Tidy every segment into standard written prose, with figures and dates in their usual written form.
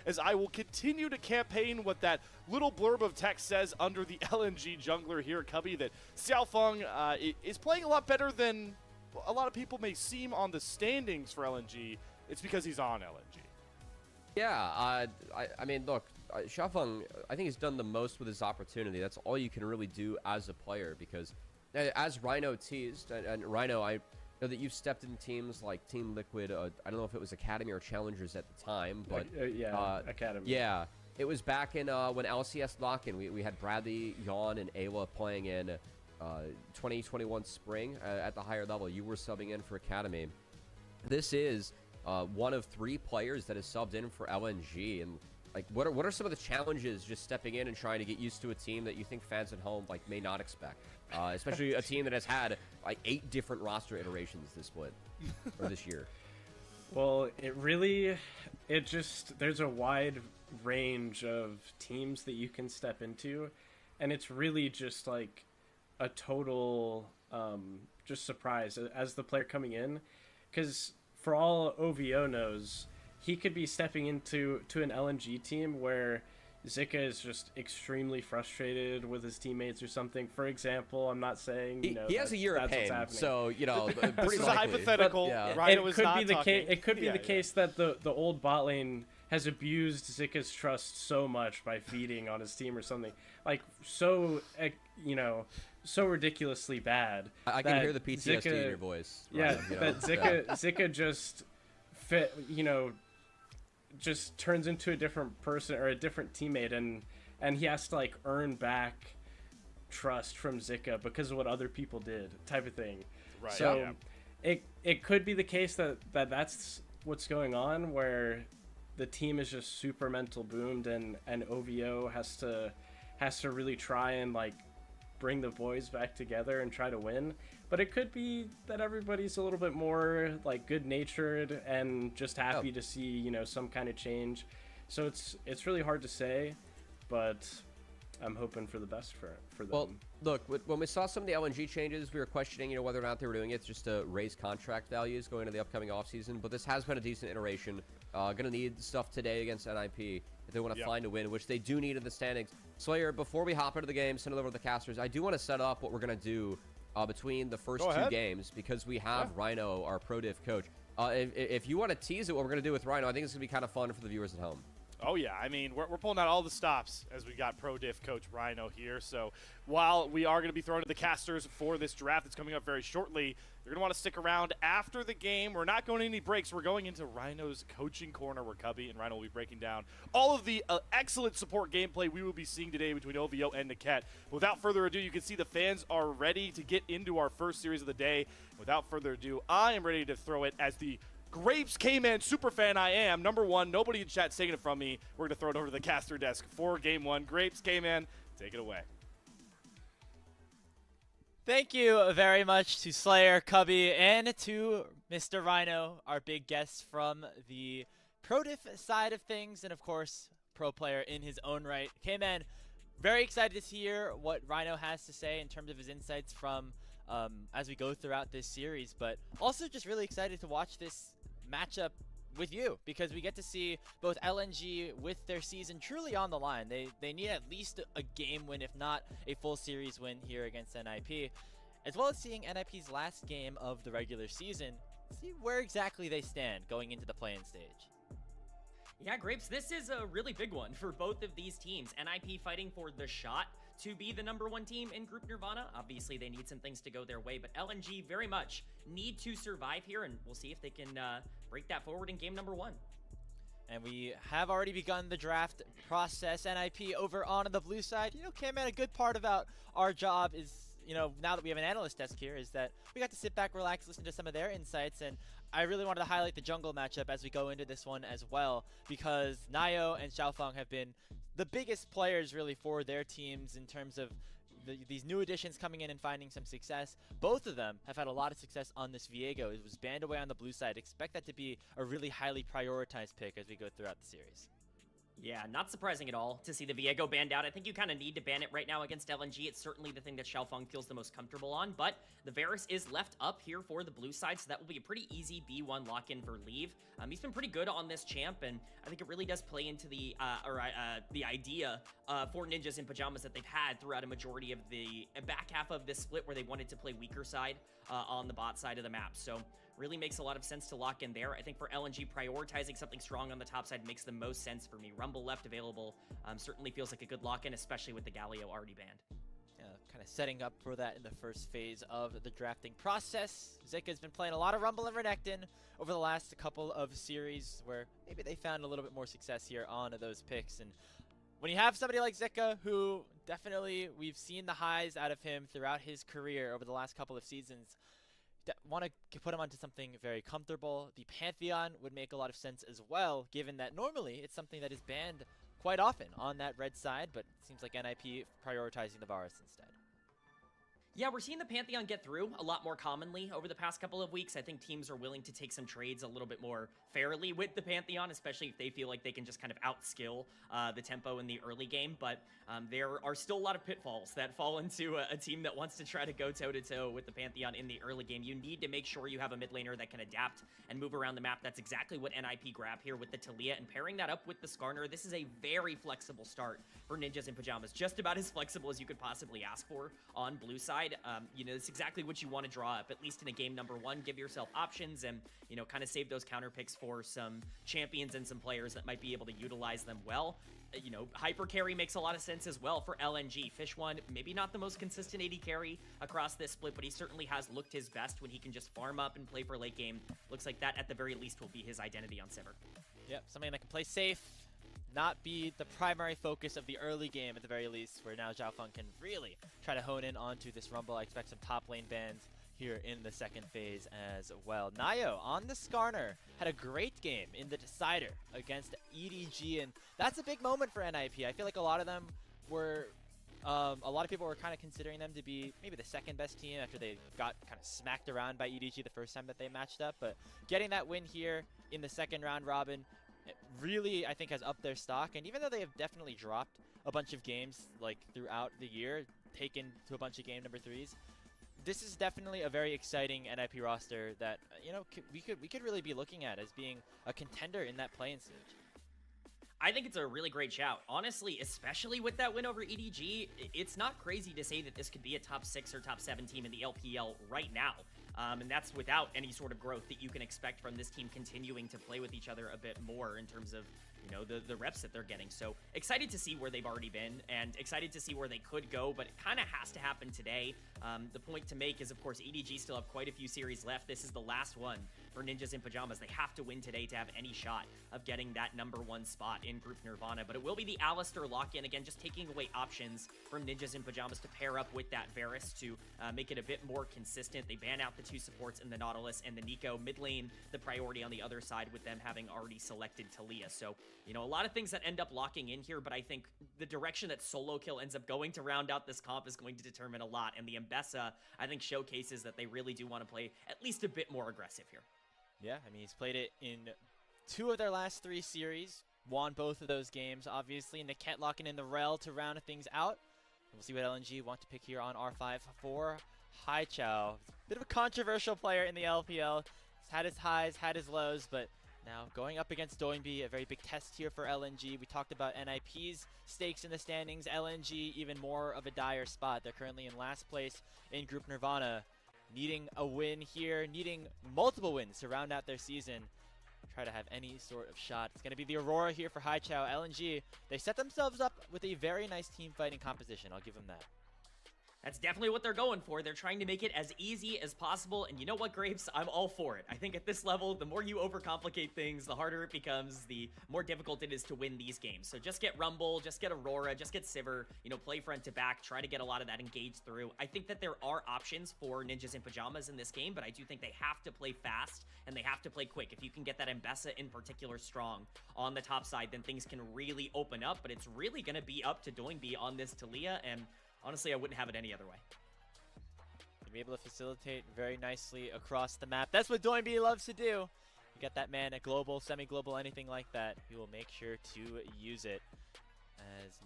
as I will continue to campaign what that little blurb of text says under the LNG jungler here at Cubby, that Xiaofeng is playing a lot better than a lot of people may seem on the standings for LNG. It's because he's on LNG. Yeah, I mean, look, Xiaofeng, I think he's done the most with his opportunity. That's all you can really do as a player, because as Rhino teased, and Rhino, I know that you've stepped in teams like Team Liquid. I don't know if it was Academy or Challengers at the time, but yeah, Academy. Yeah, it was back in when LCS Lock-In. We had Bradley, Yawn, and Ayla playing in 2021 spring at the higher level. You were subbing in for Academy. This is one of 3 players that has subbed in for LNG, and like, what are some of the challenges just stepping in and trying to get used to a team that you think fans at home like may not expect, especially a team that has had like 8 different roster iterations this split or this year? Well, there's a wide range of teams that you can step into, and it's really just like a total just surprise as the player coming in, because for all OVO knows, he could be stepping into an LNG team where Zika is just extremely frustrated with his teammates or something. For example, I'm not saying he has a year of pain, so pretty this is likely. a hypothetical. But, Rhino it is could not be the talking. case. It could be the case that the old bot lane has abused Zika's trust so much by feeding on his team or something, like so ridiculously bad. I can hear the PTSD in your voice. Yeah, that Zika just just turns into a different person or a different teammate, and he has to like earn back trust from Zika because of what other people did, type of thing. Right. So it could be the case that's what's going on, where the team is just super mental boomed, and OVO has to really try and like bring the boys back together and try to win. But it could be that everybody's a little bit more like good-natured and just happy to see some kind of change. So it's really hard to say, but I'm hoping for the best for them. Well, look, when we saw some of the LNG changes, we were questioning whether or not they were doing it just to raise contract values going into the upcoming offseason. But this has been a decent iteration. Gonna need stuff today against NIP if they want to find a win, which they do need in the standings. Slayer, before we hop into the game, send it over to the casters, I do want to set up what we're going to do between the first 2 games, because we have Rhino, our pro diff coach. If you want to tease it, what we're going to do with Rhino, I think it's going to be kind of fun for the viewers at home. Oh, yeah. I mean, we're pulling out all the stops as we got pro diff coach Rhino here. So while we are going to be throwing to the casters for this draft that's coming up very shortly, you're going to want to stick around after the game. We're not going to any breaks. We're going into Rhino's coaching corner, where Cubby and Rhino will be breaking down all of the excellent support gameplay we will be seeing today between OVO and Niket. Without further ado, you can see the fans are ready to get into our first series of the day. Without further ado, I am ready to throw it as the Grapes K-Man superfan I am. Number 1, nobody in chat's taking it from me. We're going to throw it over to the caster desk for Game 1. Grapes K-Man, take it away. Thank you very much to Slayer, Cubby, and to Mr. Rhino, our big guest from the pro diff side of things, and of course, pro player in his own right. K-Man, very excited to hear what Rhino has to say in terms of his insights from as we go throughout this series, but also just really excited to watch this matchup with you, because we get to see both LNG with their season truly on the line. They need at least a game win, if not a full series win here against NIP, as well as seeing NIP's last game of the regular season, see where exactly they stand going into the play-in stage. Yeah, Grapes, this is a really big one for both of these teams. NIP fighting for the shot to be the #1 team in Group Nirvana. Obviously, they need some things to go their way, but LNG very much need to survive here, and we'll see if they can break that forward in game #1. And we have already begun the draft process. NIP over on the blue side. K-Man, a good part about our job is, now that we have an analyst desk here, is that we got to sit back, relax, listen to some of their insights, and I really wanted to highlight the jungle matchup as we go into this one as well, because Nayo and Xiaofeng have been the biggest players really for their teams in terms of these new additions coming in and finding some success. Both of them have had a lot of success on this Viego. It was banned away on the blue side. Expect that to be a really highly prioritized pick as we go throughout the series. Yeah, not surprising at all to see the Viego banned out. I think you kind of need to ban it right now against LNG. It's certainly the thing that Xiaofeng feels the most comfortable on, but the Varus is left up here for the blue side, so that will be a pretty easy B1 lock-in for Leave. He's been pretty good on this champ, and I think it really does play into the idea for Ninjas in Pajamas that they've had throughout a majority of the back half of this split where they wanted to play weaker side on the bot side of the map. So really makes a lot of sense to lock in there. I think for LNG, prioritizing something strong on the top side makes the most sense for me. Rumble left available certainly feels like a good lock-in, especially with the Galio already banned. Kind of setting up for that in the first phase of the drafting process. Zika's been playing a lot of Rumble and Renekton over the last couple of series where maybe they found a little bit more success here on those picks. And when you have somebody like Zika, who definitely we've seen the highs out of him throughout his career over the last couple of seasons, want to put him onto something very comfortable. The Pantheon would make a lot of sense as well, given that normally it's something that is banned quite often on that red side, but it seems like NIP prioritizing the Varus instead. Yeah, we're seeing the Pantheon get through a lot more commonly over the past couple of weeks. I think teams are willing to take some trades a little bit more fairly with the Pantheon, especially if they feel like they can just kind of outskill the tempo in the early game. But there are still a lot of pitfalls that fall into a team that wants to try to go toe-to-toe with the Pantheon in the early game. You need to make sure you have a mid laner that can adapt and move around the map. That's exactly what NIP grab here with the Taliyah, and pairing that up with the Skarner. This is a very flexible start for Ninjas in Pajamas, just about as flexible as you could possibly ask for on blue side. You know, it's exactly what you want to draw up, at least in a game number one. Give yourself options and, you know, kind of save those counter picks for some champions and some players that might be able to utilize them well. You know, hyper carry makes a lot of sense as well for LNG. Fish one, maybe not the most consistent AD carry across this split, but he certainly has looked his best when he can just farm up and play for late game. Looks like that at the very least will be his identity on Sivir. Yep, something that can play safe, not be the primary focus of the early game at the very least, where now Xiaofeng can really try to hone in onto this Rumble. I expect some top lane bans here in the second phase as well. Nayo on the Skarner had a great game in the decider against EDG, and that's a big moment for NIP. I feel like a lot of them were, a lot of people were kind of considering them to be maybe the second best team after they got kind of smacked around by EDG the first time that they matched up, but getting that win here in the second round robin, it really, I think, has upped their stock. And even though they have definitely dropped a bunch of games like throughout the year, taken to a bunch of game number 3s, this is definitely a very exciting NIP roster that, you know, we could really be looking at as being a contender in that play-in stage. I think it's a really great shout. Honestly, especially with that win over EDG, it's not crazy to say that this could be a top 6 or top 7 team in the LPL right now. And that's without any sort of growth that you can expect from this team continuing to play with each other a bit more in terms of, you know, the reps that they're getting. So excited to see where they've already been and excited to see where they could go, but it kind of has to happen today. The point to make is, of course, EDG still have quite a few series left. This is the last one for Ninjas in Pajamas. They have to win today to have any shot of getting that number 1 spot in Group Nirvana, but it will be the Alistair lock-in, again, just taking away options from Ninjas in Pajamas to pair up with that Varus to make it a bit more consistent. They ban out the 2 supports in the Nautilus and the Nico. Mid lane, the priority on the other side with them having already selected Taliyah. So, you know, a lot of things that end up locking in here, but I think the direction that solo kill ends up going to round out this comp is going to determine a lot, and the Mbessa, I think, showcases that they really do want to play at least a bit more aggressive here. Yeah, I mean, he's played it in 2 of their last 3 series, won both of those games, obviously. Niket locking in the Rel to round things out. We'll see what LNG want to pick here on R5 for Haichao. Bit of a controversial player in the LPL. He's had his highs, had his lows, but now going up against Doinby, a very big test here for LNG. We talked about NIP's stakes in the standings. LNG, even more of a dire spot. They're currently in last place in Group Nirvana, needing a win here, needing multiple wins to round out their season. Try to have any sort of shot. It's going to be the Aurora here for Haichao. LNG, they set themselves up with a very nice team fighting composition. I'll give them that. That's definitely what they're going for. They're trying to make it as easy as possible, and you know what, Grapes? I'm all for it. I think at this level, the more you overcomplicate things, the harder it becomes, the more difficult it is to win these games. So just get Rumble, just get Aurora, just get Sivir, you know, play front to back, try to get a lot of that engaged through. I think that there are options for Ninjas in Pajamas in this game, but I do think they have to play fast, and they have to play quick. If you can get that Mbessa in particular strong on the top side, then things can really open up, but it's really going to be up to Doinby on this Taliyah, and honestly, I wouldn't have it any other way. To be able to facilitate very nicely across the map. That's what Doinby loves to do. you got that man at global, semi-global, anything like that, he will make sure to use it. As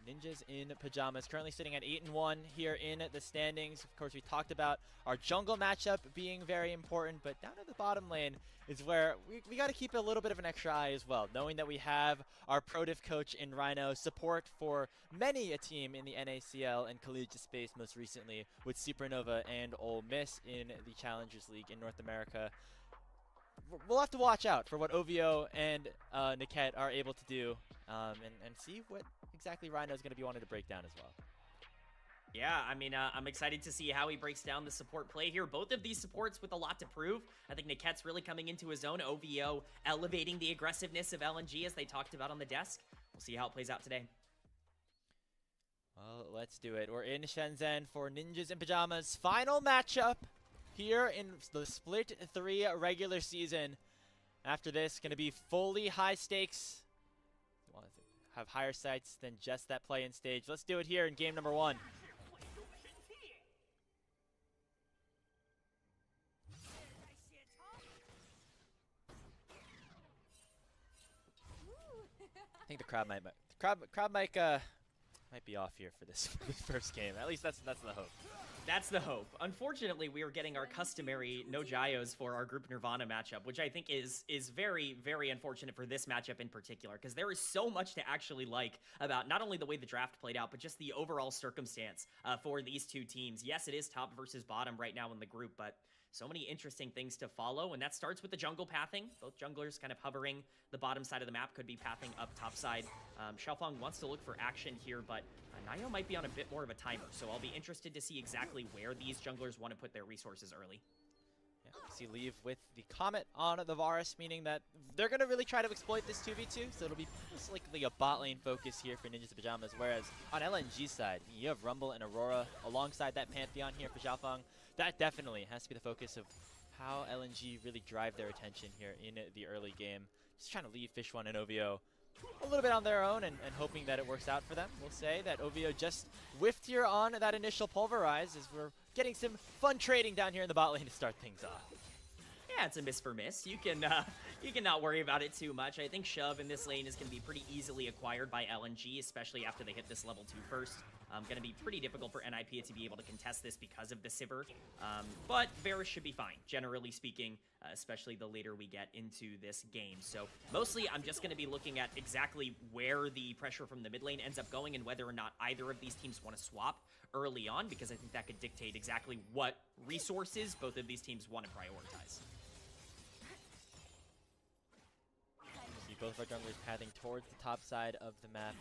Ninjas in Pajamas currently sitting at 8-1 here in the standings. Of course, we talked about our jungle matchup being very important, but down at the bottom lane is where we got to keep a little bit of an extra eye as well, knowing that we have our pro diff coach in Rhino, support for many a team in the NACL and collegiate space, most recently with Supernova and Ole Miss in the Challengers League in North America. We'll have to watch out for what OVO and Niket are able to do and see what exactly Rhino is going to be wanting to break down as well. Yeah, I mean, I'm excited to see how he breaks down the support play here. Both of these supports with a lot to prove. I think Niket's really coming into his own. OVO elevating the aggressiveness of LNG as they talked about on the desk. We'll see how it plays out today. Well, let's do it. We're in Shenzhen for Ninjas in Pajamas' final matchup here in the Split 3 regular season. After this, going to be fully high stakes. Want to have higher sights than just that play-in stage. Let's do it here in game number 1. I think the crowd might be off here for this first game. At least that's the hope. That's the hope. Unfortunately, we are getting our customary no Gyos for our Group Nirvana matchup, which I think is very, very unfortunate for this matchup in particular, because there is so much to actually like about not only the way the draft played out, but just the overall circumstance for these two teams. Yes, it is top versus bottom right now in the group, but so many interesting things to follow, and that starts with the jungle pathing. Both junglers kind of hovering the bottom side of the map, could be pathing up top side. Xiaofeng wants to look for action here, but Nayo might be on a bit more of a timer, so I'll be interested to see exactly where these junglers want to put their resources early. Yeah, see Leave with the Comet on the Varus, meaning that they're going to really try to exploit this 2v2, so it'll be most likely a bot lane focus here for Ninjas in Pajamas, whereas on LNG's side, you have Rumble and Aurora alongside that Pantheon here for Xiaofeng. That definitely has to be the focus of how LNG really drive their attention here in the early game. Just trying to leave Fish One and OVO a little bit on their own and hoping that it works out for them. We'll say that OVO just whiffed here on that initial Pulverize as we're getting some fun trading down here in the bot lane to start things off. Yeah, it's a miss for miss. You can not worry about it too much. I think Shove in this lane is going to be pretty easily acquired by LNG, especially after they hit this level 2 first. Going to be pretty difficult for NIP to be able to contest this because of the Sivir. But Varus should be fine, generally speaking, especially the later we get into this game. So mostly I'm just going to be looking at exactly where the pressure from the mid lane ends up going and whether or not either of these teams want to swap early on, because I think that could dictate exactly what resources both of these teams want to prioritize. See both of our junglers pathing towards the top side of the map.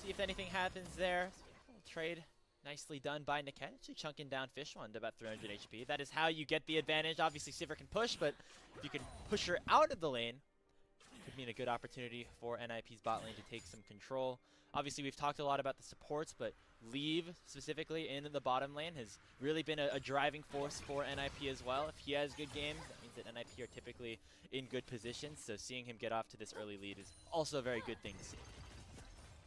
See if anything happens there. Trade nicely done by Niket, actually chunking down Fish One to about 300 HP. That is how you get the advantage. Obviously, Sivir can push, but if you can push her out of the lane, it could mean a good opportunity for NIP's bot lane to take some control. Obviously, we've talked a lot about the supports, but Leave, specifically in the bottom lane, has really been a driving force for NIP as well. If he has good games, that means that NIP are typically in good positions, so seeing him get off to this early lead is also a very good thing to see.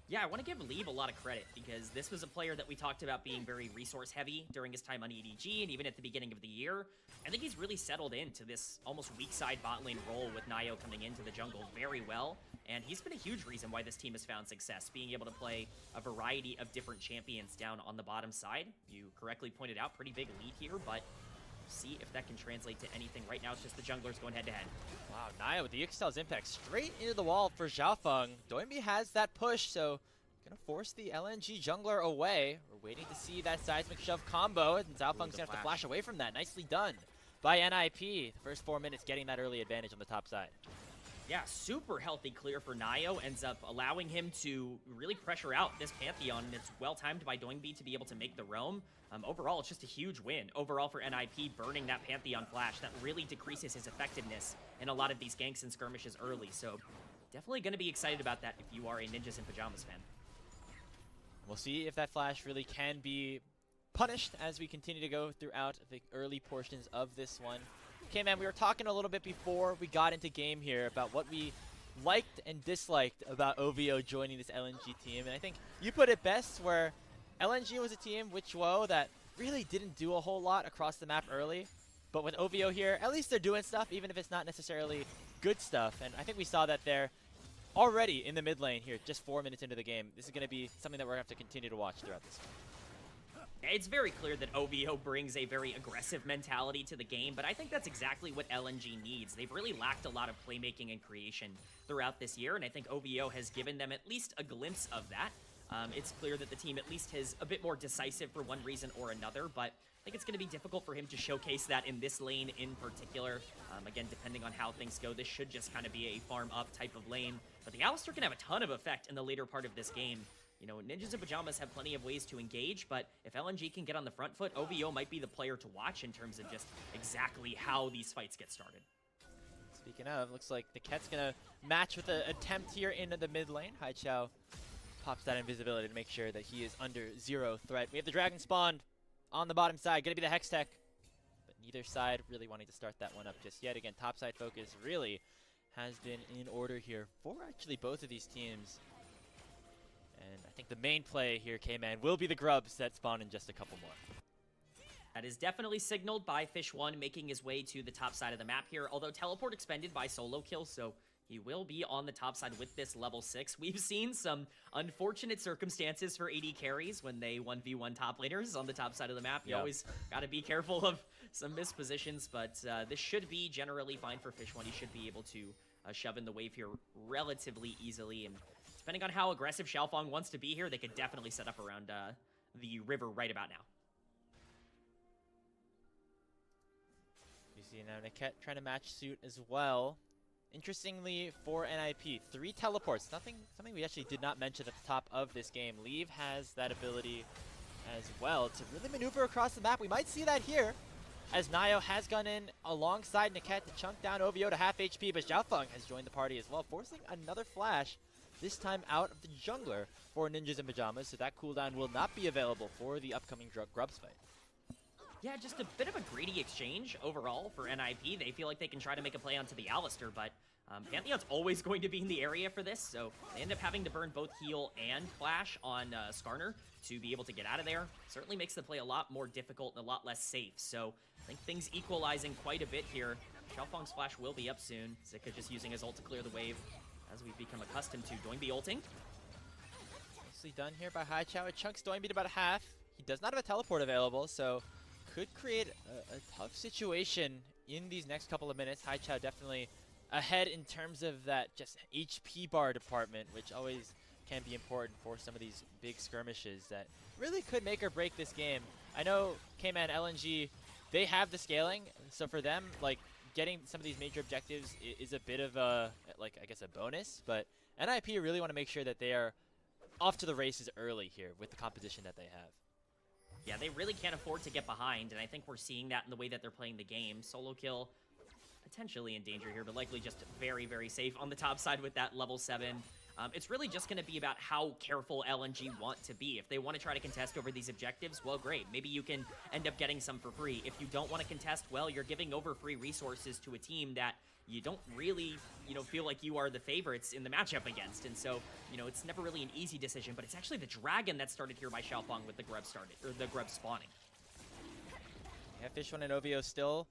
Yeah, I want to give Leave a lot of credit because this was a player that we talked about being very resource heavy during his time on EDG and even at the beginning of the year. I think he's really settled into this almost weak side bot lane role with Nayo coming into the jungle very well. And he's been a huge reason why this team has found success, being able to play a variety of different champions down on the bottom side. You correctly pointed out, pretty big lead here, but see if that can translate to anything. Right now, it's just the junglers going head-to-head. Wow, Naya with the Ixtal's impact straight into the wall for Xiaofeng. Doinbi has that push, so gonna force the LNG jungler away. We're waiting to see that seismic shove combo, and Xiaofeng's gonna have to flash away from that. Nicely done by NIP. The first 4 minutes getting that early advantage on the top side. Yeah, super healthy clear for Nayo. Ends up allowing him to really pressure out this Pantheon, and it's well-timed by Doinbi to be able to make the roam. Overall, it's just a huge win. Overall for NIP, burning that Pantheon flash, that really decreases his effectiveness in a lot of these ganks and skirmishes early. So definitely going to be excited about that if you are a Ninjas in Pajamas fan. We'll see if that flash really can be punished as we continue to go throughout the early portions of this one. Okay, man, we were talking a little bit before we got into game here about what we liked and disliked about OVO joining this LNG team, and I think you put it best where LNG was a team with Chuo that really didn't do a whole lot across the map early, But with OVO here, at least they're doing stuff, even if it's not necessarily good stuff. And I think we saw that they're already in the mid lane here, just 4 minutes into the game. This is going to be something that we're going to have to continue to watch throughout this game. It's very clear that OVO brings a very aggressive mentality to the game, but I think that's exactly what LNG needs. They've really lacked a lot of playmaking and creation throughout this year, and I think OVO has given them at least a glimpse of that. It's clear that the team at least is a bit more decisive for one reason or another, but I think it's going to be difficult for him to showcase that in this lane in particular. Again, depending on how things go, this should just kind of be a farm up type of lane, but the Alistar can have a ton of effect in the later part of this game. You know, Ninjas in Pajamas have plenty of ways to engage, but if LNG can get on the front foot, OVO might be the player to watch in terms of just exactly how these fights get started. Speaking of, looks like the Ket's going to match with an attempt here into the mid lane. Haichao pops that invisibility to make sure that he is under 0 threat. We have the Dragon spawned on the bottom side, going to be the Hex Tech, but neither side really wanting to start that one up just yet. Again, top side focus really has been in order here for actually both of these teams. And I think the main play here, K-Man, will be the grubs that spawn in just a couple more. That is definitely signaled by Fish1 making his way to the top side of the map here, although teleport expended by solo kill, so he will be on the top side with this level 6. We've seen some unfortunate circumstances for AD carries when they 1v1 top laners on the top side of the map. You always got to be careful of some mispositions, but this should be generally fine for Fish1. He should be able to shove in the wave here relatively easily, and depending on how aggressive Xiaofang wants to be here, they could definitely set up around the river right about now. You see now Niket trying to match suit as well. Interestingly, for NIP, 3 teleports. Something we actually did not mention at the top of this game. Leave has that ability as well to really maneuver across the map. We might see that here, as Nio has gone in alongside Niket to chunk down OVO to half HP, but Xiaofang has joined the party as well, forcing another flash, this time out of the jungler for Ninjas in Pajamas, so that cooldown will not be available for the upcoming Grubs fight. Yeah, just a bit of a greedy exchange overall for NIP. They feel like they can try to make a play onto the Alistar, but Pantheon's always going to be in the area for this, so they end up having to burn both heal and flash on Skarner to be able to get out of there. Certainly makes the play a lot more difficult and a lot less safe, so I think things equalizing quite a bit here. Xiaofang's flash will be up soon. Zika just using his ult to clear the wave, as we've become accustomed to. Doinby ulting. Nicely done here by Haichao. It chunks Doinby to about half. He does not have a teleport available, so could create a tough situation in these next couple of minutes. Haichao definitely ahead in terms of that just HP bar department, which always can be important for some of these big skirmishes that really could make or break this game. I know K-Man, LNG, they have the scaling, so for them, like, getting some of these major objectives is a bit of a, like, I guess a bonus, but NIP really want to make sure that they are off to the races early here with the composition that they have. Yeah, they really can't afford to get behind, and I think we're seeing that in the way that they're playing the game. Solo kill potentially in danger here, but likely just very, very safe on the top side with that level 7. It's really just going to be about how careful LNG want to be. If they want to try to contest over these objectives, well, great. Maybe you can end up getting some for free. If you don't want to contest, well, you're giving over free resources to a team that you don't really, feel like you are the favorites in the matchup against. And so, it's never really an easy decision, but it's actually the Dragon that started here by Xiaofang with the Grub spawning. Yeah, Fish1 and OVO still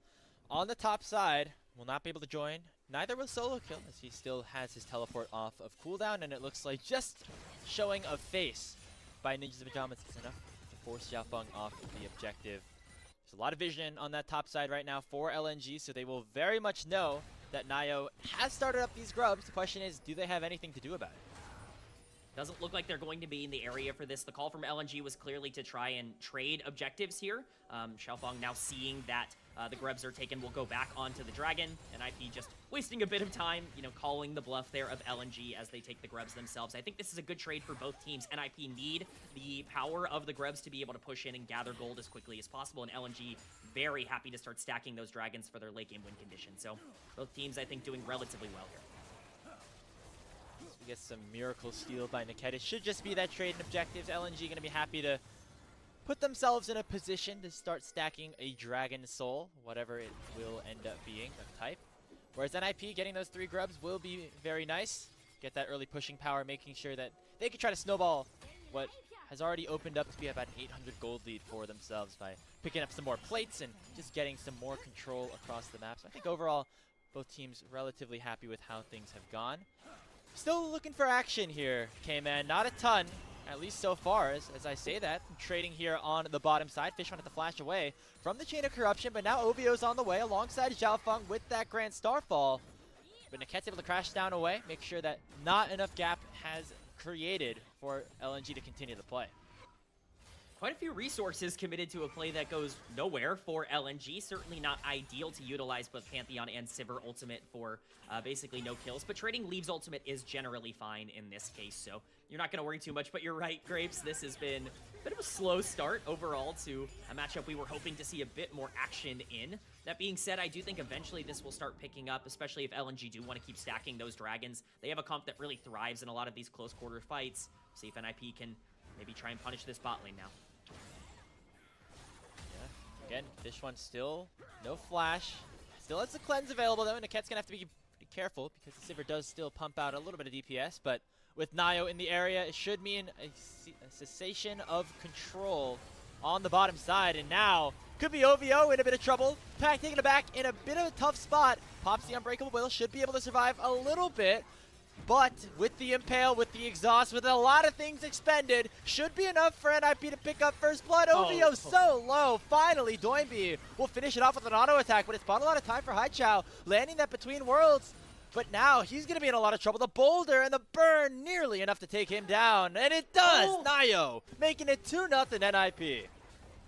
on the top side. Will not be able to join. Neither will Solo Kill, as he still has his teleport off of cooldown, and it looks like just showing of face by Ninjas in Pajamas is enough to force Xiaofang off the objective. There's a lot of vision on that top side right now for LNG, so they will very much know that Nio has started up these grubs. The question is, do they have anything to do about it? Doesn't look like they're going to be in the area for this. The call from LNG was clearly to try and trade objectives here. Xiaofang now seeing that the Grubs are taken will go back onto the Dragon. And IP just wasting a bit of time, calling the bluff there of LNG as they take the Grubs themselves. I think this is a good trade for both teams. NIP need the power of the Grubs to be able to push in and gather gold as quickly as possible. And LNG very happy to start stacking those Dragons for their late game win condition. So both teams, I think, doing relatively well here. We get some miracle steal by Niket. It should just be that trade and objectives. LNG going to be happy to put themselves in a position to start stacking a Dragon Soul, whatever it will end up being of type. Whereas NIP getting those 3 grubs will be very nice. Get that early pushing power, making sure that they can try to snowball what has already opened up to be about an 800 gold lead for themselves by picking up some more plates and just getting some more control across the map. So I think overall, both teams relatively happy with how things have gone. Still looking for action here, K-Man. Not a ton, at least so far, as I say that. Trading here on the bottom side. Fish wanted to flash away from the Chain of Corruption, but now OVO's on the way alongside Xiaofeng with that Grand Starfall. But Niket's able to crash down away, make sure that not enough gap has created for LNG to continue the play. Quite a few resources committed to a play that goes nowhere for LNG. Certainly not ideal to utilize both Pantheon and Sivir ultimate for basically no kills, but trading Leaves ultimate is generally fine in this case, so you're not going to worry too much. But you're right, Grapes, this has been a bit of a slow start overall to a matchup we were hoping to see a bit more action in. That being said, I do think eventually this will start picking up, especially if LNG do want to keep stacking those dragons. They have a comp that really thrives in a lot of these close quarter fights. See if NIP can maybe try and punish this bot lane now. Again, this one still no flash. Still has the cleanse available though, and Niket's gonna have to be pretty careful because the Sivir does still pump out a little bit of DPS, but with Nayo in the area, it should mean a cessation of control on the bottom side, and now could be OVO in a bit of trouble. Pack taking it back in a bit of a tough spot. Pops the Unbreakable Will, should be able to survive a little bit, but with the Impale, with the Exhaust, with a lot of things expended, should be enough for NIP to pick up first blood. OVO so low. Finally, Doinby will finish it off with an auto attack, but it's bought a lot of time for Haichao, landing that between worlds. But now he's going to be in a lot of trouble. The boulder and the burn nearly enough to take him down, and it does. Nayo making it 2-0 NIP.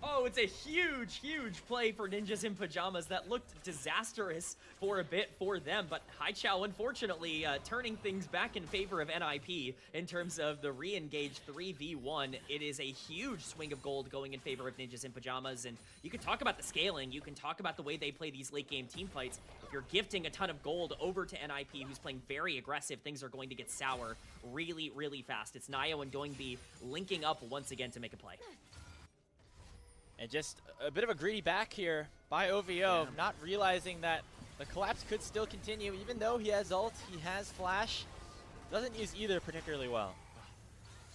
Oh, it's a huge, huge play for Ninjas in Pajamas that looked disastrous for a bit for them, but Haichao unfortunately turning things back in favor of NIP in terms of the re-engaged 3v1. It is a huge swing of gold going in favor of Ninjas in Pajamas, and you can talk about the scaling, you can talk about the way they play these late game team fights. If you're gifting a ton of gold over to NIP, who's playing very aggressive, things are going to get sour really, really fast. It's Nayo and Doinby linking up once again to make a play. And just a bit of a greedy back here by OVO, not realizing that the collapse could still continue. Even though he has ult, he has flash. Doesn't use either particularly well.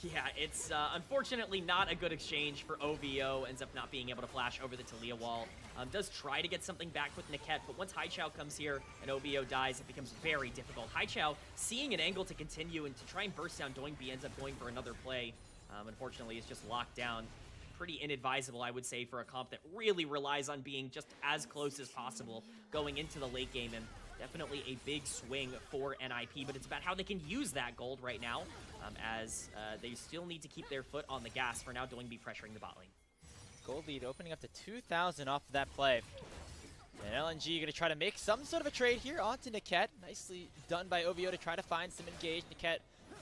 Yeah, it's unfortunately not a good exchange for OVO. Ends up not being able to flash over the Talia wall. Does try to get something back with Niket, but once Haichao comes here and OVO dies, it becomes very difficult. Haichao seeing an angle to continue and to try and burst down Doinby ends up going for another play. Unfortunately, it's just locked down. Pretty inadvisable, I would say, for a comp that really relies on being just as close as possible going into the late game, and definitely a big swing for NIP, but it's about how they can use that gold right now, as they still need to keep their foot on the gas. For now, Doinby pressuring the bot lane. Gold lead opening up to 2,000 off of that play. And LNG going to try to make some sort of a trade here onto Niket. Nicely done by OVO to try to find some engage. Niket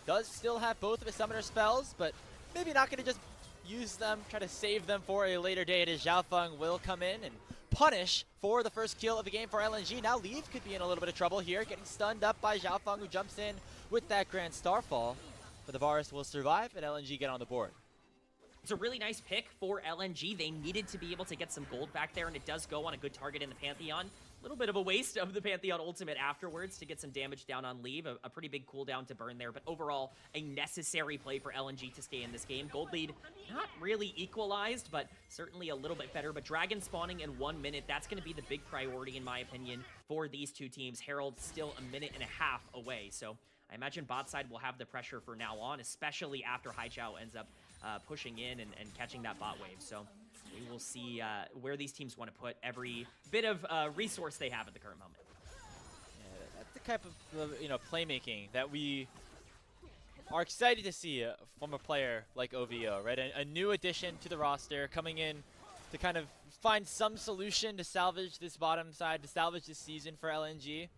does still have both of his summoner spells, but maybe not going to just use them, try to save them for a later date, as Xiaofeng will come in and punish for the first kill of the game for LNG. Now Leave could be in a little bit of trouble here, getting stunned up by Xiaofeng, who jumps in with that Grand Starfall. But the Varus will survive, and LNG get on the board. It's a really nice pick for LNG. They needed to be able to get some gold back there, and it does go on a good target in the Pantheon. A little bit of a waste of the Pantheon ultimate afterwards to get some damage down on Leave. A pretty big cooldown to burn there, but overall, a necessary play for LNG to stay in this game. Gold lead, not really equalized, but certainly a little bit better. But Dragon spawning in 1 minute, that's going to be the big priority, in my opinion, for these two teams. Herald still a minute and a half away, so I imagine bot side will have the pressure for now on, especially after Haichao ends up pushing in and catching that bot wave. So we will see where these teams want to put every bit of resource they have at the current moment. Yeah, that's the type of playmaking that we are excited to see from a player like OVO, right? A new addition to the roster coming in to kind of find some solution to salvage this bottom side, to salvage this season for LNG.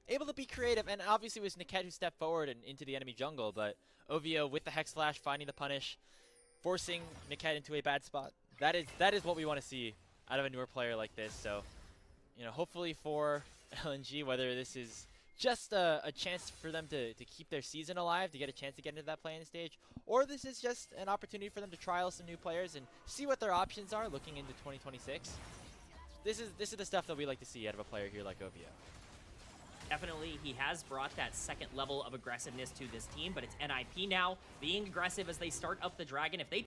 Able to be creative, and obviously it was Niket who stepped forward and into the enemy jungle, but OVO with the Hex Flash, finding the punish, forcing Niket into a bad spot. That is what we want to see out of a newer player like this. So, hopefully for LNG, whether this is just a chance for them to keep their season alive, to get a chance to get into that play-in stage, or this is just an opportunity for them to trial some new players and see what their options are looking into 2026. This is the stuff that we like to see out of a player here like OVO. Definitely, he has brought that second level of aggressiveness to this team, but it's NIP now being aggressive as they start up the Dragon. If they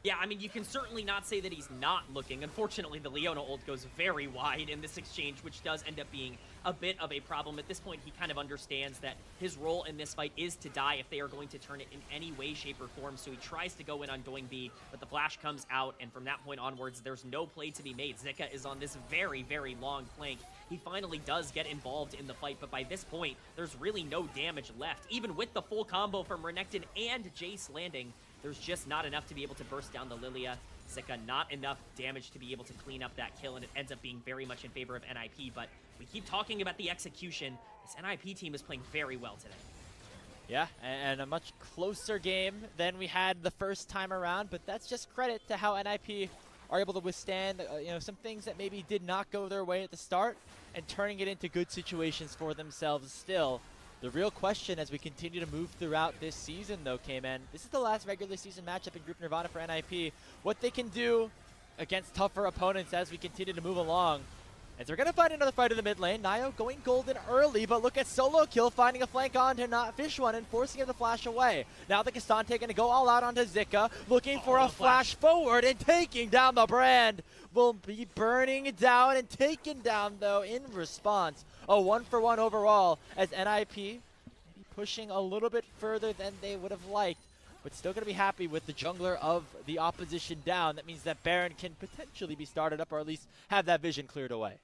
Yeah, I mean, you can certainly not say that he's not looking. Unfortunately, the Leona ult goes very wide in this exchange, which does end up being a bit of a problem. At this point, he kind of understands that his role in this fight is to die if they are going to turn it in any way, shape, or form. So he tries to go in on Doing B, but the flash comes out, and from that point onwards, there's no play to be made. Zika is on this very, very long flank. He finally does get involved in the fight, but by this point, there's really no damage left. Even with the full combo from Renekton and Jace landing, there's just not enough to be able to burst down the Lilia. Zika, not enough damage to be able to clean up that kill, and it ends up being very much in favor of NIP, but we keep talking about the execution. This NIP team is playing very well today. Yeah, and a much closer game than we had the first time around, but that's just credit to how NIP are able to withstand some things that maybe did not go their way at the start and turning it into good situations for themselves still. The real question as we continue to move throughout this season, though, K-Man, this is the last regular season matchup in Group Nirvana for NIP. What they can do against tougher opponents as we continue to move along. As they're going to find another fight in the mid lane. Nio going golden early, but look at Solo Kill finding a flank onto not Fish One and forcing him to flash away. Now the Kastante going to go all out onto Zika, looking for a flash forward and taking down the Brand. Will be burning down and taken down, though, in response. A 1-for-1 overall as NIP maybe pushing a little bit further than they would have liked, but still going to be happy with the jungler of the opposition down. That means that Baron can potentially be started up or at least have that vision cleared away.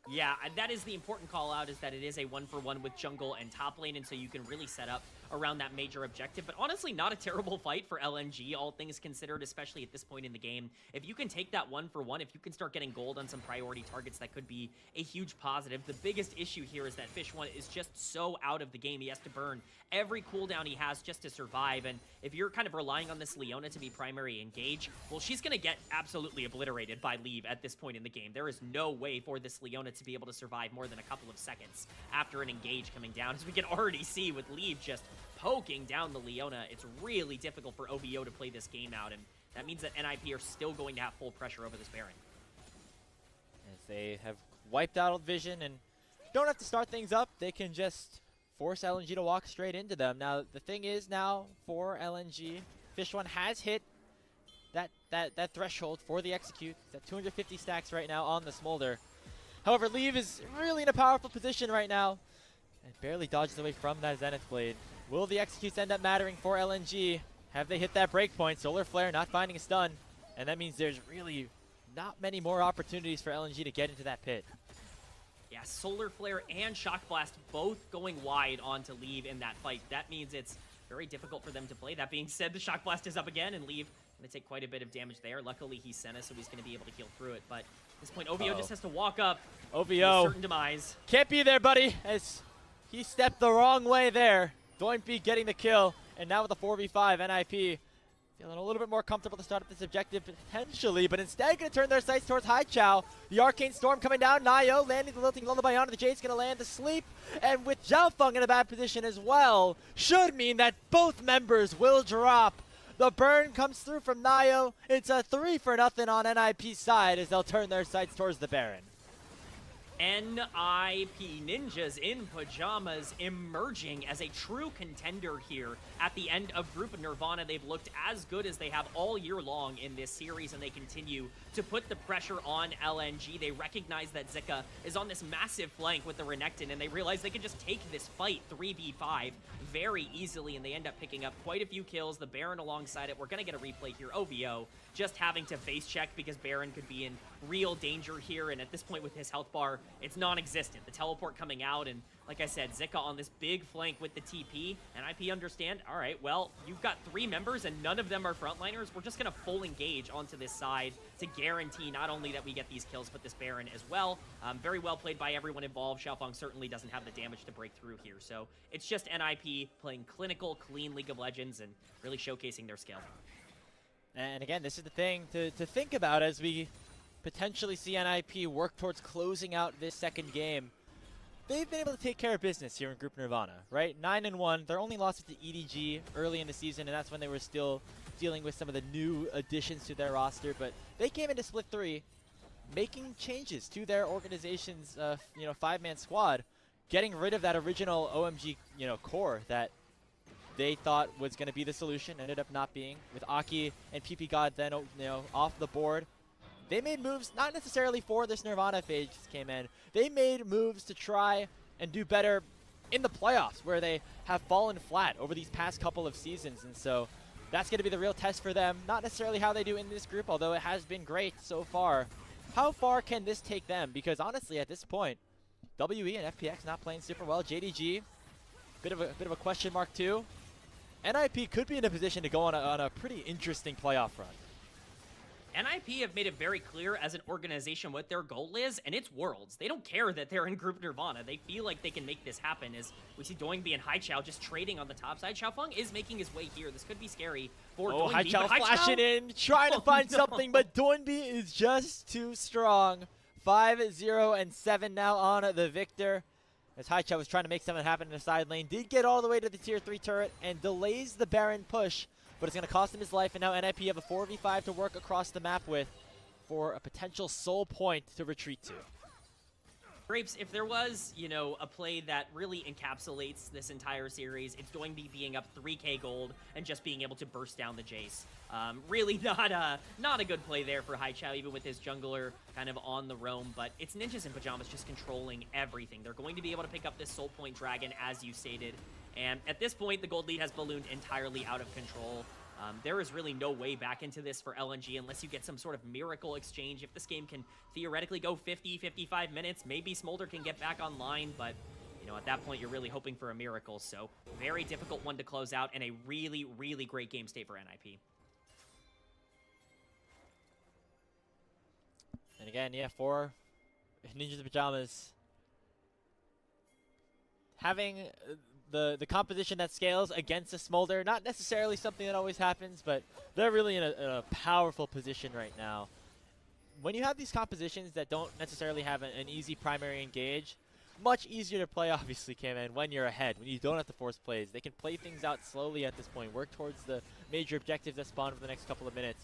Yeah, that is the important call out, is that it is a 1-for-1 with jungle and top lane, and so you can really set up around that major objective. But honestly, not a terrible fight for LNG, all things considered, especially at this point in the game. If you can take that 1-for-1, if you can start getting gold on some priority targets, that could be a huge positive. The biggest issue here is that Fish One is just so out of the game. He has to burn every cooldown he has just to survive, and if you're kind of relying on this Leona to be primary engage, well, she's going to get absolutely obliterated by Leave at this point in the game. There is no way for this Leona to be able to survive more than a couple of seconds after an engage coming down. As we can already see with Leave just poking down the Leona, it's really difficult for OVO to play this game out, and that means that NIP are still going to have full pressure over this Baron. As they have wiped out Vision and don't have to start things up, they can just force LNG to walk straight into them. Now, the thing is now for LNG, Fish One has hit that threshold for the execute. It's at 250 stacks right now on the Smolder. However, Leave is really in a powerful position right now and barely dodges away from that Zenith Blade. Will the executes end up mattering for LNG? Have they hit that breakpoint? Solar Flare not finding a stun, and that means there's really not many more opportunities for LNG to get into that pit. Yeah, Solar Flare and Shock Blast both going wide onto Leave in that fight. That means it's very difficult for them to play. That being said, the Shock Blast is up again, and Leave going to take quite a bit of damage there. Luckily, he's Senna, so he's going to be able to heal through it. But at this point, OVO just has to walk up OVO. to a certain demise. Can't be there, buddy, as he stepped the wrong way there. Doinby getting the kill, and now with a 4v5, NIP feeling a little bit more comfortable to start up this objective potentially, but instead going to turn their sights towards Haichao. The Arcane Storm coming down, Nio landing the Lilting Lullaby onto the Jade's going to land to sleep, and with Zhao Feng in a bad position as well, should mean that both members will drop. The burn comes through from Nio. It's a 3-0 on NIP's side as they'll turn their sights towards the Baron. NIP Ninjas in pajamas emerging as a true contender here at the end of Group Nirvana. They've looked as good as they have all year long in this series, and they continue to put the pressure on LNG. They recognize that Zika is on this massive flank with the Renekton, and they realize they can just take this fight 3v5 very easily, and they end up picking up quite a few kills. The Baron alongside it. We're going to get a replay here. OVO just having to face check because Baron could be in real danger here, and at this point with his health bar, it's non-existent. The teleport coming out, and like I said, Zika on this big flank with the TP, and IP understand, all right, well, you've got 3 members and none of them are frontliners. We're just going to full engage onto this side to guarantee not only that we get these kills, but this Baron as well. Very well played by everyone involved. Xiaofeng certainly doesn't have the damage to break through here, so it's just NIP playing clinical, clean League of Legends and really showcasing their skill. And again, this is the thing to think about as we potentially see NIP work towards closing out this second game. They've been able to take care of business here in Group Nirvana, right? 9-1. Their only loss is to EDG early in the season, and that's when they were still dealing with some of the new additions to their roster. But they came into Split 3 making changes to their organization's 5-man squad, getting rid of that original OMG core that they thought was going to be the solution, ended up not being. With Aki and PP God then, off the board, they made moves not necessarily for this Nirvana phase came in. They made moves to try and do better in the playoffs, where they have fallen flat over these past couple of seasons. And so that's going to be the real test for them. Not necessarily how they do in this group, although it has been great so far. How far can this take them? Because honestly, at this point, WE and FPX not playing super well. JDG, bit of a question mark too. NIP could be in a position to go on a pretty interesting playoff run. NIP have made it very clear as an organization what their goal is, and it's Worlds. They don't care that they're in Group Nirvana. They feel like they can make this happen, as we see Doingby and Haichao just trading on the top side. Xiaofeng is making his way here. This could be scary for Doingby. Haichao flashing in, trying to find something, but Doingby is just too strong. 5-0 and 7 now on the victor. As Haichao was trying to make something happen in the side lane. Did get all the way to the tier 3 turret and delays the Baron push. But it's going to cost him his life, and now NIP have a 4v5 to work across the map with for a potential soul point to retreat to. Grapes, if there was, a play that really encapsulates this entire series, it's Doingby being up 3k gold and just being able to burst down the Jace. Really not a good play there for Haichao, even with his jungler kind of on the roam, but it's Ninjas in Pajamas just controlling everything. They're going to be able to pick up this soul point dragon, as you stated. And at this point, the gold lead has ballooned entirely out of control. There is really no way back into this for LNG unless you get some sort of miracle exchange. If this game can theoretically go 50, 55 minutes, maybe Smolder can get back online, but at that point, you're really hoping for a miracle. So very difficult one to close out, and a really, really great game state for NIP. And again, for Ninjas in Pajamas, having the composition that scales against a Smolder, not necessarily something that always happens, but they're really in a powerful position right now. When you have these compositions that don't necessarily have an easy primary engage, much easier to play, obviously, K-Man, when you're ahead, when you don't have to force plays. They can play things out slowly at this point, work towards the major objectives that spawn over the next couple of minutes.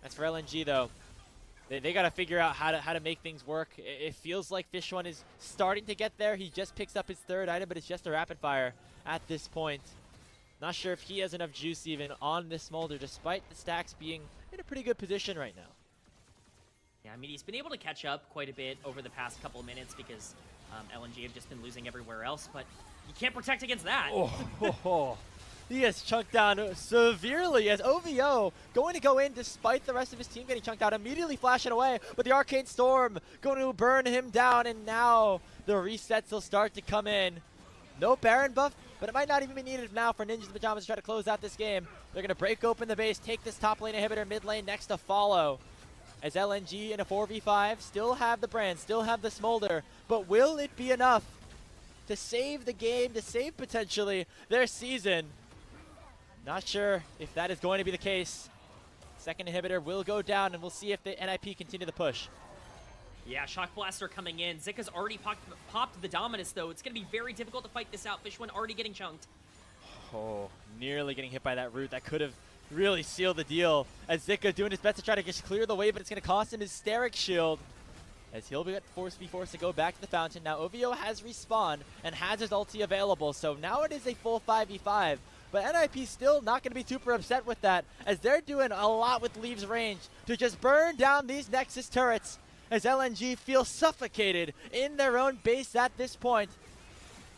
As for LNG, though, they got to figure out how to make things work. It feels like Fish1 is starting to get there. He just picks up his third item, but it's just a rapid fire at this point. Not sure if he has enough juice even on this Smolder, despite the stacks being in a pretty good position right now. Yeah, I mean, he's been able to catch up quite a bit over the past couple of minutes because LNG have just been losing everywhere else, but you can't protect against that. He gets chunked down severely as OVO going to go in despite the rest of his team getting chunked out, immediately flashing away, but the Arcane Storm going to burn him down, and now the resets will start to come in. No Baron buff, but it might not even be needed now for Ninjas in Pajamas to try to close out this game. They're going to break open the base, take this top lane inhibitor, mid lane next to follow. As LNG in a 4v5 still have the brand, still have the Smolder, but will it be enough to save the game, to save potentially their season? Not sure if that is going to be the case. Second inhibitor will go down, and we'll see if the NIP continue the push. Yeah, Shock Blaster coming in. Zika's already popped the Dominus, though. It's going to be very difficult to fight this out. Fish1 already getting chunked. Oh, nearly getting hit by that root. That could have really sealed the deal. As Zika doing his best to try to just clear the way, but it's going to cost him his Steric Shield. As he'll be forced to go back to the fountain. Now OVO has respawned and has his ulti available, so now it is a full 5v5. But NIP still not going to be super upset with that, as they're doing a lot with Leave's range to just burn down these Nexus turrets, as LNG feel suffocated in their own base at this point.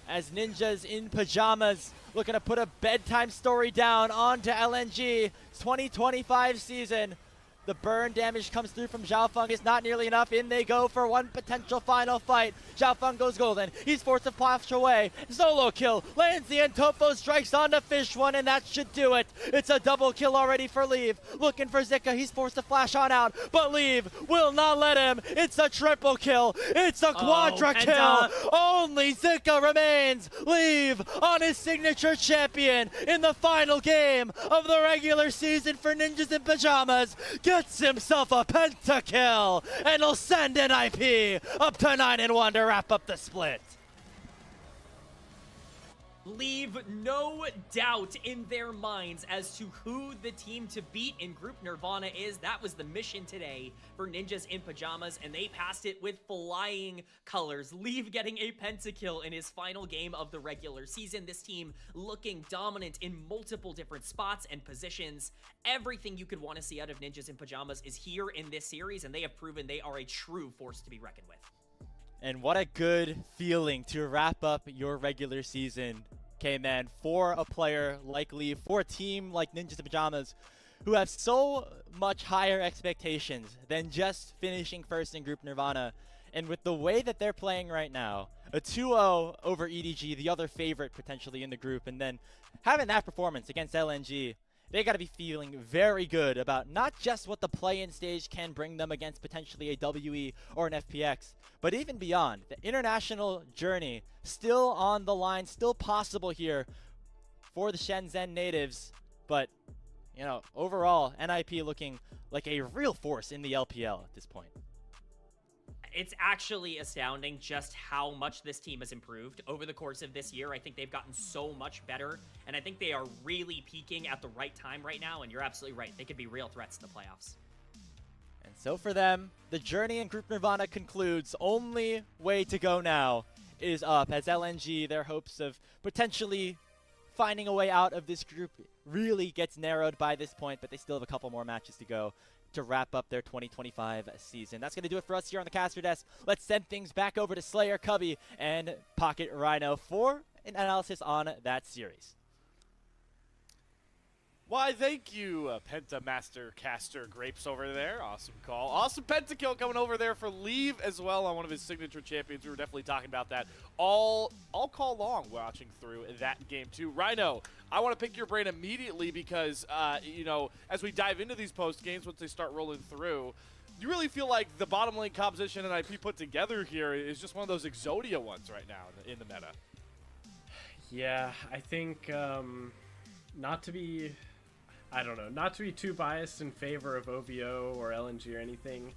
As Ninjas in Pajamas looking to put a bedtime story down onto LNG. 2025 season. The burn damage comes through from Xiaofeng. It's not nearly enough. In they go for one potential final fight. Xiaofeng goes golden. He's forced to flash away. Solo kill. Lands the Antofo, strikes onto Fish1, and that should do it. It's a double kill already for Leave. Looking for Zika. He's forced to flash on out, but Leave will not let him. It's a triple kill. It's a quadra kill. Only Zika remains. Leave on his signature champion in the final game of the regular season for Ninjas in Pajamas. Gets himself a pentakill, and he'll send NIP up to 9-1 to wrap up the split. leave no doubt in their minds as to who the team to beat in Group Nirvana is. That was the mission today for Ninjas in Pajamas, and they passed it with flying colors. Leave getting a pentakill in his final game of the regular season. This team looking dominant in multiple different spots and positions. Everything you could want to see out of Ninjas in Pajamas is here in this series, and they have proven they are a true force to be reckoned with. And what a good feeling to wrap up your regular season, K-Man, for a player like Lee, for a team like Ninjas in Pajamas, who have so much higher expectations than just finishing first in Group Nirvana. And with the way that they're playing right now, a 2-0 over EDG, the other favorite potentially in the group, and then having that performance against LNG, they got to be feeling very good about not just what the play-in stage can bring them against potentially a WE or an FPX, but even beyond. The international journey still on the line, still possible here for the Shenzhen natives. But, you know, overall, NIP looking like a real force in the LPL at this point. It's actually astounding just how much this team has improved over the course of this year. I think they've gotten so much better, and I think they are really peaking at the right time right now, and you're absolutely right. They could be real threats to the playoffs. And so for them, the journey in Group Nirvana concludes. Only way to go now is up, as LNG, their hopes of potentially finding a way out of this group really gets narrowed by this point, but they still have a couple more matches to go to wrap up their 2025 season. That's going to do it for us here on the caster desk. Let's send things back over to Slayer, Cubby, and Pocket Rhino for an analysis on that series. Why, thank you, Penta Master Caster Grapes over there. Awesome call. Awesome pentakill coming over there for Leave as well on one of his signature champions. We were definitely talking about that all call long watching through that game too. Rhino, I want to pick your brain immediately because, you know, as we dive into these post games, once they start rolling through, you really feel like the bottom lane composition and IP put together here is just one of those Exodia ones right now in the meta. Yeah, I think not to be too biased in favor of OVO or LNG or anything,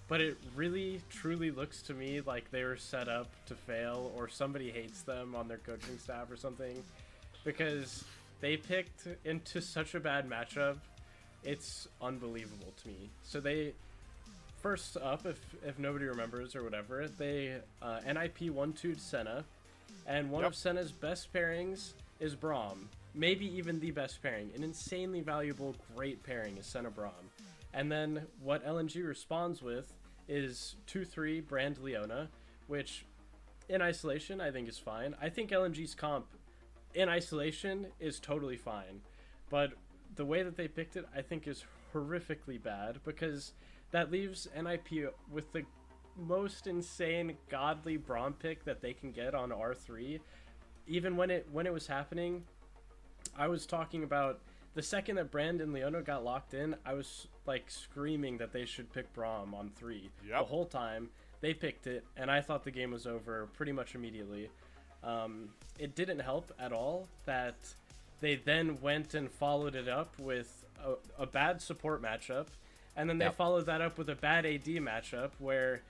but it really truly looks to me like they were set up to fail, or somebody hates them on their coaching staff or something, because they picked into such a bad matchup. It's unbelievable to me. So they, first up, if nobody remembers or whatever, they NIP 1-2'd Senna, and one of Senna's best pairings is Braum. Maybe even the best pairing. An insanely valuable, great pairing is Senna Braum. And then what LNG responds with is 2-3 Brand Leona, which in isolation I think is fine. I think LNG's comp in isolation is totally fine. But the way that they picked it I think is horrifically bad, because that leaves NIP with the most insane godly Braum pick that they can get on R3. Even when it was happening, I was talking about the second that Brand and Leona got locked in, I was like screaming that they should pick Braum on 3. The whole time they picked it, and I thought the game was over pretty much immediately. It didn't help at all that they then went and followed it up with a bad support matchup, and then they followed that up with a bad AD matchup where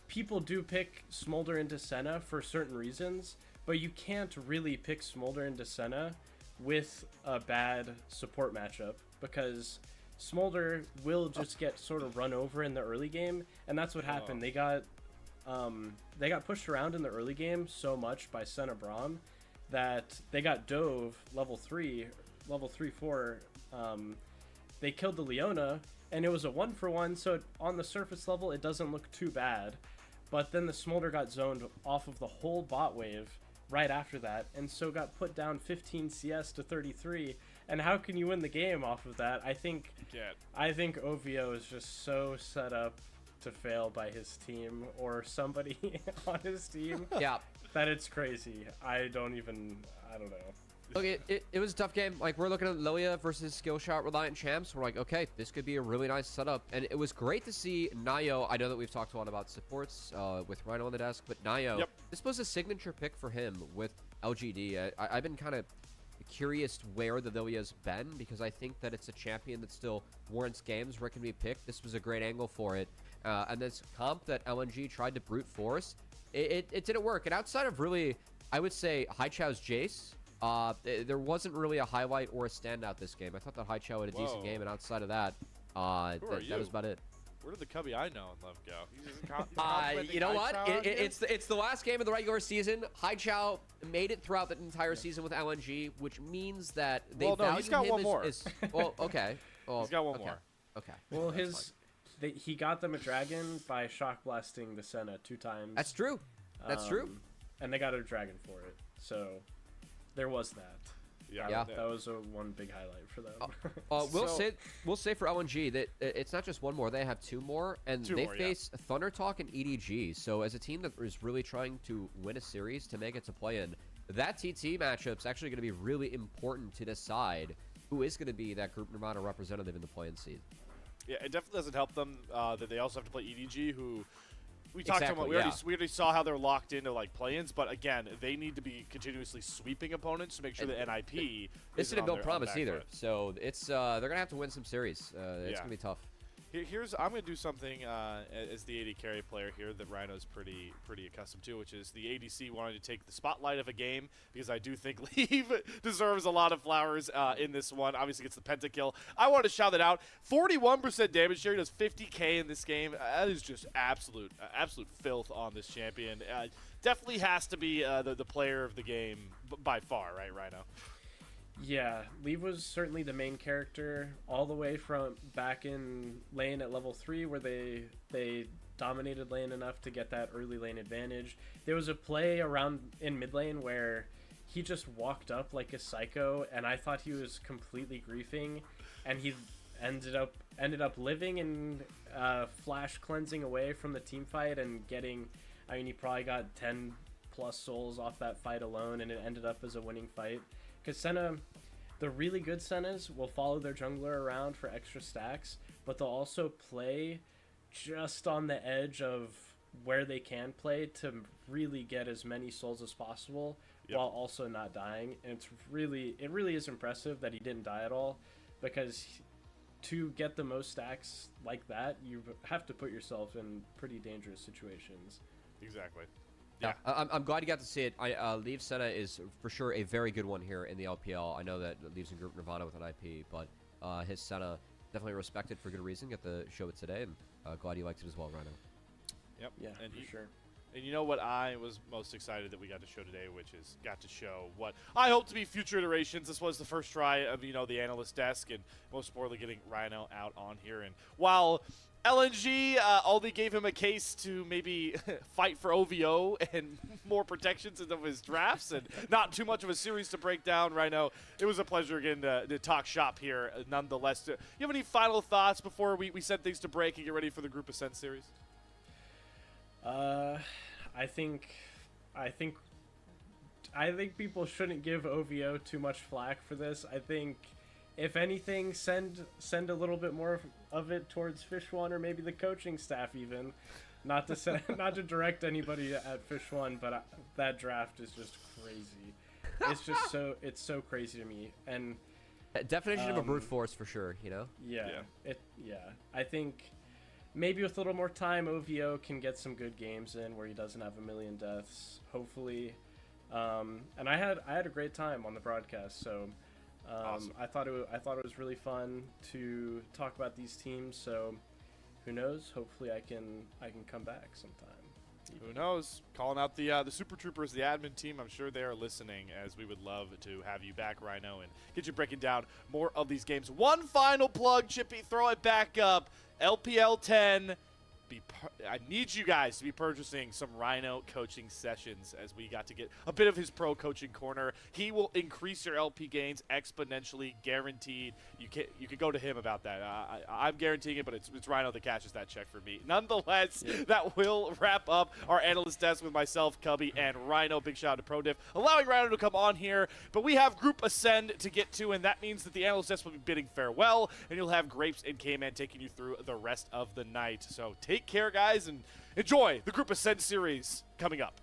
people do pick Smolder into Senna for certain reasons, but you can't really pick Smolder into Senna with a bad support matchup, because Smolder will just get sort of run over in the early game, and that's what happened. They got pushed around in the early game so much by Senna Braum that they got dove level 3-4. They killed the Leona, and it was a 1-for-1, so on the surface level it doesn't look too bad, but then the Smolder got zoned off of the whole bot wave right after that, and so got put down 15 CS to 33. And how can you win the game off of that? I think OVO is just so set up to fail by his team or somebody on his team that it's crazy. I don't know. Look, it was a tough game. Like, we're looking at Lilia versus Skillshot Reliant Champs. We're like, okay, this could be a really nice setup. And it was great to see Nayo. I know that we've talked a lot about supports with Rhino on the desk, but Nayo, this was a signature pick for him with LGD. I've been kind of curious where the Lilia's been, because I think that it's a champion that still warrants games where it can be picked. This was a great angle for it. And this comp that LNG tried to brute force, it didn't work. And outside of really, I would say, Haichao's Jace, There wasn't really a highlight or a standout this game. I thought that Haichao had a decent game, and outside of that, that was about it. Where did the Cubby I know and love go? You know what? It's the last game of the regular season. Haichao made it throughout the entire season with LNG, which means that they value he's got him one more. Well, okay. Well, He's got one more. Okay. Well, he got them a dragon by shock blasting the Senna 2 times. That's true. That's true. And they got a dragon for it. So there was that. Yeah. That was one big highlight for them. We'll say for LNG that it's not just one more; they have 2 more, and they face Thunder Talk and EDG. So as a team that is really trying to win a series to make it to play-in, that TT matchup's actually going to be really important to decide who is going to be that Group Nirvana representative in the play-in seed. Yeah, it definitely doesn't help them that they also have to play EDG, who we talked about. We already saw how they're locked into like play-ins, but again, they need to be continuously sweeping opponents to make sure that NIP. This didn't build promise either, so it's they're gonna have to win some series. It's gonna be tough. I'm gonna do something as the AD carry player here that Rhino's pretty accustomed to, which is the ADC wanting to take the spotlight of a game, because I do think Leave deserves a lot of flowers in this one. Obviously gets the pentakill. I want to shout that out. 41% damage share. He does 50k in this game. That is just absolute filth on this champion. Definitely has to be the player of the game by far, right, Rhino? Yeah, Leave was certainly the main character all the way from back in lane at level 3, where they dominated lane enough to get that early lane advantage. There was a play around in mid lane where he just walked up like a psycho, and I thought he was completely griefing, and he ended up living and flash cleansing away from the team fight and getting, I mean, he probably got 10 plus souls off that fight alone, and it ended up as a winning fight. Because Senna, the really good Sennas will follow their jungler around for extra stacks, but they'll also play just on the edge of where they can play to really get as many souls as possible while also not dying. And it really is impressive that he didn't die at all, because to get the most stacks like that, you have to put yourself in pretty dangerous situations. Exactly. Yeah, I'm glad you got to see it. Leave Senna is for sure a very good one here in the LPL. I know that Leave's in Group Nirvana with an IP, but his Senna definitely respected for good reason. Got to show it today, and glad you liked it as well, Rhino. Yep. Yeah, for sure. And you know what I was most excited that we got to show today, which is got to show what I hope to be future iterations. This was the first try of, the analyst desk, and most importantly getting Rhino out on here. And while LNG only gave him a case to maybe fight for OVO and more protections of his drafts, and not too much of a series to break down, Rhino, it was a pleasure again to talk shop here nonetheless. Do you have any final thoughts before we send things to break and get ready for the Group Ascent series? I think people shouldn't give OVO too much flack for this. I think, if anything, send a little bit more of it towards Fish One, or maybe the coaching staff even. Not to direct anybody at Fish One, but that draft is just crazy. It's just so crazy to me. And definition of a brute force for sure, Yeah. I think maybe with a little more time, OVO can get some good games in where he doesn't have a million deaths, hopefully. And I had a great time on the broadcast, so awesome. I thought it was really fun to talk about these teams. So who knows? Hopefully I can come back sometime. Who knows? Calling out the Super Troopers, the admin team. I'm sure they are listening, as we would love to have you back, Rhino, and get you breaking down more of these games. One final plug, Chippy. Throw it back up. LPL 10. I need you guys to be purchasing some Rhino coaching sessions, as we got to get a bit of his pro coaching corner. He will increase your LP gains exponentially, guaranteed. You can go to him about that. I'm guaranteeing it, but it's Rhino that cashes that check for me. Nonetheless, that will wrap up our analyst desk with myself, Cubby, and Rhino. Big shout out to ProDiff, allowing Rhino to come on here. But we have Group Ascend to get to, and that means that the analyst desk will be bidding farewell, and you'll have Grapes and K-Man taking you through the rest of the night. So take care, guys, and enjoy the Group Ascend series coming up.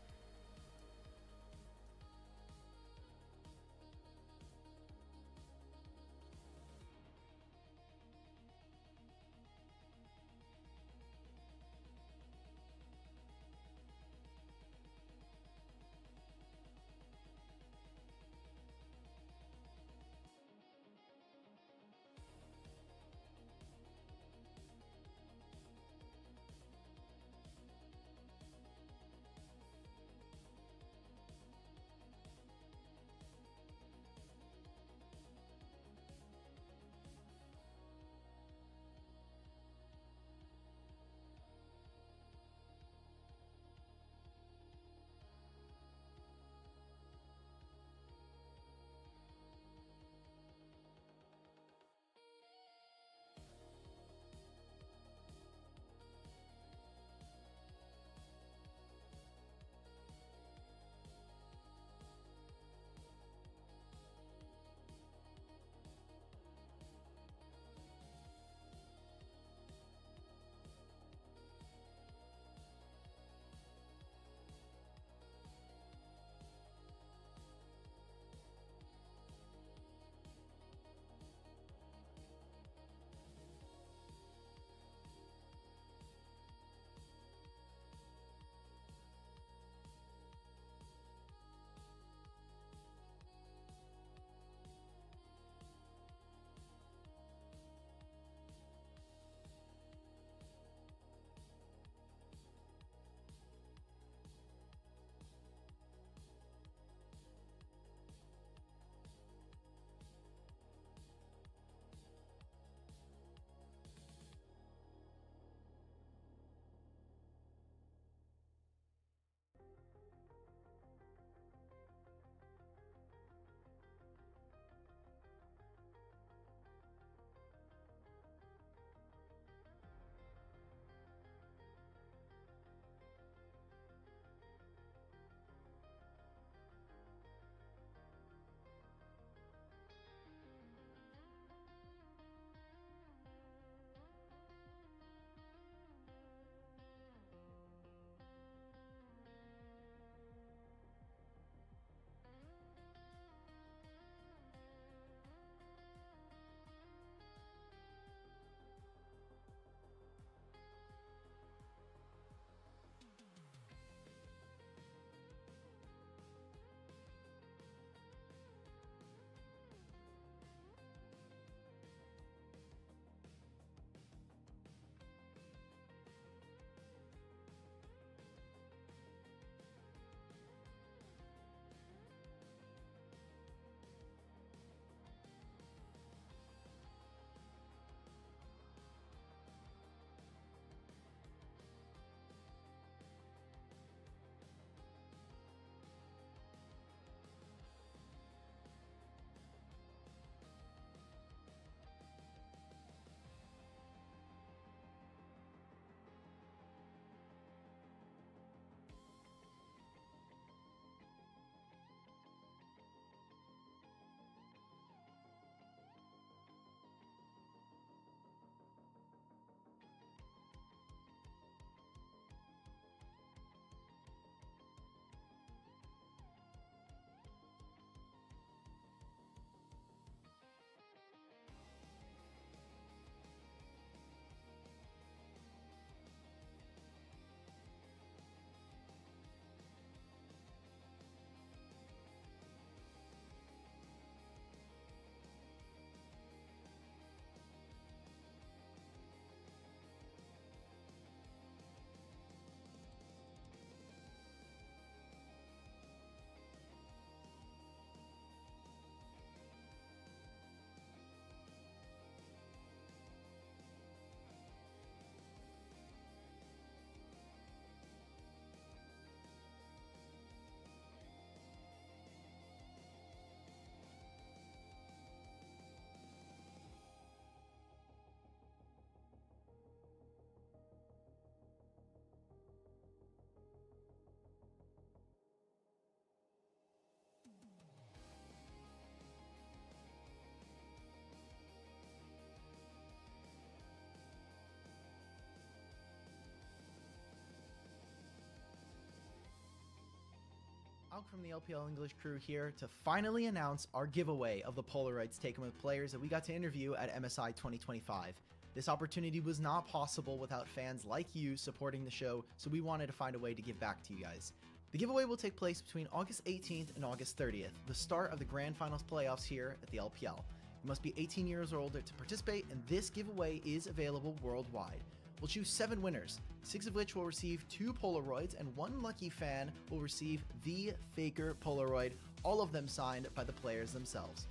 Out from the LPL English crew here to finally announce our giveaway of the Polaroids taken with players that we got to interview at MSI 2025. This opportunity was not possible without fans like you supporting the show, so we wanted to find a way to give back to you guys. The giveaway will take place between August 18th and August 30th, the start of the Grand Finals playoffs here at the LPL. You must be 18 years or older to participate, and this giveaway is available worldwide. We'll choose 7 winners, 6 of which will receive 2 Polaroids, and 1 lucky fan will receive the Faker Polaroid, all of them signed by the players themselves.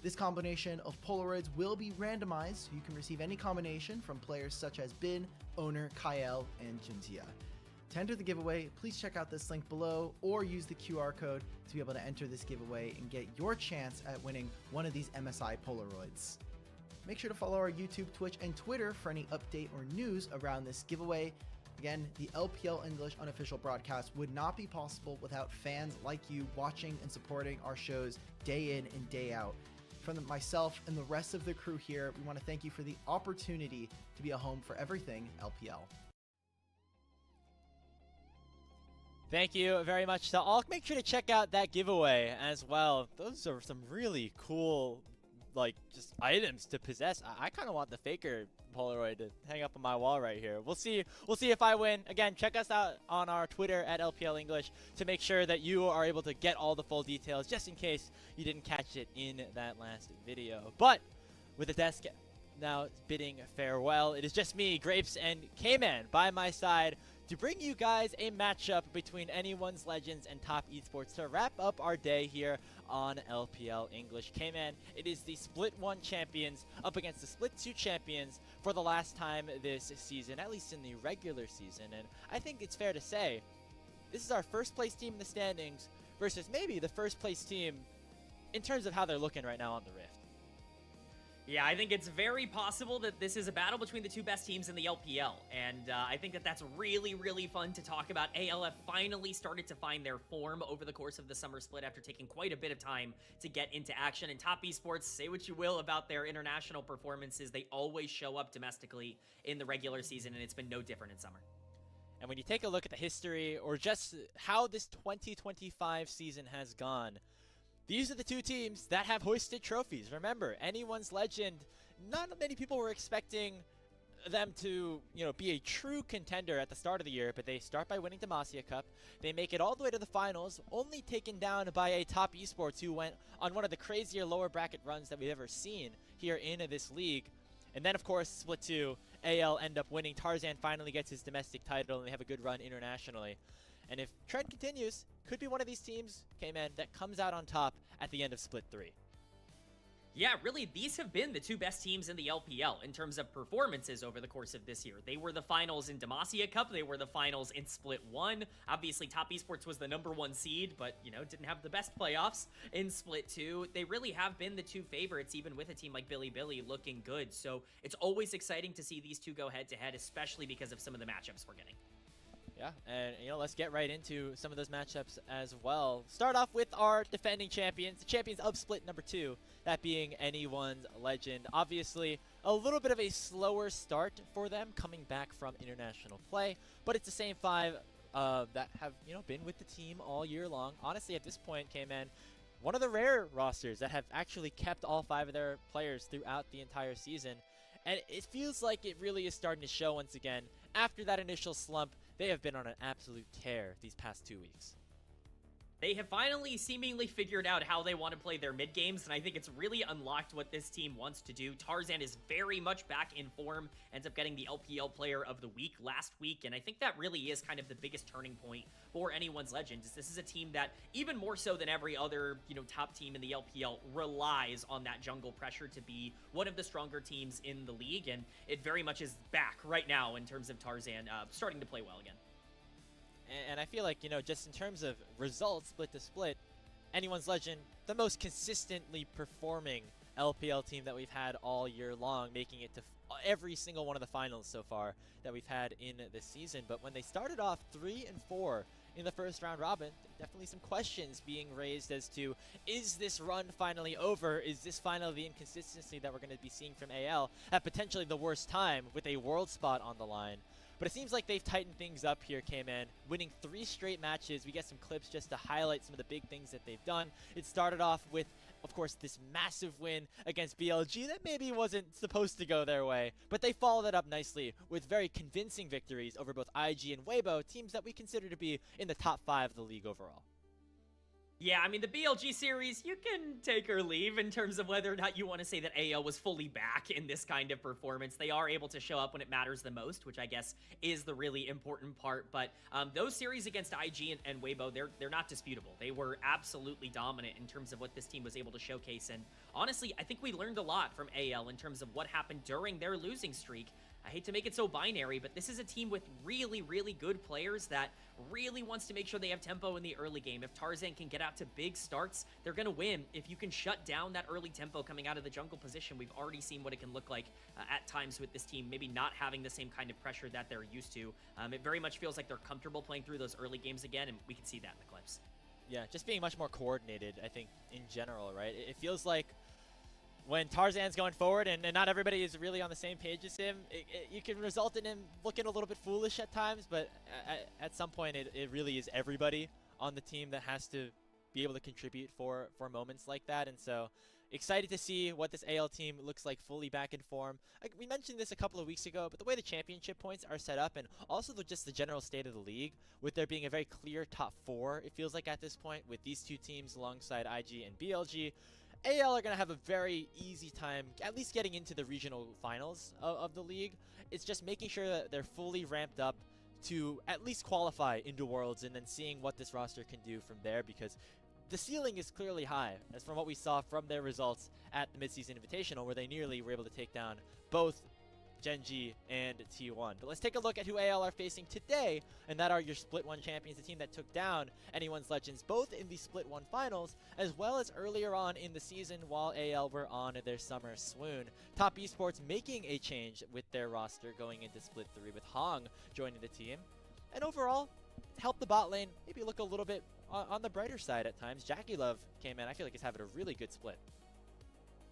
This combination of Polaroids will be randomized, so you can receive any combination from players such as Bin, Owner, Kael, and Junjia. To enter the giveaway, please check out this link below or use the QR code to be able to enter this giveaway and get your chance at winning one of these MSI Polaroids. Make sure to follow our YouTube, Twitch, and Twitter for any update or news around this giveaway. Again, the LPL English unofficial broadcast would not be possible without fans like you watching and supporting our shows day in and day out. From myself and the rest of the crew here, we want to thank you for the opportunity to be a home for everything LPL. Thank you very much to all. Make sure to check out that giveaway as well. Those are some really cool, just items to possess. I kind of want the Faker Polaroid to hang up on my wall right here. We'll see if I win. Again, check us out on our Twitter at LPL English to make sure that you are able to get all the full details, just in case you didn't catch it in that last video. But with the desk now bidding farewell, it is just me, Grapes, and K-Man by my side to bring you guys a matchup between Anyone's Legends and Top Esports to wrap up our day here on LPL English. K-Man, it is the Split 1 champions up against the Split 2 champions for the last time this season, at least in the regular season. And I think it's fair to say this is our first place team in the standings versus maybe the first place team in terms of how they're looking right now on the Rift. Yeah, I think it's very possible that this is a battle between the 2 best teams in the LPL, and I think that that's really, really fun to talk about. ALF finally started to find their form over the course of the summer split after taking quite a bit of time to get into action. And Top Esports, say what you will about their international performances, they always show up domestically in the regular season, and it's been no different in summer. And when you take a look at the history or just how this 2025 season has gone, these are the 2 teams that have hoisted trophies. Remember, Anyone's Legend, not many people were expecting them to, be a true contender at the start of the year, but they start by winning Demacia Cup. They make it all the way to the finals, only taken down by a Top Esports who went on one of the crazier lower bracket runs that we've ever seen here in this league. And then, of course, Split 2, AL end up winning. Tarzan finally gets his domestic title, and they have a good run internationally. And if trend continues, could be one of these teams, K-Man, that comes out on top at the end of Split 3. Yeah, really, these have been the 2 best teams in the LPL in terms of performances over the course of this year. They were the finals in Demacia Cup. They were the finals in Split 1. Obviously, Top Esports was the #1 seed, but, didn't have the best playoffs in Split 2. They really have been the 2 favorites, even with a team like Billy looking good. So it's always exciting to see these 2 go head-to-head, especially because of some of the matchups we're getting. Yeah, and let's get right into some of those matchups as well. Start off with our defending champions, the champions of Split number 2, that being Anyone's Legend. Obviously, a little bit of a slower start for them coming back from international play, but it's the same 5 that have been with the team all year long. Honestly, at this point, K-Man, one of the rare rosters that have actually kept all 5 of their players throughout the entire season, and it feels like it really is starting to show once again. After that initial slump, they have been on an absolute tear these past 2 weeks. They have finally seemingly figured out how they want to play their mid games, and I think it's really unlocked what this team wants to do. Tarzan is very much back in form, ends up getting the LPL Player of the Week last week, and I think that really is kind of the biggest turning point for Anyone's Legend. This is a team that, even more so than every other, top team in the LPL, relies on that jungle pressure to be one of the stronger teams in the league, and it very much is back right now in terms of Tarzan starting to play well again. And I feel like, just in terms of results, split to split, Anyone's Legend, the most consistently performing LPL team that we've had all year long, making it to every single one of the finals so far that we've had in this season. But when they started off 3-4 in the first round robin, definitely some questions being raised as to, is this run finally over? Is this finally the inconsistency that we're going to be seeing from AL at potentially the worst time with a world spot on the line? But it seems like they've tightened things up here, K-Man, winning 3 straight matches. We get some clips just to highlight some of the big things that they've done. It started off with, of course, this massive win against BLG that maybe wasn't supposed to go their way, but they followed it up nicely with very convincing victories over both IG and Weibo, teams that we consider to be in the top 5 of the league overall. Yeah, I mean, the BLG series, you can take or leave in terms of whether or not you want to say that AL was fully back in this kind of performance. They are able to show up when it matters the most, which I guess is the really important part. But those series against IG and Weibo, they're not disputable. They were absolutely dominant in terms of what this team was able to showcase. And honestly, I think we learned a lot from AL in terms of what happened during their losing streak. I hate to make it so binary, but this is a team with really, really good players that really wants to make sure they have tempo in the early game. If Tarzan can get out to big starts, they're going to win. If you can shut down that early tempo coming out of the jungle position, we've already seen what it can look like at times with this team, maybe not having the same kind of pressure that they're used to. It very much feels like they're comfortable playing through those early games again, and we can see that in the clips. Yeah, just being much more coordinated, I think, in general, right? It feels like when Tarzan's going forward and not everybody is really on the same page as him, you can result in him looking a little bit foolish at times, but at some point it really is everybody on the team that has to be able to contribute for moments like that. And so excited to see what this AL team looks like fully back in form. We mentioned this a couple of weeks ago, but the way the championship points are set up and also just the general state of the league, with there being a very clear top 4, it feels like at this point, with these 2 teams alongside IG and BLG, AL are going to have a very easy time at least getting into the regional finals of the league. It's just making sure that they're fully ramped up to at least qualify into Worlds and then seeing what this roster can do from there, because the ceiling is clearly high, as from what we saw from their results at the Midseason Invitational, where they nearly were able to take down both Gen G and T1. But let's take a look at who AL are facing today, and that are your Split 1 champions, the team that took down Anyone's Legends both in the Split 1 finals, as well as earlier on in the season while AL were on their summer swoon. Top Esports making a change with their roster going into Split 3 with Hong joining the team. And overall, helped the bot lane maybe look a little bit on the brighter side at times. Jackie Love came in, I feel like he's having a really good split.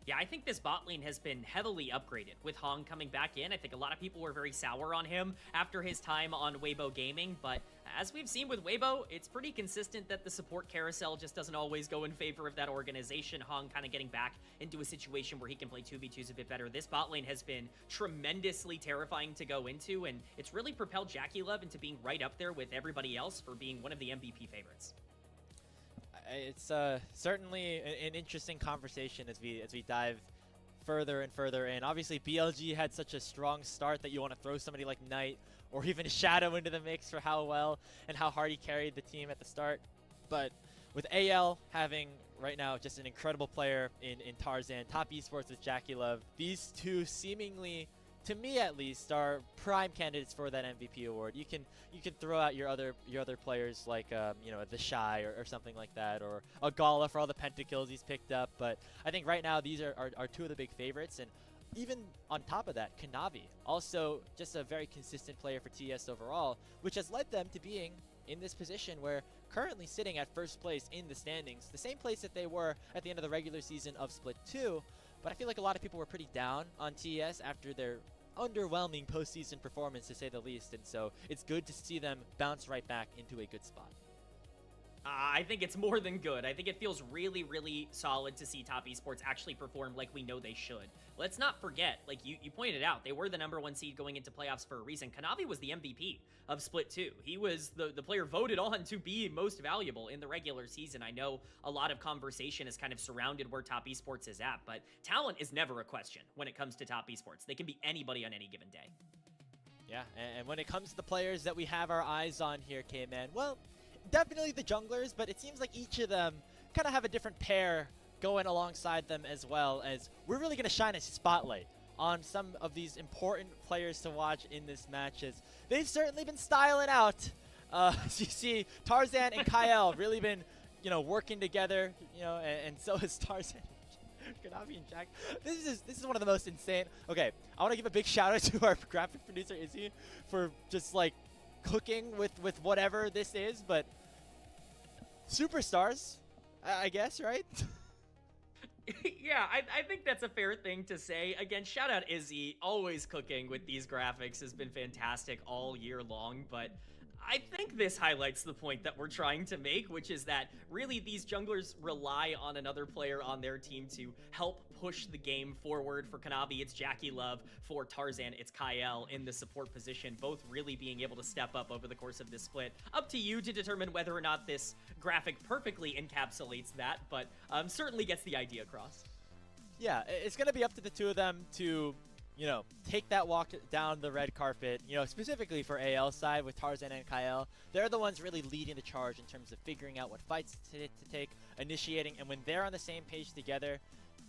Yeah, I think this bot lane has been heavily upgraded with Hong coming back in. I think a lot of people were very sour on him after his time on Weibo Gaming, but as we've seen with Weibo, it's pretty consistent that the support carousel just doesn't always go in favor of that organization. Hong kind of getting back into a situation where he can play 2v2s a bit better. This bot lane has been tremendously terrifying to go into, and it's really propelled Jackie Love into being right up there with everybody else for being one of the MVP favorites. It's certainly an interesting conversation as we dive further and further in. Obviously, BLG had such a strong start that you want to throw somebody like Knight or even Shadow into the mix for how well and how hard he carried the team at the start. But with AL having right now just an incredible player in Tarzan, Top Esports with Jackie Love, these 2 seemingly, to me at least, are prime candidates for that MVP award. You can throw out your other players like you know, the Shy or something like that, or a Gala for all the pentakills he's picked up. But I think right now these are 2 of the big favorites, and even on top of that, Kanavi, also just a very consistent player for TES overall, which has led them to being in this position where currently sitting at first place in the standings, the same place that they were at the end of the regular season of Split 2. But I feel like a lot of people were pretty down on TES after their underwhelming postseason performance, to say the least, and so it's good to see them bounce right back into a good spot. I think it's more than good. I think it feels really, really solid to see Top Esports actually perform like we know they should. Let's not forget, like you pointed out, they were the #1 seed going into playoffs for a reason. Kanavi was the MVP of Split 2. He was the player voted on to be most valuable in the regular season. I know a lot of conversation is kind of surrounded where Top Esports is at, but talent is never a question when it comes to Top Esports. They can be anybody on any given day. Yeah, and when it comes to the players that we have our eyes on here, K-Man, well, definitely the junglers, but it seems like each of them kind of have a different pair going alongside them, as well as we're really going to shine a spotlight on some of these important players to watch in this match, as they've certainly been styling out. As you see, Tarzan and Kyle really been, you know, working together, you know, and so is Tarzan. Kanavi and Jack. This is one of the most insane. Okay, I want to give a big shout out to our graphic producer Izzy for just like cooking with whatever this is, but superstars, I guess, right? Yeah, I think that's a fair thing to say. Again, shout out Izzy, always cooking with these graphics, has been fantastic all year long, but I think this highlights the point that we're trying to make, which is that really these junglers rely on another player on their team to help push the game forward. For Kanavi, it's Jackie Love. For Tarzan, it's Kyle in the support position, both really being able to step up over the course of this split. Up to you to determine whether or not this graphic perfectly encapsulates that, but certainly gets the idea across. Yeah, it's going to be up to the two of them to, you know, take that walk down the red carpet, you know, specifically for AL side with Tarzan and Kyle. They're the ones really leading the charge in terms of figuring out what fights to take, initiating, and when they're on the same page together,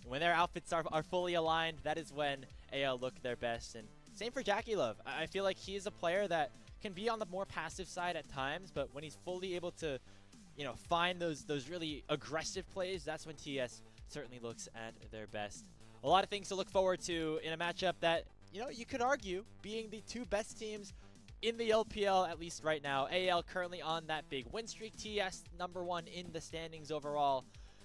when their outfits are fully aligned, that is when AL look their best. And same for Jackie Love. I feel like he is a player that can be on the more passive side at times, but when he's fully able to, you know, find those really aggressive plays, that's when TES certainly looks at their best. A lot of things to look forward to in a matchup that, you know, you could argue being the two best teams in the LPL, at least right now. AL currently on that big win streak. TES #1 in the standings overall.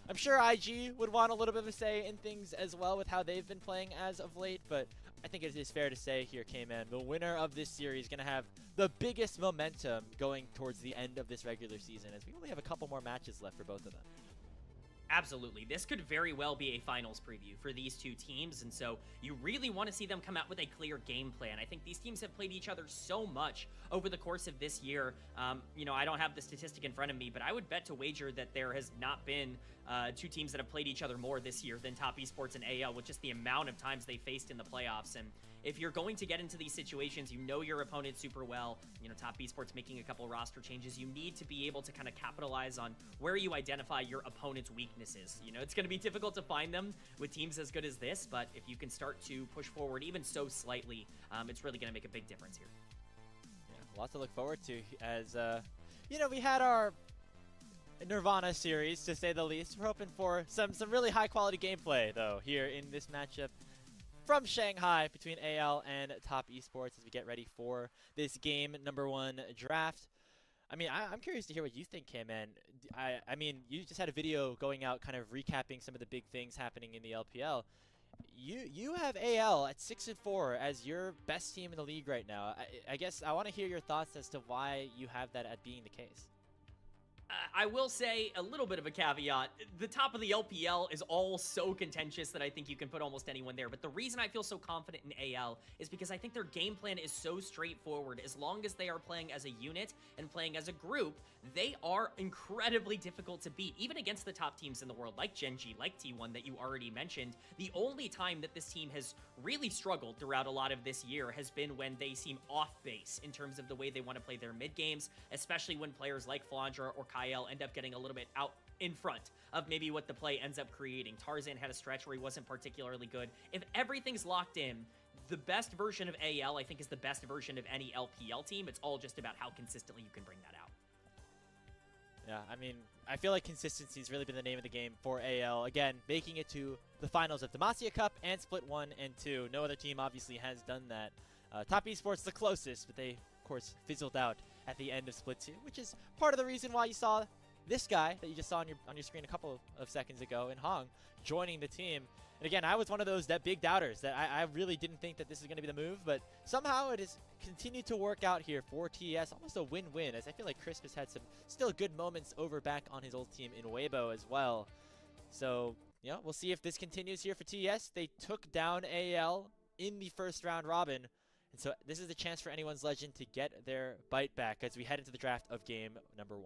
I'm sure IG would want a little bit of a say in things as well with how they've been playing as of late, but I think it is fair to say here, K-Man, the winner of this series is going to have the biggest momentum going towards the end of this regular season, as we only have a couple more matches left for both of them. Absolutely. This could very well be a finals preview for these two teams, and so you really want to see them come out with a clear game plan. I think these teams have played each other so much over the course of this year. You know, I don't have the statistic in front of me, but I would bet to wager that there has not been two teams that have played each other more this year than Top Esports and AL, with just the amount of times they faced in the playoffs. And if you're going to get into these situations, you know your opponent super well, you know, Top Esports making a couple roster changes, you need to be able to kind of capitalize on where you identify your opponent's weaknesses. You know, it's going to be difficult to find them with teams as good as this, but if you can start to push forward even so slightly, it's really going to make a big difference here. Yeah, a lot to look forward to as, you know, we had our Nirvana series, to say the least. We're hoping for some really high-quality gameplay, though, here in this matchup from Shanghai between AL and Top Esports as we get ready for this game #1 draft. I mean, I'm curious to hear what you think, K-Man. I mean, you just had a video going out kind of recapping some of the big things happening in the LPL. You have AL at 6-4 as your best team in the league right now. I guess I want to hear your thoughts as to why you have that at being the case. I will say a little bit of a caveat. The top of the LPL is all so contentious that I think you can put almost anyone there. But the reason I feel so confident in AL is because I think their game plan is so straightforward. As long as they are playing as a unit and playing as a group, they are incredibly difficult to beat, even against the top teams in the world, like Gen.G, like T1 that you already mentioned. The only time that this team has really struggled throughout a lot of this year has been when they seem off base in terms of the way they want to play their mid games, especially when players like Flandra or Kyle end up getting a little bit out in front of maybe what the play ends up creating. Tarzan had a stretch where he wasn't particularly good. If everything's locked in, the best version of AL, I think, is the best version of any LPL team. It's all just about how consistently you can bring that out. Yeah, I mean, I feel like consistency has really been the name of the game for AL. Again, making it to the finals of Demacia Cup and Split 1 and 2. No other team obviously has done that. Top Esports the closest, but they, of course, fizzled out at the end of Split 2, which is part of the reason why you saw this guy that you just saw on your screen a couple of seconds ago in Hong joining the team. And again, I was one of those big doubters that I really didn't think that this was going to be the move, but somehow it has continued to work out here for TES. Almost a win-win, as I feel like Crisp has had some still good moments over back on his old team in Weibo as well. So, you know, we'll see if this continues here for TES. They took down AL in the first round robin, and so this is a chance for anyone's legend to get their bite back as we head into the draft of game #1.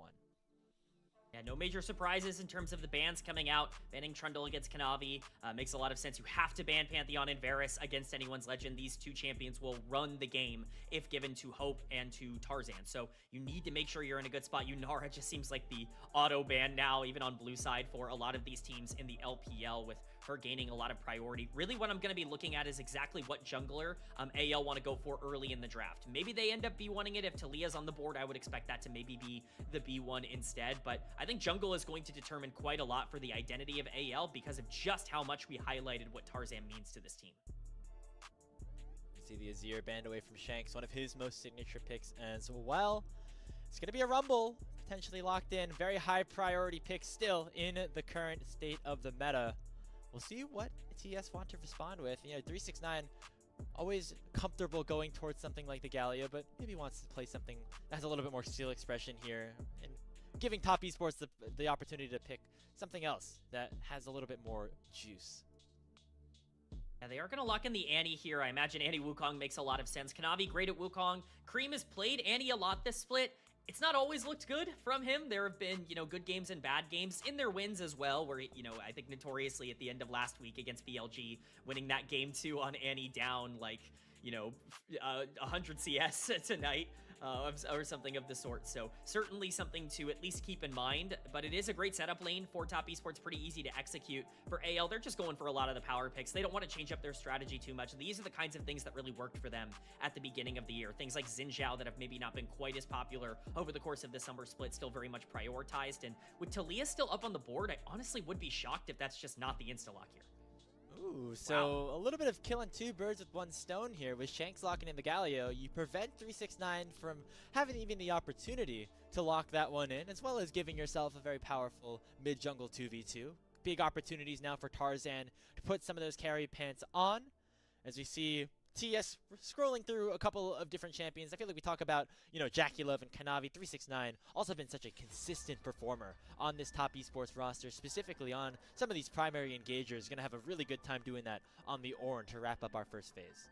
Yeah, no major surprises in terms of the bans coming out. Banning Trundle against Kanavi makes a lot of sense. You have to ban Pantheon and Varus against anyone's legend. These two champions will run the game if given to Hope and to Tarzan. So you need to make sure you're in a good spot. Yunara just seems like the auto ban now, even on blue side, for a lot of these teams in the LPL, with her gaining a lot of priority. Really what I'm going to be looking at is exactly what jungler AL want to go for early in the draft. Maybe they end up B1ing it. If Talia's on the board, I would expect that to maybe be the B1 instead. But I think jungle is going to determine quite a lot for the identity of AL because of just how much we highlighted what Tarzan means to this team. You see the Azir banned away from Shanks, one of his most signature picks as well. It's going to be a Rumble, potentially locked in. Very high priority pick still in the current state of the meta. we'll see what TES want to respond with. 369 always comfortable going towards something like the Galio, but maybe wants to play something that has a little bit more steel expression here, and giving Top Esports the opportunity to pick something else that has a little bit more juice. Yeah, they are going to lock in the Annie here. I imagine Annie Wukong makes a lot of sense. Kanavi, great at Wukong. Cream has played Annie a lot this split. It's not always looked good from him. There have been, good games and bad games in their wins as well, where, I think notoriously at the end of last week against BLG, winning that game 2 on Annie down, 100 CS tonight. Or something of the sort. So certainly something to at least keep in mind, but it is a great setup lane for Top Esports, pretty easy to execute. For AL, they're just going for a lot of the power picks. They don't want to change up their strategy too much. These are the kinds of things that really worked for them at the beginning of the year. Things like Xin Zhao that have maybe not been quite as popular over the course of the summer split, still very much prioritized. And with Talia still up on the board, I honestly would be shocked if that's just not the insta-lock here. Ooh, so a little bit of killing 2 birds with 1 stone here. With Shanks locking in the Galio, you prevent 369 from having even the opportunity to lock that one in, as well as giving yourself a very powerful mid-jungle 2v2. Big opportunities now for Tarzan to put some of those carry pants on, as we see TES scrolling through a couple of different champions. I feel like we talk about, Jackie Love and Kanavi. 369 also been such a consistent performer on this Top Esports roster, specifically on some of these primary engagers. Going to have a really good time doing that on the Ornn to wrap up our first phase.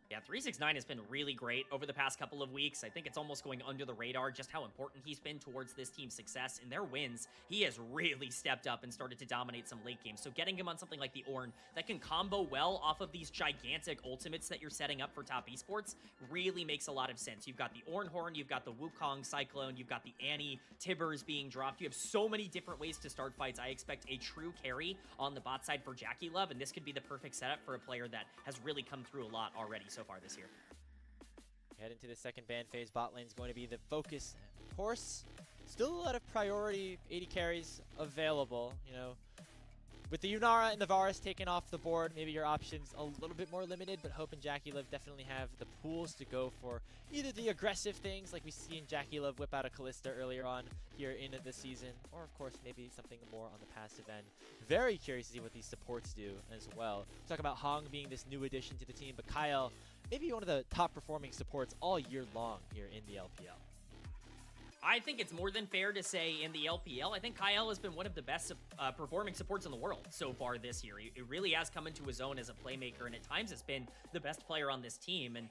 Yeah, 369 has been really great over the past couple of weeks. I think it's almost going under the radar just how important he's been towards this team's success. In their wins, he has really stepped up and started to dominate some late games. So getting him on something like the Ornn that can combo well off of these gigantic ultimates that you're setting up for Top Esports really makes a lot of sense. You've got the Ornn Horn, you've got the Wukong Cyclone, you've got the Annie Tibbers being dropped. You have so many different ways to start fights. I expect a true carry on the bot side for Jackie Love, and this could be the perfect setup for a player that has really come through a lot already so far this year. Head into the second ban phase. Bot lane is going to be the focus. Of course, still a lot of priority 80 carries available. With the Yunara and the Varus taken off the board, maybe your options a little bit more limited, but Hope and Jackie Love definitely have the pools to go for either the aggressive things like we seen Jackie Love whip out a Kalista earlier on here in the season, or of course maybe something more on the passive end. Very curious to see what these supports do as well. Talk about Hong being this new addition to the team, but Kyle, maybe one of the top performing supports all year long here in the LPL. I think it's more than fair to say in the LPL, I think Kyle has been one of the best performing supports in the world so far this year. He really has come into his own as a playmaker, and at times has been the best player on this team. And,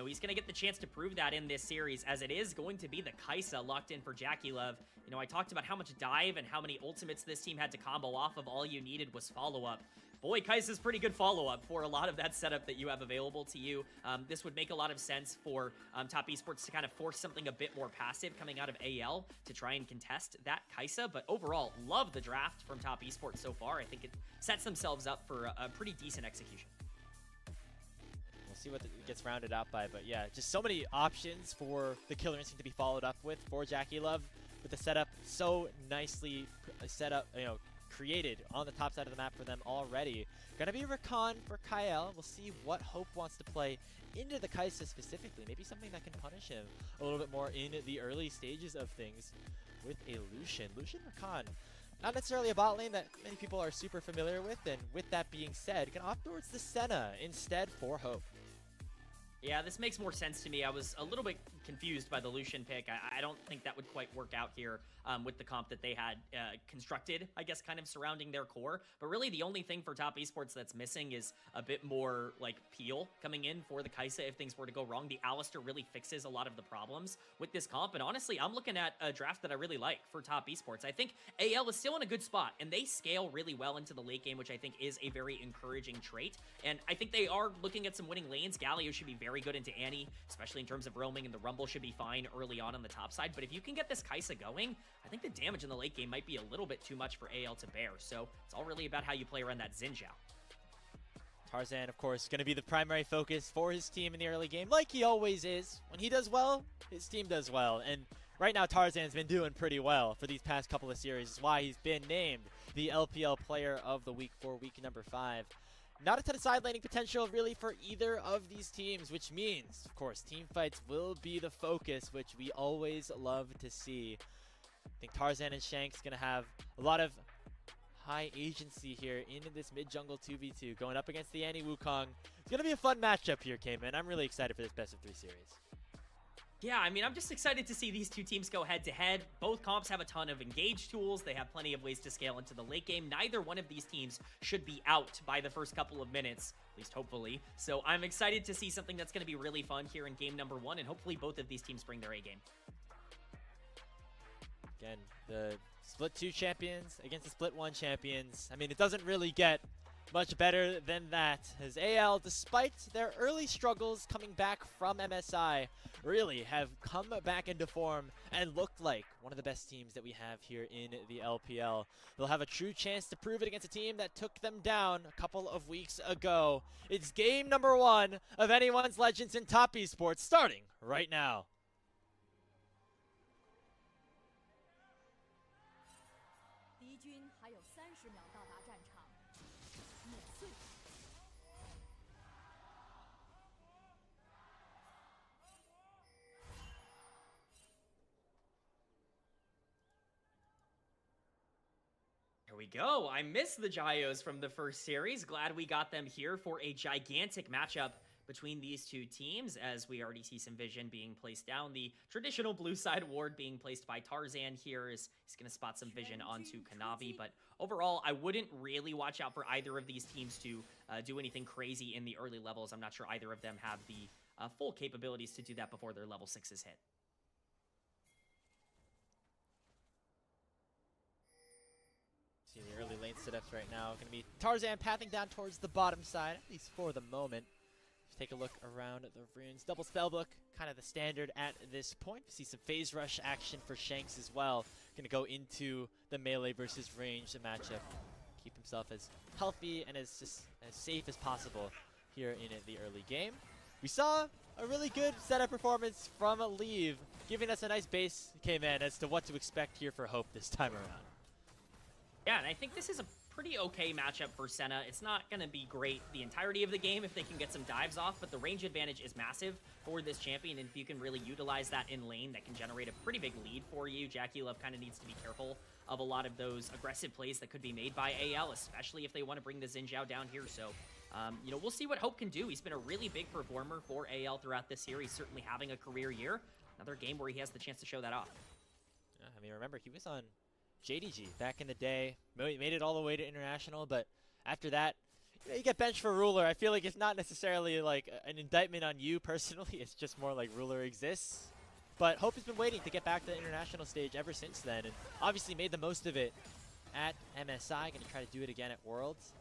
he's going to get the chance to prove that in this series, as it is going to be the Kai'Sa locked in for Jackie Love. I talked about how much dive and how many ultimates this team had to combo off of. All you needed was follow-up. Boy, Kai'Sa's pretty good follow-up for a lot of that setup that you have available to you. This would make a lot of sense for Top Esports to kind of force something a bit more passive coming out of AL to try and contest that Kai'Sa. But overall, love the draft from Top Esports so far. I think it sets themselves up for a pretty decent execution. We'll see what gets rounded out by, but yeah, just so many options for the Killer Instinct to be followed up with for Jackie Love, with the setup so nicely set up, created on the top side of the map for them already. Gonna be Rakan for Kyle. We'll see what Hope wants to play into the Kai'Sa specifically. Maybe something that can punish him a little bit more in the early stages of things with a Lucian. Lucian Rakan, not necessarily a bot lane that many people are super familiar with, and with that being said, can opt towards the Senna instead for Hope. Yeah, this makes more sense to me. I was a little bit confused by the Lucian pick. I don't think that would quite work out here with the comp that they had constructed, I guess, kind of surrounding their core. But really, the only thing for Top Esports that's missing is a bit more, peel coming in for the Kai'Sa if things were to go wrong. The Alistar really fixes a lot of the problems with this comp. And honestly, I'm looking at a draft that I really like for Top Esports. I think AL is still in a good spot, and they scale really well into the late game, which I think is a very encouraging trait. And I think they are looking at some winning lanes. Galio should be very good into Annie, especially in terms of roaming, and the Rumble should be fine early on the top side. But if you can get this Kai'Sa going, I think the damage in the late game might be a little bit too much for AL to bear. So it's all really about how you play around that Xin Zhao. Tarzan, of course, going to be the primary focus for his team in the early game, like he always is. When he does well, his team does well. And right now, Tarzan's been doing pretty well for these past couple of series. Is why he's been named the LPL Player of the Week for week number 5. Not a ton of side laning potential really for either of these teams, which means, of course, team fights will be the focus, which we always love to see. I think Tarzan and Shanks going to have a lot of high agency here into this mid-jungle 2v2, going up against the Annie Wukong. It's going to be a fun matchup here, Cayman. I'm really excited for this best-of-3 series. Yeah, I mean, I'm just excited to see these two teams go head-to-head. Both comps have a ton of engage tools. They have plenty of ways to scale into the late game. Neither one of these teams should be out by the first couple of minutes, at least hopefully. So I'm excited to see something that's going to be really fun here in game number 1, and hopefully both of these teams bring their A game. Again, the Split 2 champions against the Split 1 champions. I mean, it doesn't really get much better than that, as AL, despite their early struggles coming back from MSI, really have come back into form and looked like one of the best teams that we have here in the LPL. They'll have a true chance to prove it against a team that took them down a couple of weeks ago. It's game number 1 of Anyone's Legends in Top Esports, starting right now. Here we go. I missed the Gyos from the first series. Glad we got them here for a gigantic matchup between these two teams, as we already see some vision being placed down. The traditional blue side ward being placed by Tarzan here is he's going to spot some vision onto Kanavi, but overall, I wouldn't really watch out for either of these teams to do anything crazy in the early levels. I'm not sure either of them have the full capabilities to do that before their level 6s hit. See the early lane setups right now. Going to be Tarzan pathing down towards the bottom side, at least for the moment. Take a look around the runes. Double spellbook, kind of the standard at this point. See some phase rush action for Shanks as well. Going to go into the melee versus range matchup. Keep himself as healthy and as safe as possible here in the early game. We saw a really good setup performance from Leave, giving us a nice base K-Man as to what to expect here for Hope this time around. Yeah, and I think this is a pretty okay matchup for Senna. It's not going to be great the entirety of the game if they can get some dives off, but the range advantage is massive for this champion, and if you can really utilize that in lane, that can generate a pretty big lead for you. Jackie Love kind of needs to be careful of a lot of those aggressive plays that could be made by AL, especially if they want to bring the Xin Zhao down here. So, you know, we'll see what Hope can do. He's been a really big performer for AL throughout this series, certainly having a career year. Another game where he has the chance to show that off. Yeah, I mean, remember, he was on JDG back in the day, made it all the way to international, but after that, you get benched for Ruler. I feel like it's not necessarily like an indictment on you personally, it's just more like Ruler exists. But Hope has been waiting to get back to the international stage ever since then, and obviously made the most of it at MSI. Going to try to do it again at Worlds,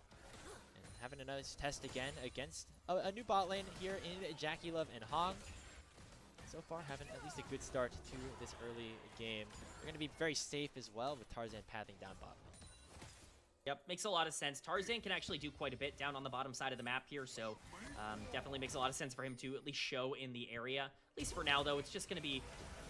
and having another test again against a new bot lane here in Jackie Love and Hong. So far, having at least a good start to this early game. They're going to be very safe as well with Tarzan pathing down bottom. Yep, makes a lot of sense. Tarzan can actually do quite a bit down on the bottom side of the map here, so definitely makes a lot of sense for him to at least show in the area. At least for now, though, it's just going to be,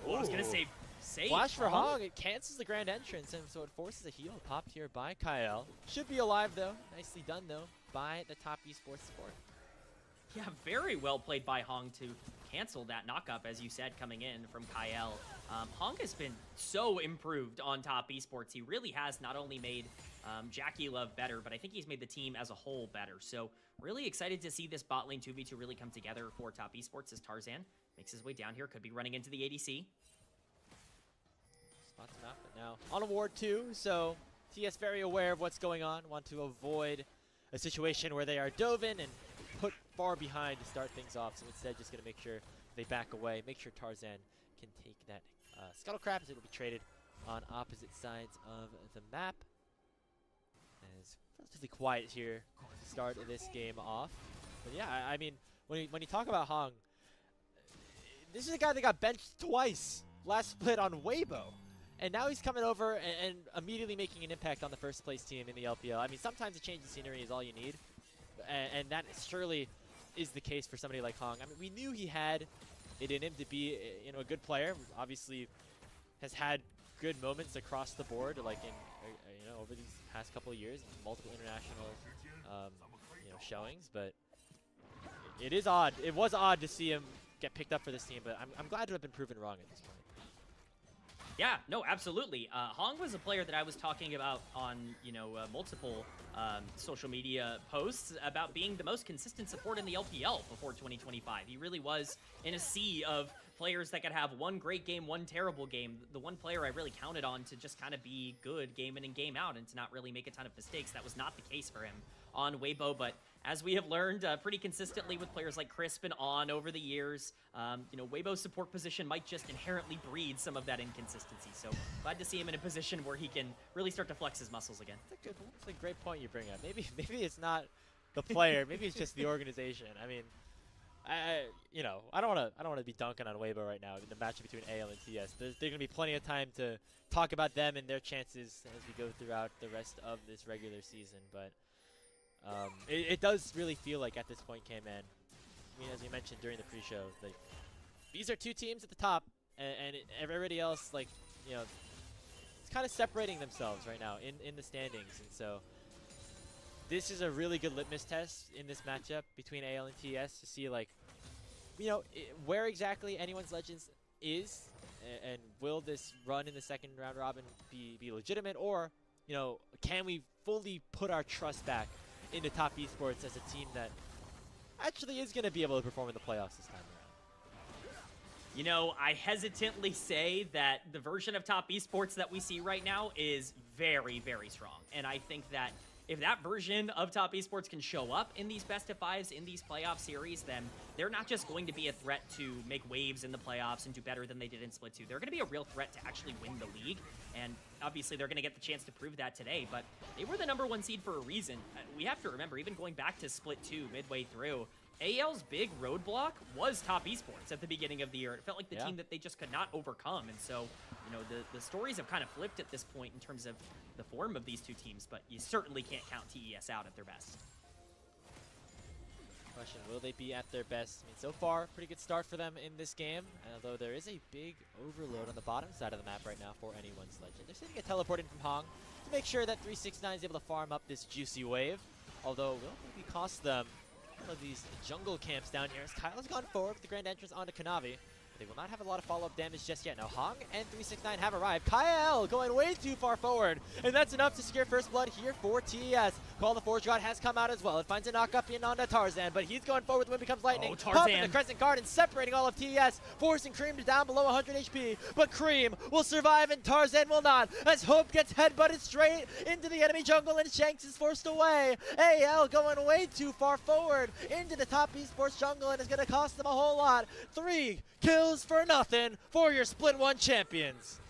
I was going to say, safe. Flash for Hog, it cancels the grand entrance, and so it forces a heal popped here by Kyle. Should be alive, though. Nicely done, though, by the top esports support. Yeah, very well played by Hong to cancel that knockup, as you said, coming in from Kyle. Hong has been so improved on top esports. He really has not only made Jackie Love better, but I think he's made the team as a whole better. So really excited to see this bot lane 2v2 really come together for top esports as Tarzan makes his way down here. Could be running into the ADC. Spots him out, but now on a ward 2, so TES very aware of what's going on. Want to avoid a situation where they are dove in and put far behind to start things off. So instead, just going to make sure they back away, make sure Tarzan can take that Scuttlecraft, as it will be traded on opposite sides of the map. And it's relatively quiet here to start this game off. But yeah, I mean, when you talk about Hong, this is a guy that got benched twice last split on Weibo. And now he's coming over and immediately making an impact on the first place team in the LPL. I mean, sometimes a change in scenery is all you need. And that surely is the case for somebody like Hong. I mean, we knew he had it in him to be, you know, a good player. Obviously, has had good moments across the board, like in, you know, over these past couple of years, multiple international, you know, showings. But it is odd. It was odd to see him get picked up for this team, but I'm glad to have been proven wrong at this point. Yeah, no, absolutely. Hong was a player that I was talking about on, multiple social media posts about being the most consistent support in the LPL before 2025. He really was in a sea of players that could have one great game, one terrible game. The one player I really counted on to just kind of be good game in and game out and to not really make a ton of mistakes. That was not the case for him on Weibo, but as we have learned pretty consistently with players like Crisp and On over the years, Weibo's support position might just inherently breed some of that inconsistency. So glad to see him in a position where he can really start to flex his muscles again. That's a great point you bring up. Maybe it's not the player. Maybe it's just the organization. I mean, I don't want to be dunking on Weibo right now in the matchup between AL and TS. There's going to be plenty of time to talk about them and their chances as we go throughout the rest of this regular season, but it does really feel like at this point, K-Man, I mean, as we mentioned during the pre-show, like, these are two teams at the top, and everybody else, like, it's kind of separating themselves right now in the standings, and so this is a really good litmus test in this matchup between AL and TS to see, like, where exactly anyone's Legends is, and will this run in the second round robin be legitimate, or, can we fully put our trust back into Top Esports as a team that actually is going to be able to perform in the playoffs this time around? I hesitantly say that the version of Top Esports that we see right now is very, very strong. And I think that if that version of Top Esports can show up in these best of fives, in these playoff series, then they're not just going to be a threat to make waves in the playoffs and do better than they did in Split 2. They're going to be a real threat to actually win the league. And obviously they're going to get the chance to prove that today, but they were the #1 seed for a reason. We have to remember, even going back to Split 2 midway through, AL's big roadblock was Top Esports at the beginning of the year. It felt like the team that they just could not overcome. And so, the stories have kind of flipped at this point in terms of the form of these two teams, but you certainly can't count TES out at their best. Question, will they be at their best? I mean, so far, pretty good start for them in this game, although there is a big overload on the bottom side of the map right now for anyone's Legend. They're sending a teleport in from Hong to make sure that 369 is able to farm up this juicy wave, although it will maybe cost them one of these jungle camps down here as Kyle has gone forward with the grand entrance onto Kanavi. They will not have a lot of follow-up damage just yet. Now Hong and 369 have arrived. Kyle going way too far forward, and that's enough to secure first blood here for TES. Call the Forge God has come out as well. It finds a knock-up in onto Tarzan, but he's going forward when it becomes lightning. Oh, Tarzan. Popping the Crescent Guard and separating all of TES, forcing Cream to down below 100 HP. But Cream will survive and Tarzan will not, as Hope gets headbutted straight into the enemy jungle and Shanks is forced away. AL going way too far forward into the Top Esports jungle, and it's going to cost them a whole lot. 3 kills for nothing for your Split 1 champions.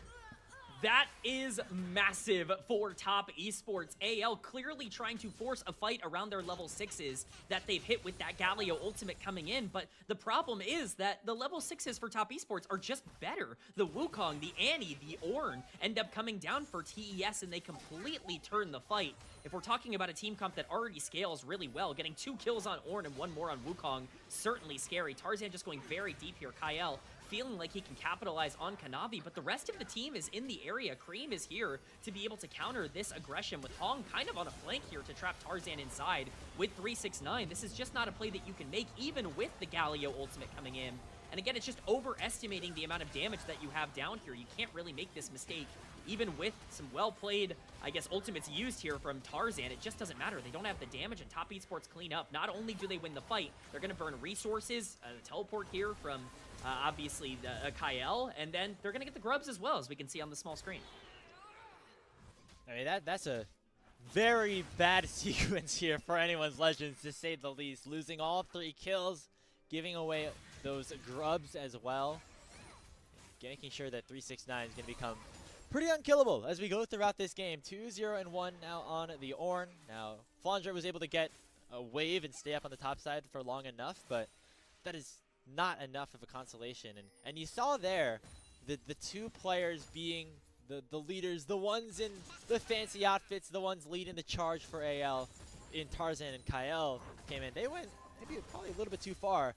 That is massive for Top Esports. AL clearly trying to force a fight around their level 6s that they've hit with that Galio ultimate coming in, but the problem is that the level 6s for Top Esports are just better. The Wukong, the Annie, the Ornn end up coming down for TES, and they completely turn the fight. If we're talking about a team comp that already scales really well, getting 2 kills on Ornn and 1 more on Wukong, certainly scary. Tarzan just going very deep here. Kyle feeling like he can capitalize on Kanavi, but the rest of the team is in the area. Cream is here to be able to counter this aggression with Hong kind of on a flank here to trap Tarzan inside with 369. This is just not a play that you can make even with the Galio ultimate coming in. And again, it's just overestimating the amount of damage that you have down here. You can't really make this mistake even with some well-played, I guess, ultimates used here from Tarzan. It just doesn't matter. They don't have the damage, and Top Esports clean up. Not only do they win the fight, they're going to burn resources, teleport here from obviously Kyle, and then they're going to get the grubs as well, as we can see on the small screen. I mean, that's a very bad sequence here for anyone's Legends, to say the least. Losing all 3 kills, giving away those grubs as well, making sure that 369 is going to become pretty unkillable as we go throughout this game. 2-0-1 now on the Ornn. Now, Flandre was able to get a wave and stay up on the top side for long enough, but that is not enough of a consolation. And you saw there the 2 players being the leaders, the ones in the fancy outfits, the ones leading the charge for AL in Tarzan and Kyle came in. They went maybe probably a little bit too far.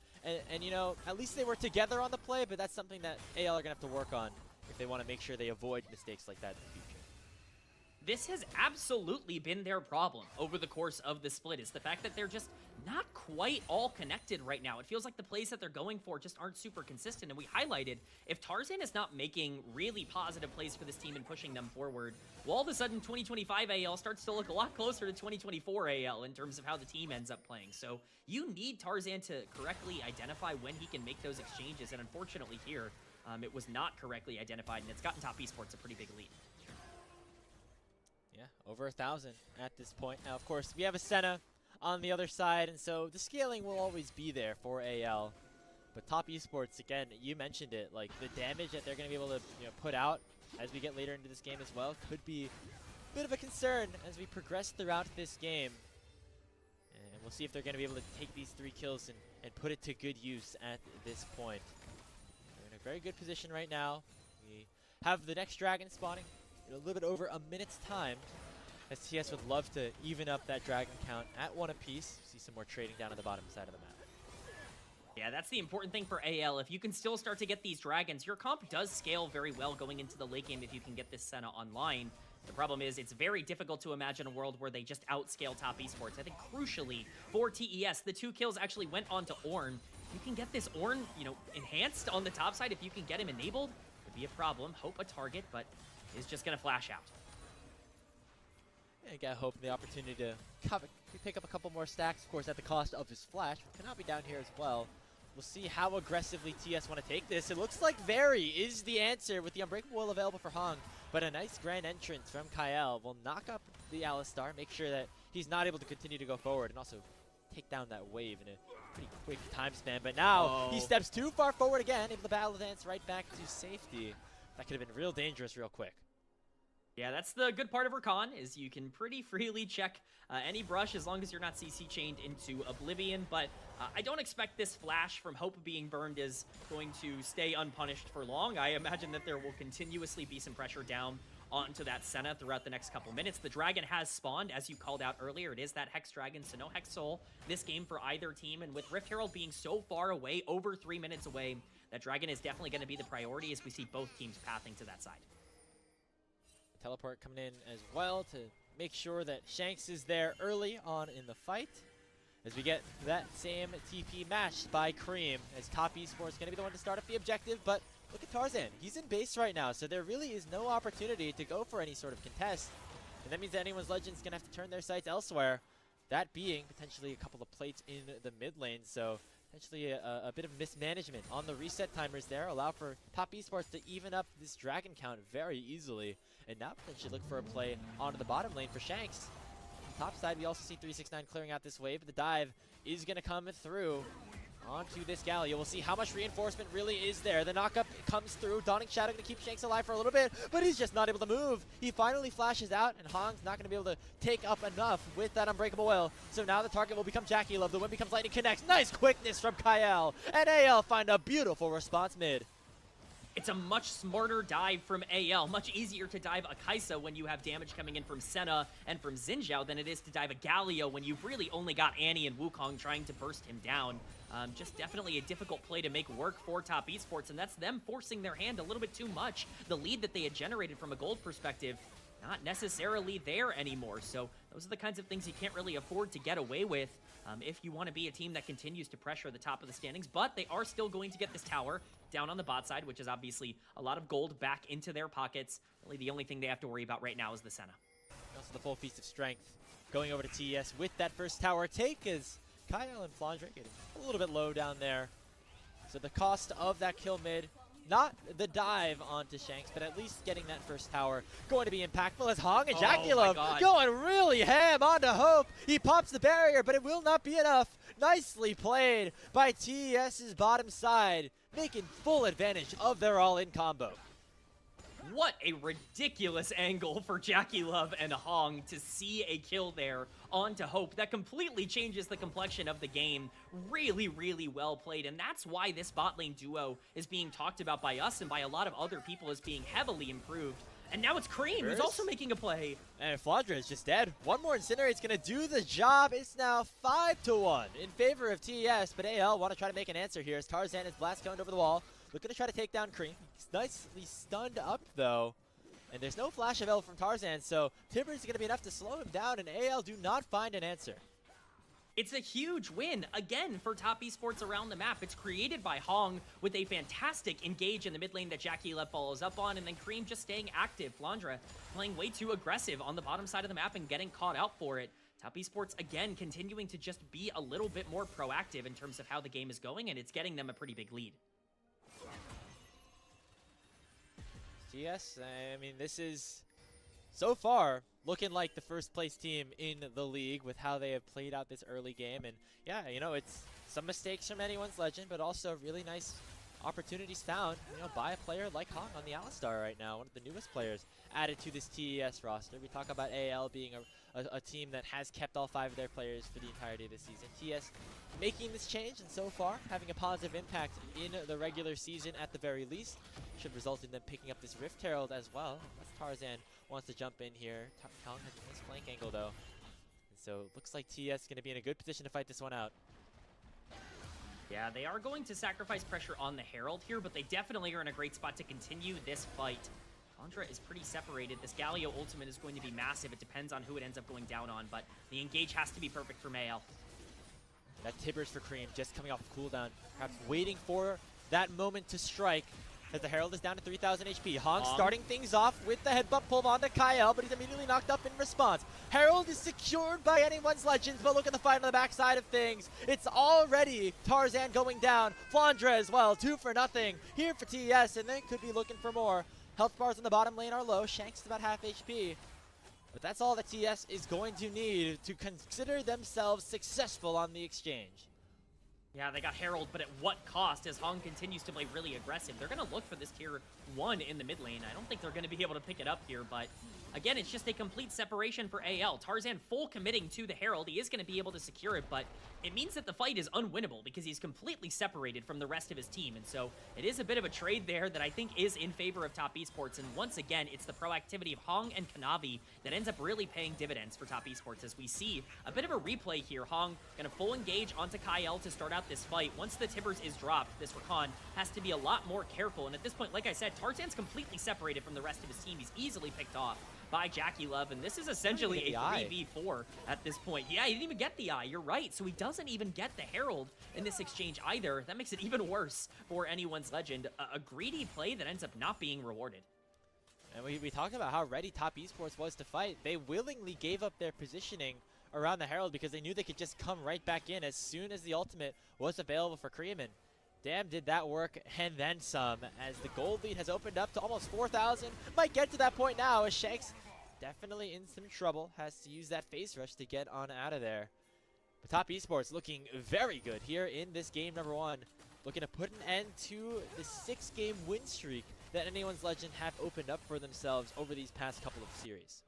And you know, at least they were together on the play, but that's something that AL are going to have to work on if they want to make sure they avoid mistakes like that in the future. This has absolutely been their problem over the course of the split, is the fact that they're just not quite all connected right now. It feels like the plays that they're going for just aren't super consistent. And we highlighted, if Tarzan is not making really positive plays for this team and pushing them forward, well, all of a sudden 2025 AL starts to look a lot closer to 2024 AL in terms of how the team ends up playing. So you need Tarzan to correctly identify when he can make those exchanges. And unfortunately here, it was not correctly identified, and it's gotten Top Esports a pretty big lead. Yeah, over 1,000 at this point. Now, of course, we have a Senna on the other side, and so the scaling will always be there for AL. But Top Esports, again, you mentioned it, like the damage that they're going to be able to put out as we get later into this game as well could be a bit of a concern as we progress throughout this game. And we'll see if they're going to be able to take these 3 kills and put it to good use at this point. They're in a very good position right now. We have the next dragon spawning in a little bit over a minute's time, as TS would love to even up that dragon count at 1 apiece. See some more trading down on the bottom side of the map. Yeah, that's the important thing for AL. If you can still start to get these dragons, your comp does scale very well going into the late game if you can get this Senna online. The problem is it's very difficult to imagine a world where they just outscale Top Esports. I think crucially for TES, the 2 kills actually went on to Ornn. You can get this Ornn, enhanced on the top side. If you can get him enabled, it would be a problem. Hope a target, but is just going to flash out. I got hope the opportunity to pick up a couple more stacks, of course, at the cost of his flash. Cannot be down here as well. We'll see how aggressively TS want to take this. It looks like Very is the answer with the Unbreakable Will available for Hong, but a nice grand entrance from Kyle will knock up the Alistar, make sure that he's not able to continue to go forward, and also take down that wave in a pretty quick time span. But now he steps too far forward again, able to battle dance right back to safety. That could have been real dangerous real quick. Yeah, that's the good part of Rakan, is you can pretty freely check any brush as long as you're not CC chained into Oblivion, but I don't expect this flash from Hope being burned is going to stay unpunished for long. I imagine that there will continuously be some pressure down onto that Senna throughout the next couple minutes. The dragon has spawned, as you called out earlier. It is that Hex Dragon, so no Hex Soul this game for either team, and with Rift Herald being so far away, over 3 minutes away, that dragon is definitely going to be the priority as we see both teams pathing to that side. Teleport coming in as well to make sure that Shanks is there early on in the fight, as we get that same TP matched by Cream, as Top Esports going to be the one to start up the objective. But look at Tarzan, he's in base right now, so there really is no opportunity to go for any sort of contest, and that means that anyone's Legend's going to have to turn their sights elsewhere, that being potentially a couple of plates in the mid lane. So potentially a bit of mismanagement on the reset timers there, allow for Top Esports to even up this dragon count very easily, and now potentially look for a play onto the bottom lane for Shanks. Top side, we also see 369 clearing out this wave, but the dive is going to come through onto this Gallia. We'll see how much reinforcement really is there. The knockup comes through. Dawning Shadow going to keep Shanks alive for a little bit, but he's just not able to move. He finally flashes out, and Hong's not going to be able to take up enough with that Unbreakable Will. So now the target will become Jackie Love. The win becomes Lightning Connects. Nice quickness from Kyle, and AL find a beautiful response mid. It's a much smarter dive from AL, much easier to dive a Kaisa when you have damage coming in from Senna and from Xin Zhao than it is to dive a Galio when you've really only got Annie and Wukong trying to burst him down. Just definitely a difficult play to make work for Top Esports, and that's them forcing their hand a little bit too much. The lead that they had generated from a gold perspective, not necessarily there anymore. So those are the kinds of things you can't really afford to get away with if you want to be a team that continues to pressure the top of the standings. But they are still going to get this tower down on the bot side, which is obviously a lot of gold back into their pockets. Really the only thing they have to worry about right now is the Senna. Also the full Feast of Strength going over to TES with that first tower take, as Kyle and Flandre getting a little bit low down there. So the cost of that kill mid, not the dive onto Shanks, but at least getting that first tower going to be impactful, as Hong and Jackie Love going really ham onto Hope. He pops the barrier, but it will not be enough. Nicely played by TES's bottom side, making full advantage of their all-in combo. What a ridiculous angle for Jackie Love and Hong to see a kill there onto Hope. That completely changes the complexion of the game. Really, really well played, and that's why this bot lane duo is being talked about by us and by a lot of other people as being heavily improved. And now it's Cream who's also making a play. And Flandre is just dead. One more Incinerate's going to do the job. It's now 5-1 in favor of TES, but AL want to try to make an answer here as Tarzan is blast coned over the wall. Looking to try to take down Cream. He's nicely stunned up, though. And there's no flash available from Tarzan, so Tibbers is going to be enough to slow him down, and AL do not find an answer. It's a huge win, again, for top esports around the map. It's created by Hong with a fantastic engage in the mid lane that Jackie Lev follows up on, and then Cream just staying active. Flandre playing way too aggressive on the bottom side of the map and getting caught out for it. Top esports, again, continuing to just be a little bit more proactive in terms of how the game is going, and it's getting them a pretty big lead. TES, I mean, this is so far looking like the first place team in the league with how they have played out this early game. And yeah, you know, it's some mistakes from anyone's legend, but also really nice opportunities found, you know, by a player like Hong on the Alistar right now, one of the newest players added to this TES roster. We talk about AL being a team that has kept all 5 of their players for the entirety of the season. TES making this change, and so far having a positive impact in the regular season at the very least. Should result in them picking up this Rift Herald as well, unless Tarzan wants to jump in here. Hong has a nice flank angle though. And so it looks like TES going to be in a good position to fight this one out. Yeah, they are going to sacrifice pressure on the Herald here, but they definitely are in a great spot to continue this fight. Flandre is pretty separated. This Galio ultimate is going to be massive. It depends on who it ends up going down on, but the engage has to be perfect for Mayel. That Tibbers for Cream just coming off cooldown, perhaps waiting for that moment to strike. As the Herald is down to 3,000 HP. Hong starting things off with the headbutt pull onto Kyle, but he's immediately knocked up in response. Herald is secured by anyone's legends, but look at the fight on the backside of things. It's already Tarzan going down. Flandre as well, 2 for nothing here for TES, and they could be looking for more. Health bars in the bottom lane are low. Shanks is about half HP. But that's all that TES is going to need to consider themselves successful on the exchange. Yeah, they got Herald, but at what cost as Hong continues to play really aggressive? They're going to look for this tier 1 in the mid lane. I don't think they're going to be able to pick it up here, but again, it's just a complete separation for AL. Tarzan full committing to the Herald. He is going to be able to secure it, but it means that the fight is unwinnable because he's completely separated from the rest of his team. And so it is a bit of a trade there that I think is in favor of top esports. And once again, it's the proactivity of Hong and Kanavi that ends up really paying dividends for top esports as we see a bit of a replay here. Hong going to full engage onto Kyle to start out this fight. Once the Tibbers is dropped, this Rakan has to be a lot more careful. And at this point, like I said, Tarzan's completely separated from the rest of his team. He's easily picked off by Jackie Love, and this is essentially a 3v4 at this point. Yeah, he didn't even get the eye, you're right. So he doesn't even get the Herald in this exchange either. That makes it even worse for anyone's legend. A greedy play that ends up not being rewarded. And we talk about how ready top esports was to fight. They willingly gave up their positioning around the Herald because they knew they could just come right back in as soon as the ultimate was available for Creeman. Damn, did that work, and then some, as the gold lead has opened up to almost 4,000. Might get to that point now, as Shanks definitely in some trouble. Has to use that face rush to get on out of there. But top esports looking very good here in this game number 1. Looking to put an end to the 6-game win streak that anyone's legend have opened up for themselves over these past couple of series.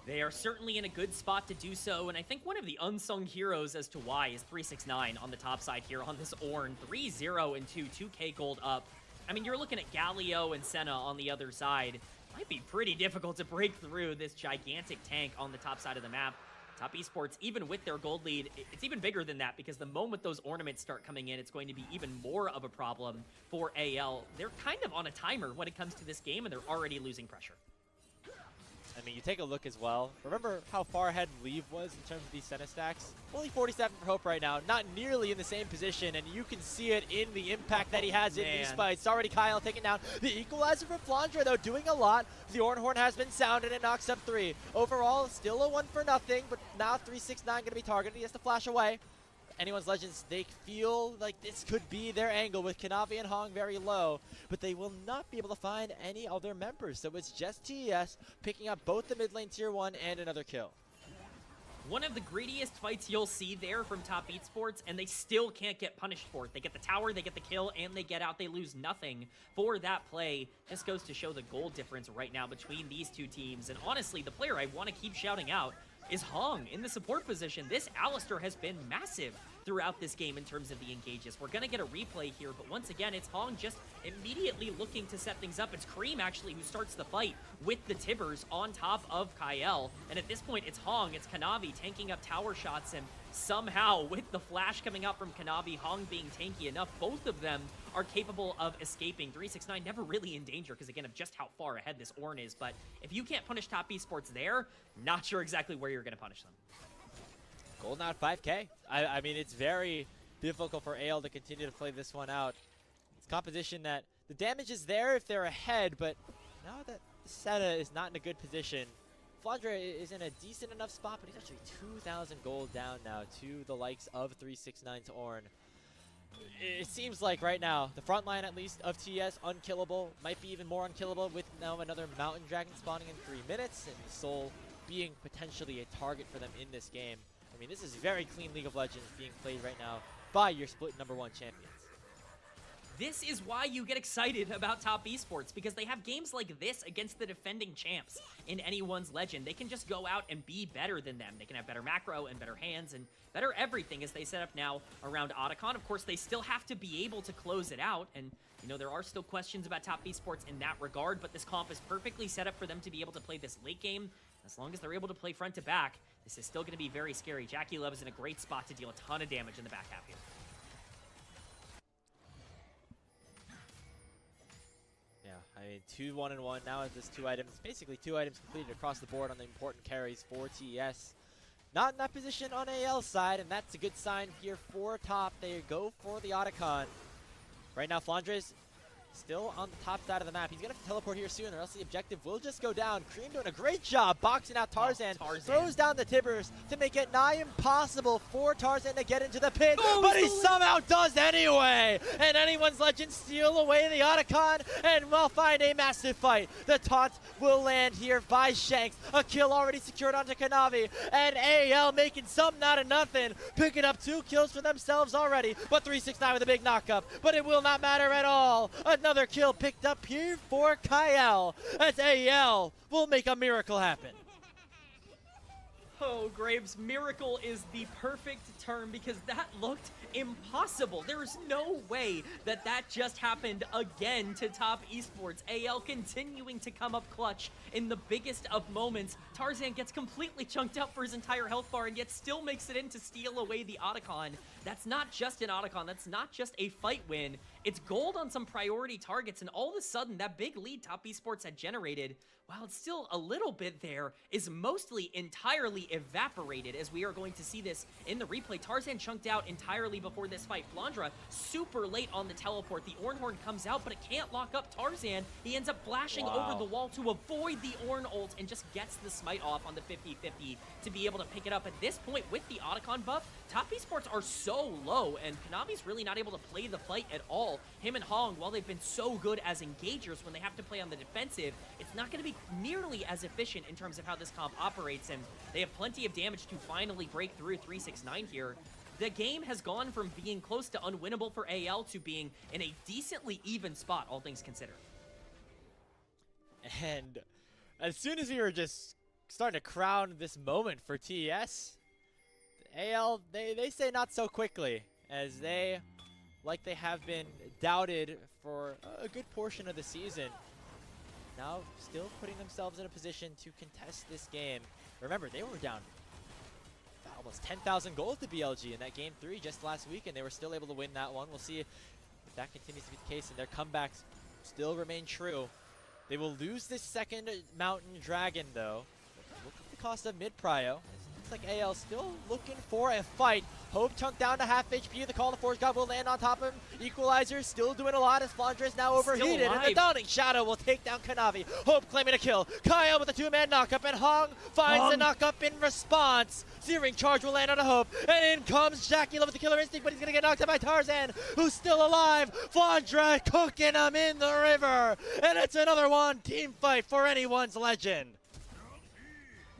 They are certainly in a good spot to do so, and I think one of the unsung heroes as to why is 369 on the top side here on this Ornn. 3-0 and 2K gold up. I mean, you're looking at Galio and Senna on the other side. Might be pretty difficult to break through this gigantic tank on the top side of the map. Top esports, even with their gold lead, it's even bigger than that because the moment those ornaments start coming in, it's going to be even more of a problem for AL. They're kind of on a timer when it comes to this game, and they're already losing pressure. I mean, you take a look as well. Remember how far ahead Leave was in terms of these Senna stacks? Only 47 for Hope right now, not nearly in the same position, and you can see it in the impact that he has in these fights. Already Kyle taking down the equalizer for Flandre, though, doing a lot. The Ornn Horn has been sounded and knocks up 3. Overall, still a 1 for nothing, but now 369 going to be targeted. He has to flash away. Anyone's legends, they feel like this could be their angle with Kanavi and Hong very low, but they will not be able to find any other members. So it's just TES picking up both the mid lane tier 1 and another kill. One of the greediest fights you'll see there from top esports, and they still can't get punished for it. They get the tower, they get the kill, and they get out. They lose nothing for that play. This goes to show the goal difference right now between these two teams. And honestly, the player I want to keep shouting out is Hong in the support position. This Alistar has been massive throughout this game in terms of the engages. We're going to get a replay here, but once again, it's Hong just immediately looking to set things up. It's Cream, actually, who starts the fight with the Tibbers on top of Kyle. And at this point, it's Hong, it's Kanavi tanking up tower shots, and somehow, with the flash coming out from Kanavi, Hong being tanky enough, both of them are capable of escaping. 369 never really in danger because, again, of just how far ahead this Ornn is. But if you can't punish top esports there, not sure exactly where you're going to punish them. Golden out 5K. I mean, it's very difficult for AL to continue to play this one out. It's composition that the damage is there if they're ahead, but now that Seta is not in a good position, Flandre is in a decent enough spot, but he's actually 2,000 gold down now to the likes of 369's Ornn. It seems like right now, the front line at least of TES, unkillable, might be even more unkillable with now another Mountain Dragon spawning in 3 minutes, and Soul being potentially a target for them in this game. I mean, this is very clean League of Legends being played right now by your Split #1 champions. This is why you get excited about top esports, because they have games like this against the defending champs in anyone's legend. They can just go out and be better than them. They can have better macro and better hands and better everything as they set up now around Otacon. Of course, they still have to be able to close it out, and you know, there are still questions about top esports in that regard, but this comp is perfectly set up for them to be able to play this late game. As long as they're able to play front to back, this is still going to be very scary. JackeyLove is in a great spot to deal a ton of damage in the back half here. Yeah, I mean, 2 1-1 now with this 2 items. Basically 2 items completed across the board on the important carries for TES. Not in that position on AL's side, and that's a good sign here for top. They go for the Otacon. Right now, Flandre's still on the top side of the map. He's going to have to teleport here soon, or else the objective will just go down. Cream doing a great job boxing out Tarzan. Throws down the Tibbers to make it nigh impossible for Tarzan to get into the pit, but he somehow does anyway. And anyone's legend steal away the Otacon, and we'll find a massive fight. The taunt will land here by Shanks. A kill already secured onto Kanavi, and AL making something out of nothing, picking up 2 kills for themselves already, but 369 with a big knockup, but it will not matter at all. Another kill picked up here for Kyle, as AL will make a miracle happen. Oh, Graves, miracle is the perfect term because that looked impossible. There's no way that that just happened again to top esports. AL continuing to come up clutch in the biggest of moments. Tarzan gets completely chunked up for his entire health bar and yet still makes it in to steal away the Otacon. That's not just an Otacon, that's not just a fight win. It's gold on some priority targets, and all of a sudden that big lead top esports had generated, while it's still a little bit there, is mostly entirely evaporated, as we are going to see this in the replay. Tarzan chunked out entirely before this fight. Flandre super late on the teleport. The Ornn Horn comes out, but it can't lock up Tarzan. He ends up flashing over the wall to avoid the Ornn ult and just gets the smite off on the 50-50 to be able to pick it up. At this point, with the Otacon buff, top esports are so low, and Kanavi's really not able to play the fight at all. Him and Hong, while they've been so good as engagers when they have to play on the defensive, it's not going to be nearly as efficient in terms of how this comp operates, and they have plenty of damage to finally break through 369 here. The game has gone from being close to unwinnable for AL to being in a decently even spot, all things considered. And as soon as we were just starting to crown this moment for TES, AL, they say not so quickly, as they, like they have been doubted for a good portion of the season, now still putting themselves in a position to contest this game. Remember, they were down almost 10,000 gold to BLG in that game 3 just last week, and they were still able to win that one. We'll see if that continues to be the case, and their comebacks still remain true. They will lose this second Mountain Dragon, though. Look at the cost of mid-prio. It looks like AL still looking for a fight. Hope chunked down to half HP. The Call of Forge God will land on top of him. Equalizer still doing a lot as Flandre is now overheated. And the Dawning Shadow will take down Kanavi. Hope claiming a kill. Kyle with a 2-man knockup, and Hong finds the knockup in response. Searing Charge will land on a Hope. And in comes JackeyLove with the Killer Instinct, but he's going to get knocked out by Tarzan, who's still alive. Flandre cooking him in the river. And it's another one team fight for anyone's legend.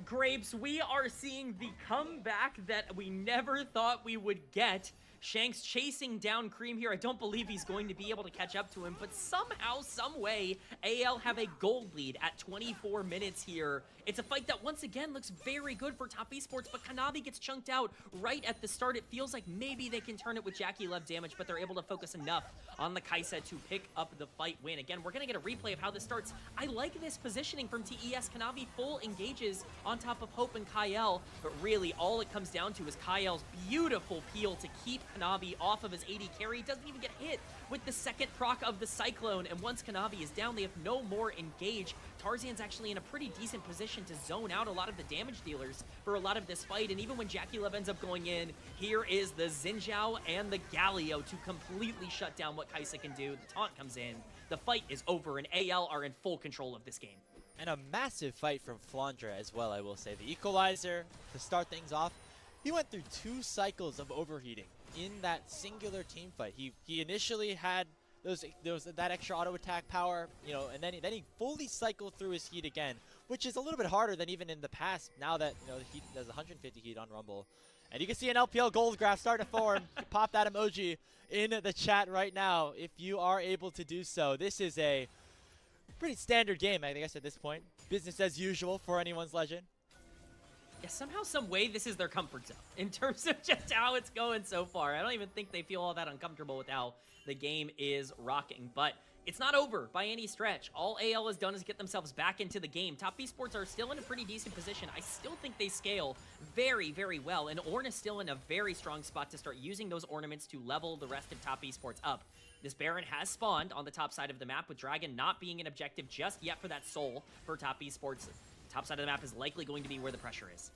Grapes, we are seeing the comeback that we never thought we would get. Shanks chasing down Cream here. I don't believe he's going to be able to catch up to him, but somehow, some way, AL have a gold lead at 24 minutes here. It's a fight that once again looks very good for top esports, but Kanavi gets chunked out right at the start. It feels like maybe they can turn it with JackeyLove damage, but they're able to focus enough on the Kaisa to pick up the fight win. Again, we're going to get a replay of how this starts. I like this positioning from TES. Kanavi full engages on top of Hope and Kyle, but really all it comes down to is Kyle's beautiful peel to keep Kanavi off of his 80 carry. Doesn't even get hit with the second proc of the Cyclone, and once Kanavi is down, they have no more engage Tarzan's actually in a pretty decent position to zone out a lot of the damage dealers for a lot of this fight, and even when Jackie Love ends up going in, here is the Xin Zhao and the Galio to completely shut down what Kaisa can do. The taunt comes in, the fight is over, and AL are in full control of this game. And a massive fight from Flandre as well, I will say. The equalizer, to start things off, he went through 2 cycles of overheating in that singular team fight. He initially had that extra auto attack power, you know, and then he fully cycled through his heat again, which is a little bit harder than even in the past. Now that, you know, he does 150 heat on Rumble, and you can see an LPL gold graph start to form. Pop that emoji in the chat right now if you are able to do so. This is a pretty standard game, I guess, at this point. Business as usual for anyone's legend. Yeah, somehow, some way, this is their comfort zone in terms of just how it's going so far. I don't even think they feel all that uncomfortable with how the game is rocking, but it's not over by any stretch. All AL has done is get themselves back into the game. Top Esports are still in a pretty decent position. I still think they scale very, very well, and Ornn is still in a very strong spot to start using those ornaments to level the rest of Top Esports up. This Baron has spawned on the top side of the map, with Dragon not being an objective just yet for that soul for Top Esports. Top side of the map is likely going to be where the pressure is.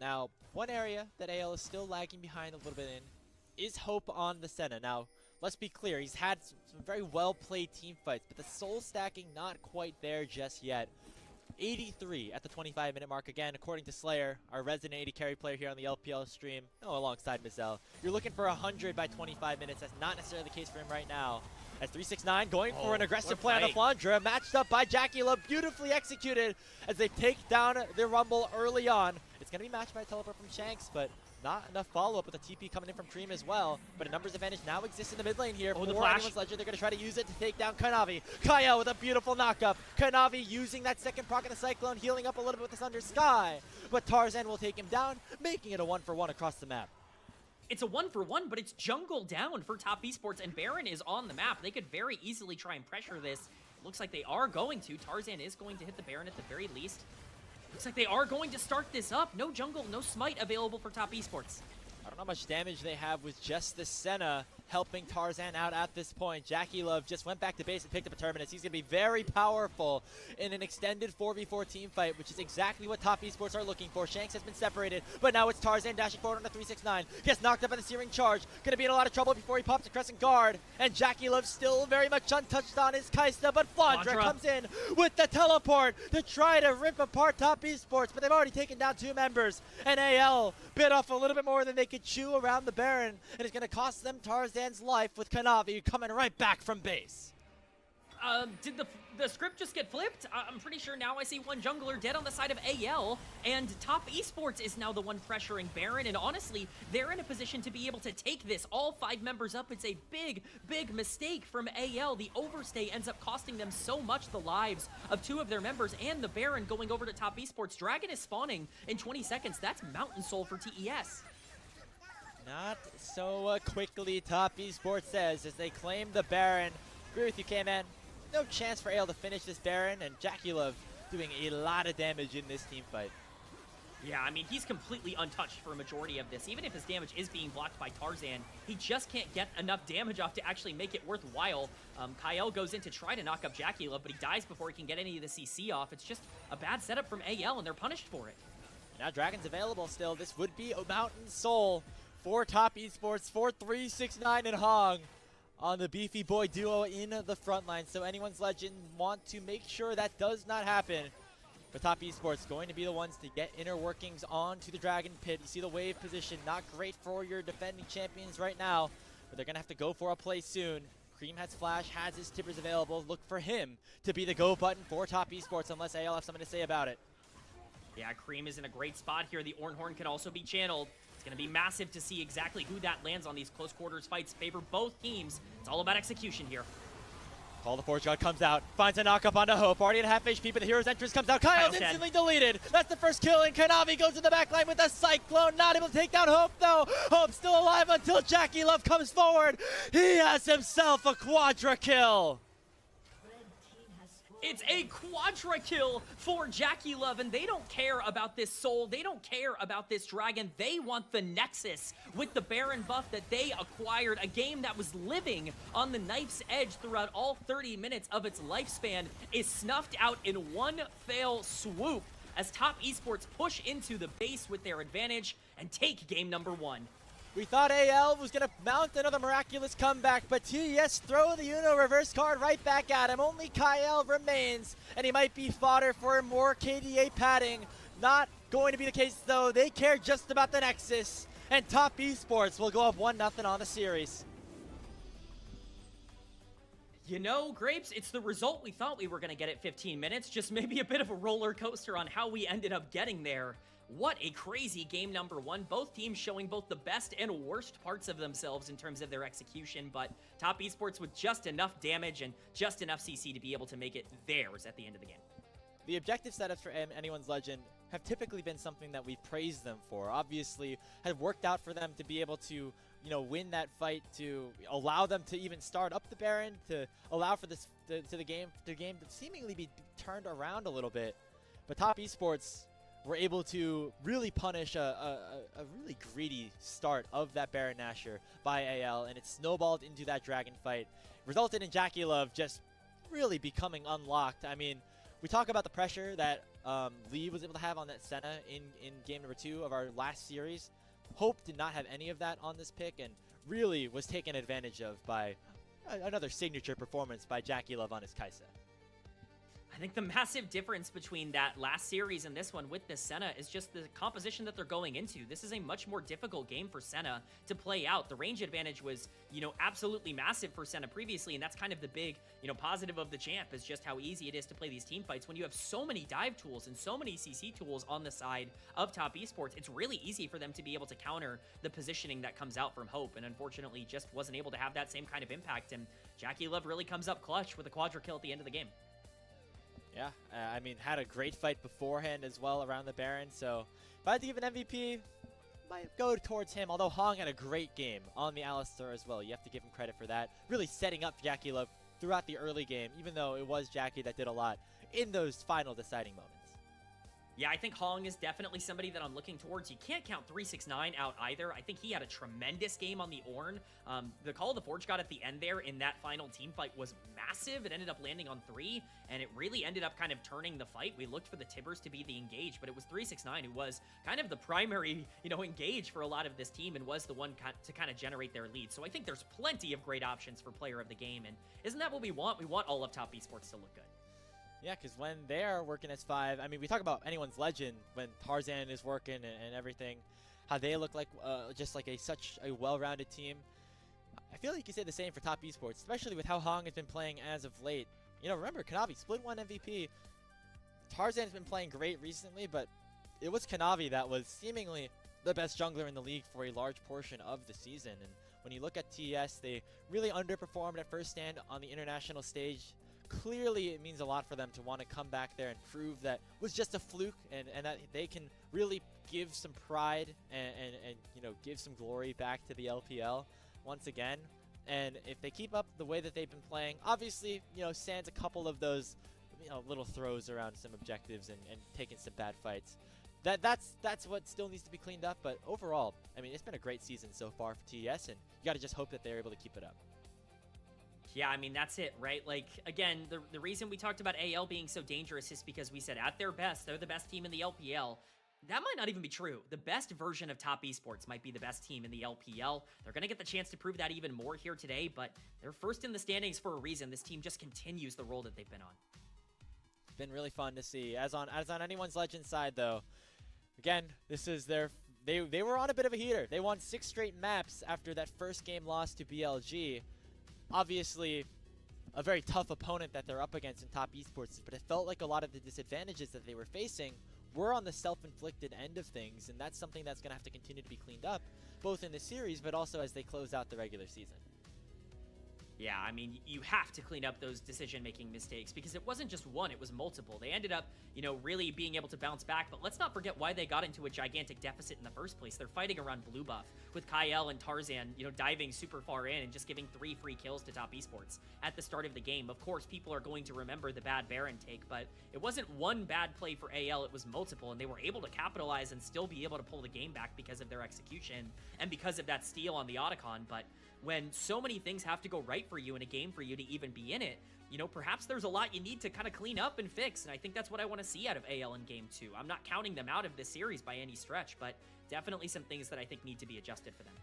Now, one area that AL is still lagging behind a little bit in is Hope on the Senna. Now, let's be clear, he's had some very well-played team fights, but the soul stacking not quite there just yet. 83 at the 25-minute mark again, according to Slayer, our resident 80 carry player here on the LPL stream, alongside Mizel. You're looking for 100 by 25 minutes. That's not necessarily the case for him right now. As 369 going for an aggressive play on the Flandre, matched up by Jackie Love, beautifully executed as they take down the Rumble early on. It's going to be matched by a teleport from Shanks, but not enough follow-up with a TP coming in from Cream as well. But a numbers advantage now exists in the mid lane here for anyone's legend. They're going to try to use it to take down Kanavi. Kyle with a beautiful knockup. Kanavi using that second proc of the Cyclone, healing up a little bit with the Thunder Sky. But Tarzan will take him down, making it a 1-for-1 across the map. It's a 1-for-1, but it's jungle down for Top Esports, and Baron is on the map. They could very easily try and pressure this. Looks like they are going to. Tarzan is going to hit the Baron at the very least. Looks like they are going to start this up. No jungle, no smite available for Top Esports. I don't know how much damage they have with just the Senna helping Tarzan out at this point. Jackie Love just went back to base and picked up a Terminus. He's going to be very powerful in an extended 4v4 team fight, which is exactly what Top Esports are looking for. Shanks has been separated, but now it's Tarzan dashing forward on the 369. Gets knocked up by the Searing Charge. Going to be in a lot of trouble before he pops a Crescent Guard. And Jackie Love still very much untouched on his Kaista, but Flandre comes in with the teleport to try to rip apart Top Esports, but they've already taken down 2 members. And AL bit off a little bit more than they could chew around the Baron, and it's going to cost them Tarzan's life with Kanavi coming right back from base. Did the script just get flipped? I'm pretty sure now I see one jungler dead on the side of AL, and Top Esports is now the one pressuring Baron, and honestly, they're in a position to be able to take this, all 5 members up. It's a big, big mistake from AL. The overstay ends up costing them so much, the lives of 2 of their members, and the Baron going over to Top Esports. Dragon is spawning in 20 seconds. That's Mountain Soul for TES. Not so quickly, Top Esports says, as they claim the Baron. Agree with you, K-Man. No chance for AL to finish this Baron, and Jackie Love doing a lot of damage in this team fight. Yeah, I mean, he's completely untouched for a majority of this. Even if his damage is being blocked by Tarzan, he just can't get enough damage off to actually make it worthwhile. Kyle goes in to try to knock up Jackie Love, but he dies before he can get any of the CC off. It's just a bad setup from AL, and they're punished for it. Now Dragon's available still. This would be a Mountain Soul for Top Esports, for 369 and Hong on the beefy boy duo in the front line. So anyone's legend want to make sure that does not happen. But Top Esports going to be the ones to get inner workings onto the Dragon Pit. You see the wave position, not great for your defending champions right now, but they're going to have to go for a play soon. Cream has Flash, has his tippers available. Look for him to be the go button for Top Esports unless AL have something to say about it. Yeah, Cream is in a great spot here. The Ornhorn can also be channeled. It's going to be massive to see exactly who that lands on these close quarters fights. Favor both teams. It's all about execution here. Call the Forge God comes out, finds a knock-up onto Hope, already at half HP, but the Hero's Entrance comes out. Kyle's instantly deleted. That's the first kill, and Kanavi goes to the back line with a Cyclone. Not able to take down Hope, though. Hope's still alive until Jackie Love comes forward. He has himself a quadra kill. It's a quadra kill for Jackie Love, and they don't care about this soul. They don't care about this dragon. They want the Nexus with the Baron buff that they acquired. A game that was living on the knife's edge throughout all 30 minutes of its lifespan is snuffed out in one fell swoop as Top Esports push into the base with their advantage and take game number 1. We thought AL was going to mount another miraculous comeback, but TES throw the Uno reverse card right back at him. Only Kyle remains, and he might be fodder for more KDA padding. Not going to be the case, though. They care just about the Nexus, and Top Esports will go up 1-0 on the series. You know, Grapes, it's the result we thought we were going to get at 15 minutes, just maybe a bit of a roller coaster on how we ended up getting there. What a crazy game number 1. Both teams showing both the best and worst parts of themselves in terms of their execution, but Top Esports with just enough damage and just enough CC to be able to make it theirs at the end of the game. The objective setups for Anyone's Legend have typically been something that we've praised them for. Obviously, have worked out for them to be able to, win that fight, to allow them to even start up the Baron, to allow for this the game to seemingly be turned around a little bit. But Top Esports were able to really punish a really greedy start of that Baron Nashor by AL, and it snowballed into that dragon fight, resulted in Jackie Love just really becoming unlocked. I mean, we talk about the pressure that Lee was able to have on that Senna in game number 2 of our last series. Hope did not have any of that on this pick and really was taken advantage of by another signature performance by Jackie Love on his Kai'Sa. I think the massive difference between that last series and this one with this Senna is just the composition that they're going into. This is a much more difficult game for Senna to play out. The range advantage was, absolutely massive for Senna previously, and that's kind of the big, positive of the champ is just how easy it is to play these team fights. When you have so many dive tools and so many CC tools on the side of Top Esports, it's really easy for them to be able to counter the positioning that comes out from Hope, and unfortunately just wasn't able to have that same kind of impact, and Jackie Love really comes up clutch with a quadra kill at the end of the game. Yeah, I mean, had a great fight beforehand as well around the Baron, so if I had to give an MVP, might go towards him, although Hong had a great game on the Alistar as well. You have to give him credit for that. Really setting up Jackie Love throughout the early game, even though it was Jackie that did a lot in those final deciding moments. Yeah, I think Hong is definitely somebody that I'm looking towards. You can't count 369 out either. I think he had a tremendous game on the Ornn. The Call of the Forge God at the end there in that final team fight was massive. It ended up landing on 3, and it really ended up kind of turning the fight. We looked for the Tibbers to be the engage, but it was 369 who was kind of the primary, engage for a lot of this team and was the one to kind of generate their lead. So I think there's plenty of great options for player of the game, and isn't that what we want? We want all of Top Esports to look good. Yeah, because when they're working as 5, I mean, we talk about Anyone's Legend when Tarzan is working and everything, how they look like just like such a well-rounded team. I feel like you can say the same for Top Esports, especially with how Hong has been playing as of late. Remember, Kanavi, Split 1 MVP. Tarzan has been playing great recently, but it was Kanavi that was seemingly the best jungler in the league for a large portion of the season. And when you look at TES, they really underperformed at first stand on the international stage. Clearly, it means a lot for them to want to come back there and prove that was just a fluke and that they can really give some pride and give some glory back to the LPL once again. And if they keep up the way that they've been playing, obviously, sans a couple of those, little throws around some objectives and taking some bad fights. That's what still needs to be cleaned up. But overall, I mean, it's been a great season so far for TES, and you got to just hope that they're able to keep it up. Yeah, I mean, that's it, right? Like, again, the reason we talked about AL being so dangerous is because we said at their best, they're the best team in the LPL. That might not even be true. The best version of Top Esports might be the best team in the LPL. They're going to get the chance to prove that even more here today, but they're first in the standings for a reason. This team just continues the role that they've been on. It's been really fun to see. As on Anyone's Legend side, though, again, this is they were on a bit of a heater. They won 6 straight maps after that first game loss to BLG. Obviously, a very tough opponent that they're up against in Top Esports, but it felt like a lot of the disadvantages that they were facing were on the self-inflicted end of things, and that's something that's going to have to continue to be cleaned up, both in the series, but also as they close out the regular season. Yeah, I mean, you have to clean up those decision-making mistakes because it wasn't just one, it was multiple. They ended up, really being able to bounce back, but let's not forget why they got into a gigantic deficit in the first place. They're fighting around blue buff with Kyle and Tarzan, diving super far in and just giving 3 free kills to Top Esports at the start of the game. Of course, people are going to remember the bad Baron take, but it wasn't one bad play for AL, it was multiple, and they were able to capitalize and still be able to pull the game back because of their execution and because of that steal on the Otacon. But when so many things have to go right for you in a game for you to even be in it, perhaps there's a lot you need to kind of clean up and fix, and I think that's what I want to see out of AL in Game 2. I'm not counting them out of this series by any stretch, but definitely some things that I think need to be adjusted for them.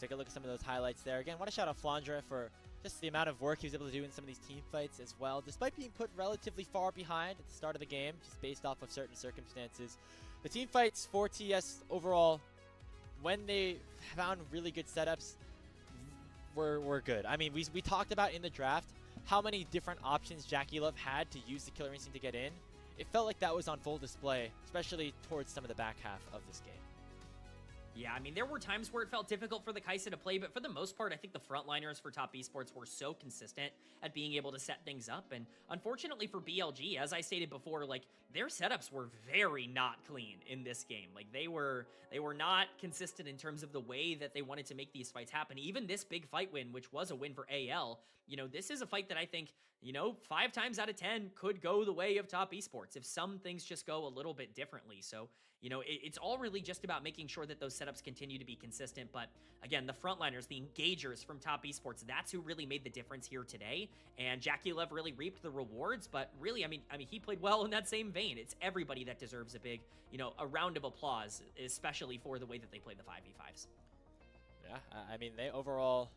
Take a look at some of those highlights there. Again, want to shout out Flandre for just the amount of work he was able to do in some of these team fights as well, despite being put relatively far behind at the start of the game, just based off of certain circumstances. The team fights for TES overall, when they found really good setups, were good. I mean, we talked about in the draft how many different options JackeyLove had to use the killer instinct to get in. It felt like that was on full display, especially towards some of the back half of this game. Yeah, I mean, there were times where it felt difficult for the Kaisa to play, but for the most part, I think the frontliners for Top Esports were so consistent at being able to set things up. And unfortunately for BLG, as I stated before, like, their setups were very not clean in this game. Like, they were not consistent in terms of the way that they wanted to make these fights happen. Even this big fight win, which was a win for AL, this is a fight that I think, 5 times out of 10 could go the way of Top Esports if some things just go a little bit differently. So, it's all really just about making sure that those setups continue to be consistent. But again, the frontliners, the engagers from Top Esports, that's who really made the difference here today. And JackeyLove really reaped the rewards. But really, I mean, he played well in that same vein. It's everybody that deserves a big, a round of applause, especially for the way that they played the 5v5s. Yeah, I mean, they overall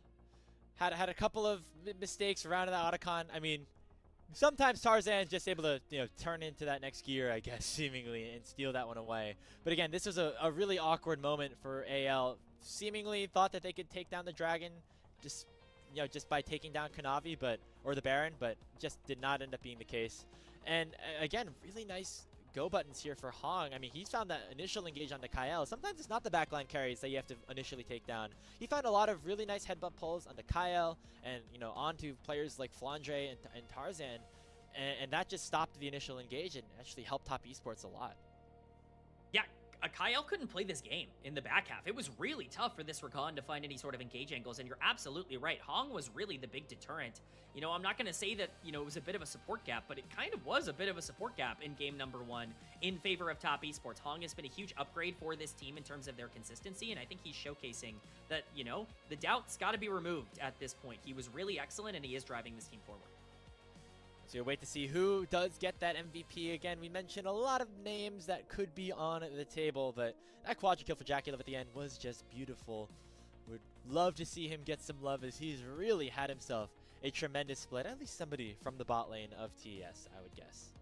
had a couple of mistakes around the Otacon. I mean, sometimes Tarzan's just able to, turn into that next gear, I guess, seemingly, and steal that one away. But again, this was a really awkward moment for AL. Seemingly thought that they could take down the Dragon just by taking down Kanavi, or the Baron, but just did not end up being the case. And again, really nice go buttons here for Hong. I mean, he's found that initial engage onto Kyle. Sometimes it's not the backline carries that you have to initially take down. He found a lot of really nice headbutt pulls onto Kyle and, onto players like Flandre and Tarzan. And that just stopped the initial engage and actually helped Top Esports a lot. Yeah, Kyle couldn't play this game in the back half. It was really tough for this Rakan to find any sort of engage angles, and you're absolutely right. Hong was really the big deterrent. I'm not going to say that, it was a bit of a support gap, but it kind of was a bit of a support gap in game number 1 in favor of Top Esports. Hong has been a huge upgrade for this team in terms of their consistency, and I think he's showcasing that, the doubt's got to be removed at this point. He was really excellent, and he is driving this team forward. So you'll wait to see who does get that MVP. Again, we mentioned a lot of names that could be on the table, but that quadra kill for JackeyLove at the end was just beautiful. Would love to see him get some love, as he's really had himself a tremendous split. At least somebody from the bot lane of TES, I would guess.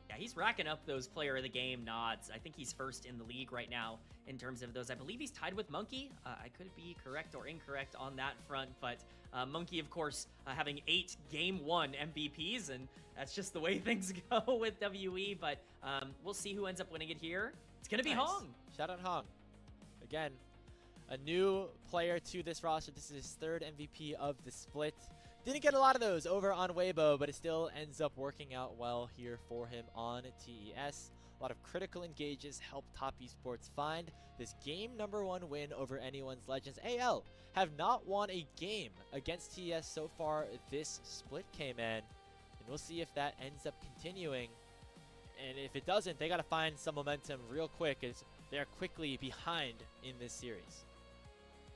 Yeah, he's racking up those player of the game nods. I think he's first in the league right now in terms of those. I believe he's tied with Monkey. I could be correct or incorrect on that front, but Monkey, of course, having 8 Game 1 MVPs, and that's just the way things go with WE, but we'll see who ends up winning it here. It's going to be Nice. Hong. Shout out Hong. Again, a new player to this roster. This is his 3rd MVP of the split. Didn't get a lot of those over on Weibo, but it still ends up working out well here for him on TES. A lot of critical engages help Top Esports find this game number 1 win over anyone's Legends. AL have not won a game against TES so far this split, K-Man. And we'll see if that ends up continuing. And if it doesn't, they got to find some momentum real quick, as they're quickly behind in this series.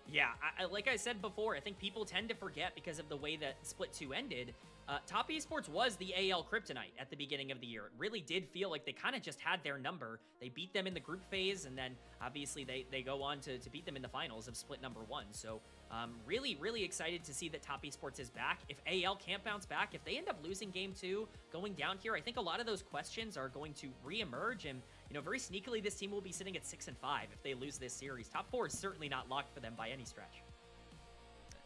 Yeah, like I said before, I think people tend to forget because of the way that Split 2 ended. Top Esports was the AL Kryptonite at the beginning of the year. It really did feel like they kind of just had their number. They beat them in the group phase, and then obviously they go on to beat them in the finals of Split number 1. So really, really excited to see that Top Esports is back. If AL can't bounce back, if they end up losing game 2, going down here, I think a lot of those questions are going to reemerge, and very sneakily, this team will be sitting at 6-5 if they lose this series. Top 4 is certainly not locked for them by any stretch.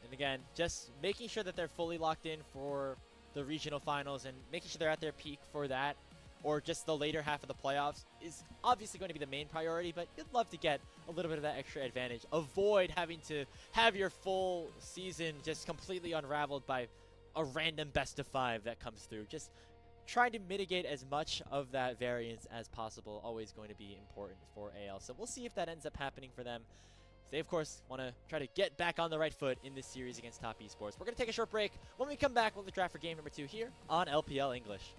And again, just making sure that they're fully locked in for the regional finals and making sure they're at their peak for that. or just the later half of the playoffs is obviously going to be the main priority, but you'd love to get a little bit of that extra advantage. Avoid having to have your full season just completely unraveled by a random best of 5 that comes through. Just trying to mitigate as much of that variance as possible, always going to be important for AL. So we'll see if that ends up happening for them. They, of course, want to try to get back on the right foot in this series against Top Esports. We're going to take a short break. When we come back, we'll draft for game number 2 here on LPL English.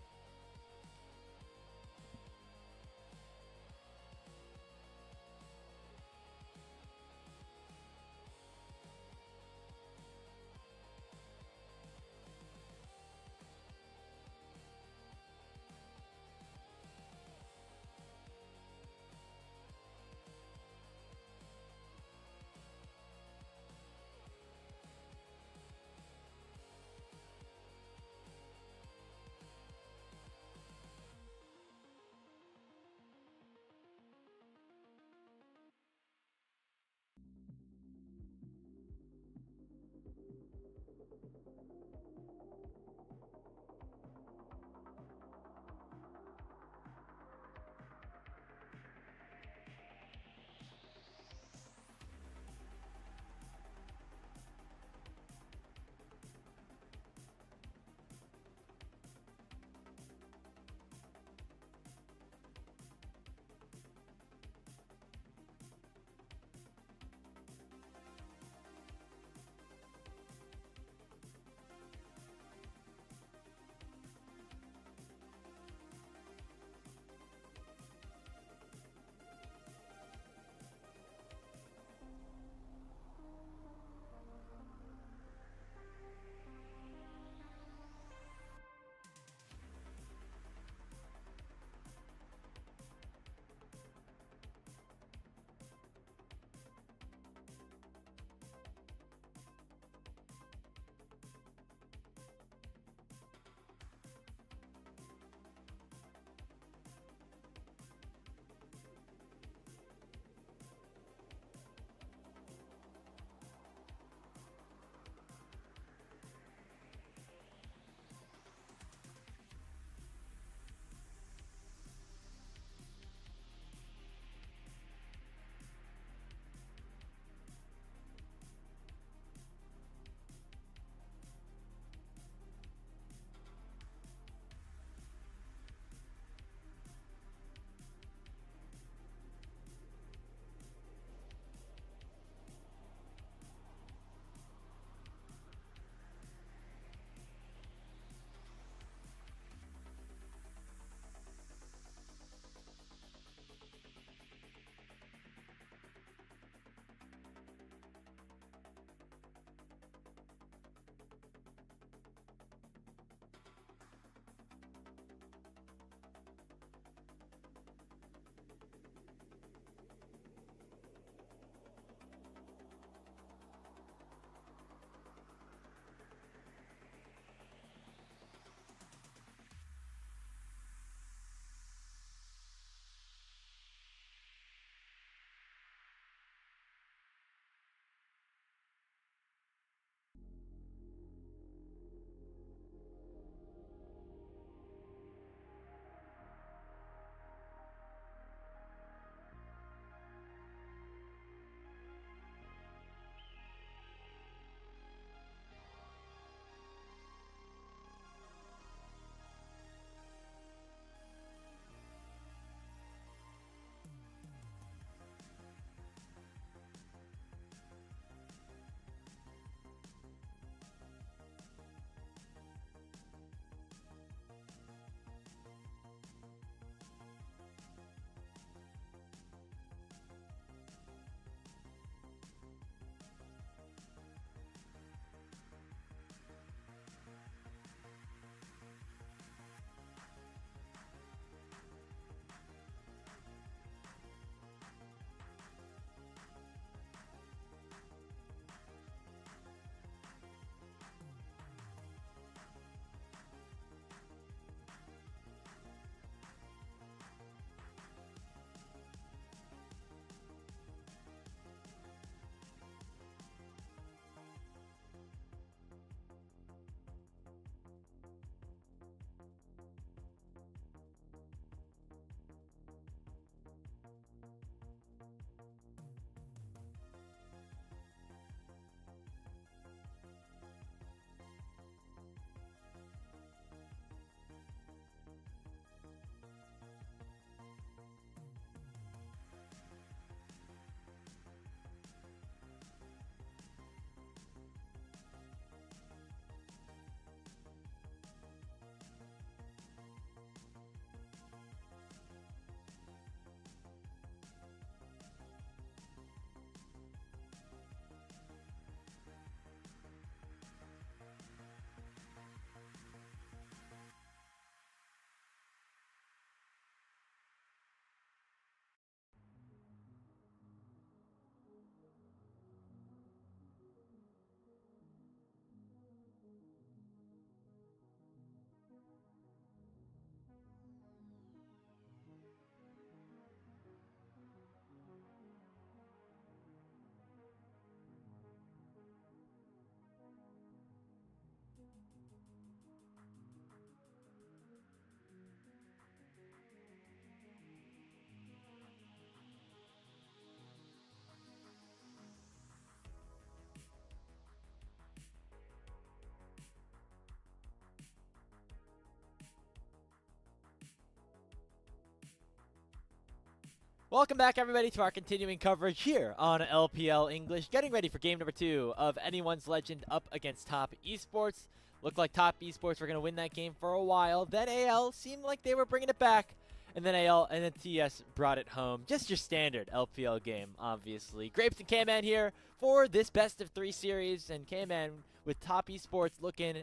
Welcome back, everybody, to our continuing coverage here on LPL English. Getting ready for game number 2 of Anyone's Legend up against Top Esports. Looked like Top Esports were going to win that game for a while. Then AL seemed like they were bringing it back. And then TES brought it home. Just your standard LPL game, obviously. Grapes and K-Man here for this best of 3 series. And K-Man with Top Esports looking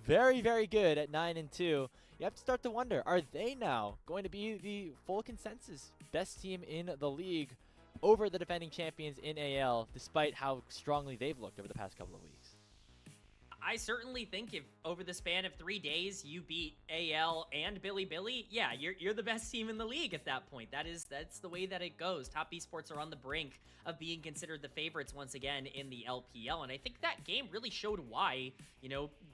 very, very good at 9-2. You have to start to wonder, are they now going to be the full consensus best team in the league over the defending champions in AL, despite how strongly they've looked over the past couple of weeks? I certainly think if over the span of 3 days you beat AL and Billy, yeah, you're the best team in the league at that point. That's the way that it goes. Top Esports are on the brink of being considered the favorites once again in the LPL, and I think that game really showed why,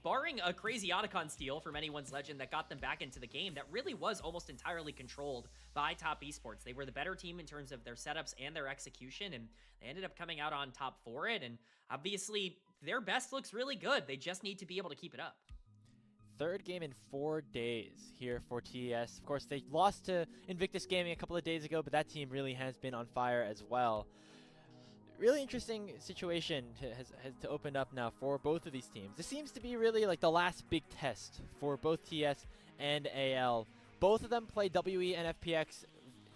barring a crazy Otacon steal from Anyone's Legend that got them back into the game, that really was almost entirely controlled by Top Esports. They were the better team in terms of their setups and their execution, and they ended up coming out on top for it, and obviously their best looks really good. They just need to be able to keep it up. Third game in 4 days here for TES. Of course, they lost to Invictus Gaming a couple of days ago, but that team really has been on fire as well. Really interesting situation has to open up now for both of these teams. This seems to be really like the last big test for both TES and AL. Both of them play WE and FPX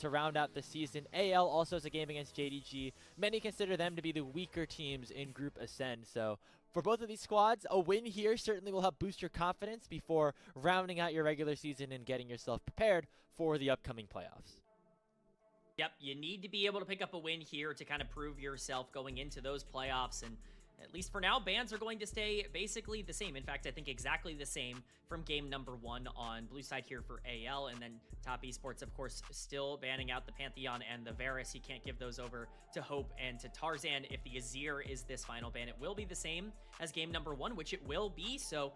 to round out the season. AL also has a game against JDG. Many consider them to be the weaker teams in Group Ascend. So for both of these squads, a win here certainly will help boost your confidence before rounding out your regular season and getting yourself prepared for the upcoming playoffs. Yep, you need to be able to pick up a win here to kind of prove yourself going into those playoffs, and at least for now, bans are going to stay basically the same. In fact, I think exactly the same from game number 1 on blue side here for AL. And then Top Esports, of course, still banning out the Pantheon and the Varus. You can't give those over to Hope and to Tarzan. If the Azir is this final ban, it will be the same as game number 1, which it will be. So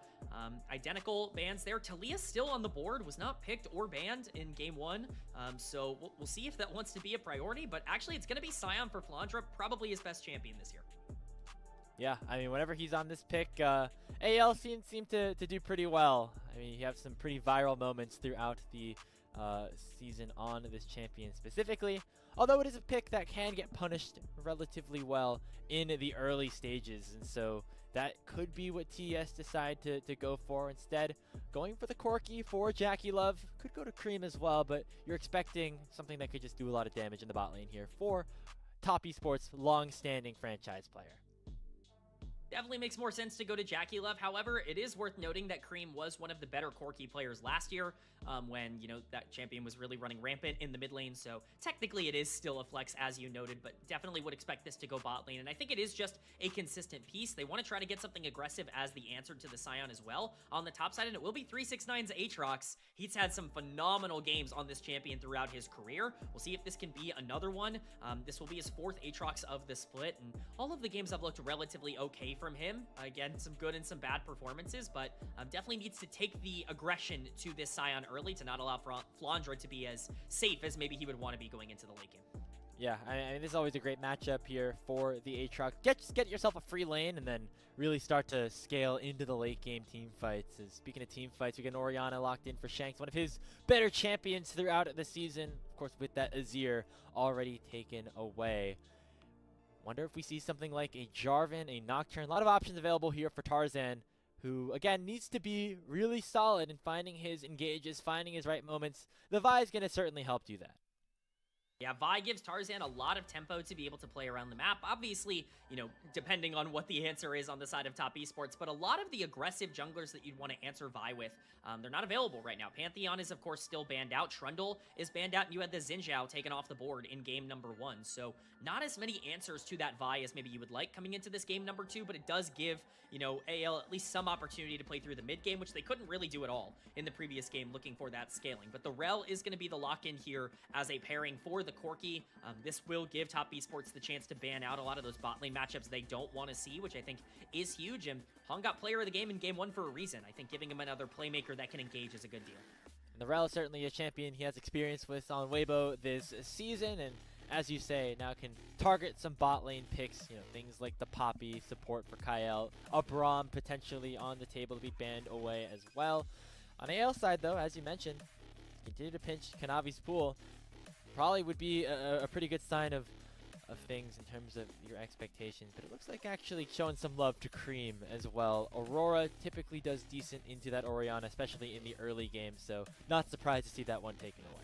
identical bans there. Talia still on the board, was not picked or banned in game 1. So we'll see if that wants to be a priority. But actually, it's going to be Sion for Flandra, probably his best champion this year. Yeah, I mean, whenever he's on this pick, AL seem to do pretty well. I mean, you have some pretty viral moments throughout the season on this champion specifically, although it is a pick that can get punished relatively well in the early stages, and so that could be what TES decide to go for instead. Going for the Corki for Jackie Love, could go to Cream as well, but you're expecting something that could just do a lot of damage in the bot lane here for Top Esports' long-standing franchise player. Definitely makes more sense to go to Jackie Love. However, it is worth noting that Cream was one of the better Corki players last year when, that champion was really running rampant in the mid lane. So technically it is still a flex, as you noted, but definitely would expect this to go bot lane. And I think it is just a consistent piece. They want to try to get something aggressive as the answer to the Sion as well on the top side, and it will be 369's Aatrox. He's had some phenomenal games on this champion throughout his career. We'll see if this can be another one. This will be his 4th Aatrox of the split, and all of the games have looked relatively okay from him. Again, some good and some bad performances, but definitely needs to take the aggression to this Sion early to not allow Flandra to be as safe as maybe he would want to be going into the late game. Yeah, I mean, this is always a great matchup here for the Aatrox. Just get yourself a free lane and then really start to scale into the late game team fights. And speaking of team fights, we get Orianna locked in for Shanks, one of his better champions throughout the season. Of course, with that Azir already taken away. Wonder if we see something like a Jarvan, a Nocturne. A lot of options available here for Tarzan, who, again, needs to be really solid in finding his engages, finding his right moments. The Vi is going to certainly help do that. Yeah, Vi gives Tarzan a lot of tempo to be able to play around the map. Obviously, depending on what the answer is on the side of Top Esports, but a lot of the aggressive junglers that you'd want to answer Vi with, they're not available right now. Pantheon is, of course, still banned out. Trundle is banned out, and you had the Xin Zhao taken off the board in game number 1. So not as many answers to that Vi as maybe you would like coming into this game number 2, but it does give, AL at least some opportunity to play through the mid game, which they couldn't really do at all in the previous game looking for that scaling. But the Rel is going to be the lock-in here as a pairing for the Corki. This will give Top Esports the chance to ban out a lot of those bot lane matchups they don't want to see, which I think is huge. And Hong got player of the game in game 1 for a reason. I think giving him another playmaker that can engage is a good deal. And the Rel is certainly a champion he has experience with on Weibo this season, and as you say, now can target some bot lane picks, things like the Poppy, support for Kael, a Braum potentially on the table to be banned away as well. On AL side though, as you mentioned, continue to pinch Kanavi's pool. probably would be a pretty good sign of things in terms of your expectations, but it looks like actually showing some love to Cream as well. Aurora typically does decent into that Orianna, especially in the early game, so not surprised to see that one taken away.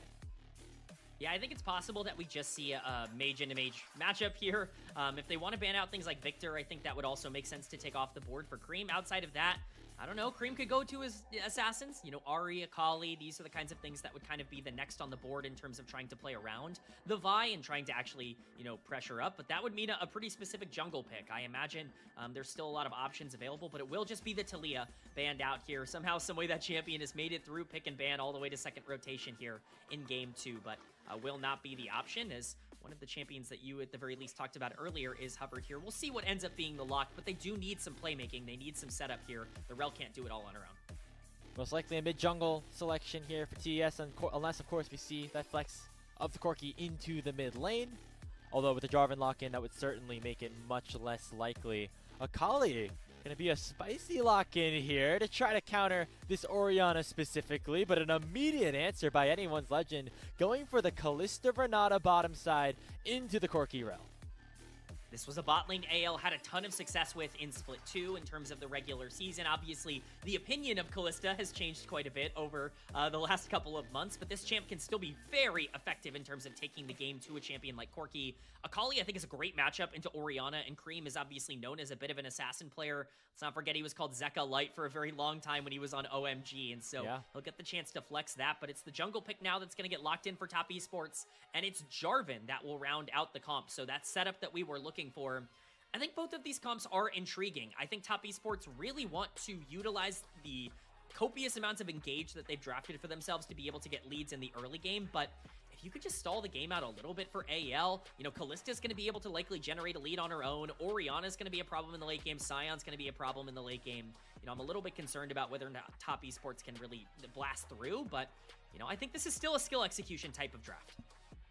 Yeah, I think it's possible that we just see a mage into mage matchup here. If they want to ban out things like Victor, I think that would also make sense to take off the board for Cream. Outside of that, I don't know, Cream could go to his assassins. You know, Ahri, Akali, these are the kinds of things that would kind of be the next on the board in terms of trying to play around the Vi and trying to actually, you know, pressure up. But that would mean a pretty specific jungle pick. I imagine there's still a lot of options available, but it will just be the Taliyah banned out here. Somehow, some way that champion has made it through pick and ban all the way to second rotation here in game 2, but will not be the option, as one of the champions that you at the very least talked about earlier is hovered here. We'll see what ends up being the lock, but they do need some playmaking. They need some setup here. The Rel can't do it all on her own. Most likely a mid-jungle selection here for TES, unless, of course, we see that flex of the Corki into the mid lane. Although with the Jarvan lock-in, that would certainly make it much less likely. Akali gonna be a spicy lock-in here to try to counter this Orianna specifically, but an immediate answer by anyone's legend, going for the Kalista Renata bottom side into the Corki Rel. This was a bot lane AL had a ton of success with in Split 2 in terms of the regular season. Obviously, the opinion of Kalista has changed quite a bit over the last couple of months, but this champ can still be very effective in terms of taking the game to a champion like Corki. Akali, I think, is a great matchup into Orianna, and Cream is obviously known as a bit of an assassin player. Let's not forget he was called Zeka Light for a very long time when he was on OMG, and so he'll get the chance to flex that, but it's the jungle pick now that's going to get locked in for top esports, and it's Jarvan that will round out the comp. So that setup that we were looking for, I think both of these comps are intriguing. I think top esports really want to utilize the copious amounts of engage that they've drafted for themselves to be able to get leads in the early game, but if you could just stall the game out a little bit for AL, you know, Kalista's going to be able to likely generate a lead on her own. Orianna's going to be a problem in the late game. Sion's going to be a problem in the late game. You know, I'm a little bit concerned about whether or not top esports can really blast through, but, you know, I think this is still a skill execution type of draft.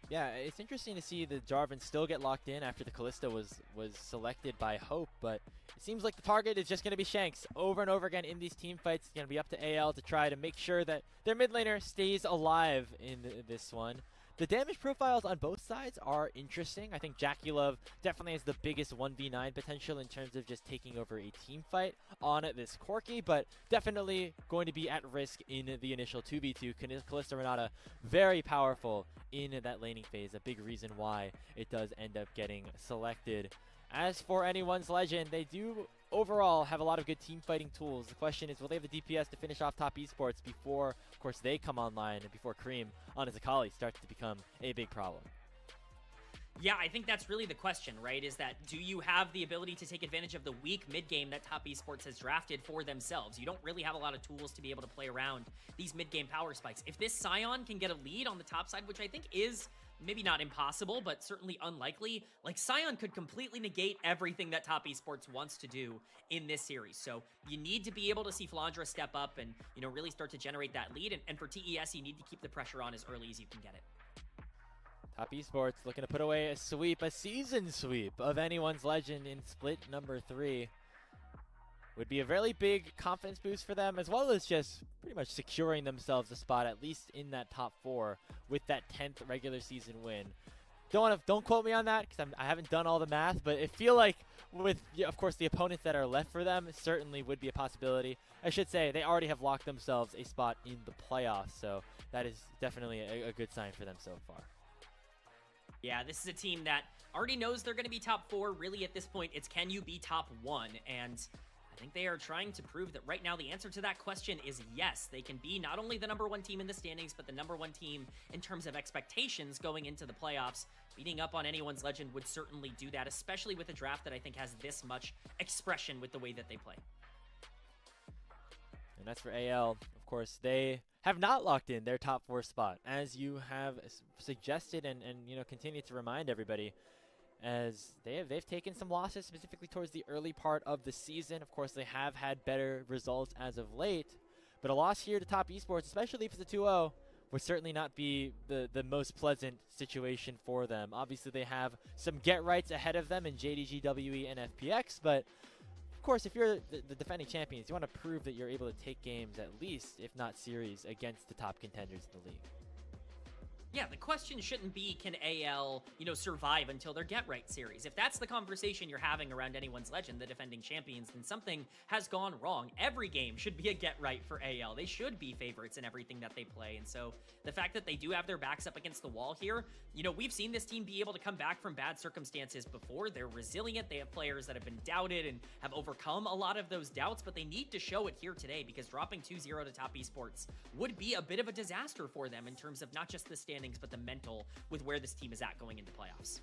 Yeah, it's interesting to see the Jarvan still get locked in after the Kalista was selected by Hope, but it seems like the target is just going to be Shanks over and over again in these team fights. It's going to be up to AL to try to make sure that their mid laner stays alive in this one. The damage profiles on both sides are interesting. I think Jackie Love definitely has the biggest 1v9 potential in terms of just taking over a team fight on this Corki, but definitely going to be at risk in the initial 2v2. Kalista Renata, very powerful in that laning phase, a big reason why it does end up getting selected. As for anyone's legend, they do overall have a lot of good team fighting tools. The question is, will they have the DPS to finish off top esports before, of course, they come online and before Cream on his Akali starts to become a big problem? Yeah, I think that's really the question, right? Is that, do you have the ability to take advantage of the weak mid-game that top esports has drafted for themselves? You don't really have a lot of tools to be able to play around these mid-game power spikes. If this Sion can get a lead on the top side, which I think is maybe not impossible, but certainly unlikely, like Sion could completely negate everything that top esports wants to do in this series. So you need to be able to see Flandra step up and, you know, really start to generate that lead. And for TES, you need to keep the pressure on as early as you can get it. Top esports looking to put away a sweep, a season sweep of anyone's legend in split number 3. Would be a very big confidence boost for them, as well as just pretty much securing themselves a spot at least in that top 4 with that 10th regular season win. Don't quote me on that because I haven't done all the math, but I feel like with, of course, the opponents that are left for them, it certainly would be a possibility. I should say they already have locked themselves a spot in the playoffs, so that is definitely a good sign for them so far. Yeah, this is a team that already knows they're going to be top 4. Really, at this point, it's can you be top 1? And I think they are trying to prove that right now the answer to that question is yes. They can be not only the number 1 team in the standings, but the number 1 team in terms of expectations going into the playoffs. Beating up on anyone's legend would certainly do that, especially with a draft that I think has this much expression with the way that they play. And that's for AL. Of course, they have not locked in their top 4 spot, as you have suggested and you know, continue to remind everybody, as they've taken some losses specifically towards the early part of the season. Of course, they have had better results as of late, but a loss here to top esports, especially if it's a 2-0, would certainly not be the most pleasant situation for them. Obviously, they have some get-rights ahead of them in JDG, WE, and FPX, but of course, if you're the defending champions, you want to prove that you're able to take games at least, if not series, against the top contenders in the league. Yeah, the question shouldn't be, can AL, survive until their Get Right series? If that's the conversation you're having around anyone's Legend, the defending champions, then something has gone wrong. Every game should be a Get Right for AL. They should be favorites in everything that they play. And so the fact that they do have their backs up against the wall here, we've seen this team be able to come back from bad circumstances before. They're resilient. They have players that have been doubted and have overcome a lot of those doubts, but they need to show it here today, because dropping 2-0 to Top Esports would be a bit of a disaster for them in terms of not just the standings, but the mental with where this team is at going into playoffs.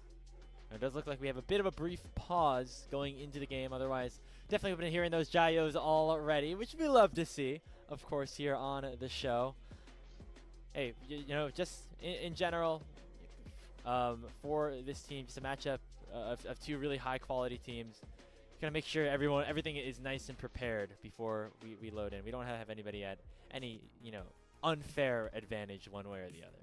It does look like we have a bit of a brief pause going into the game. Otherwise, definitely been hearing those gyos already, which we love to see, of course, here on the show. Hey, just in general, for this team, just a matchup of two really high-quality teams. Gonna make sure everything is nice and prepared before we load in. We don't have anybody at any, unfair advantage one way or the other.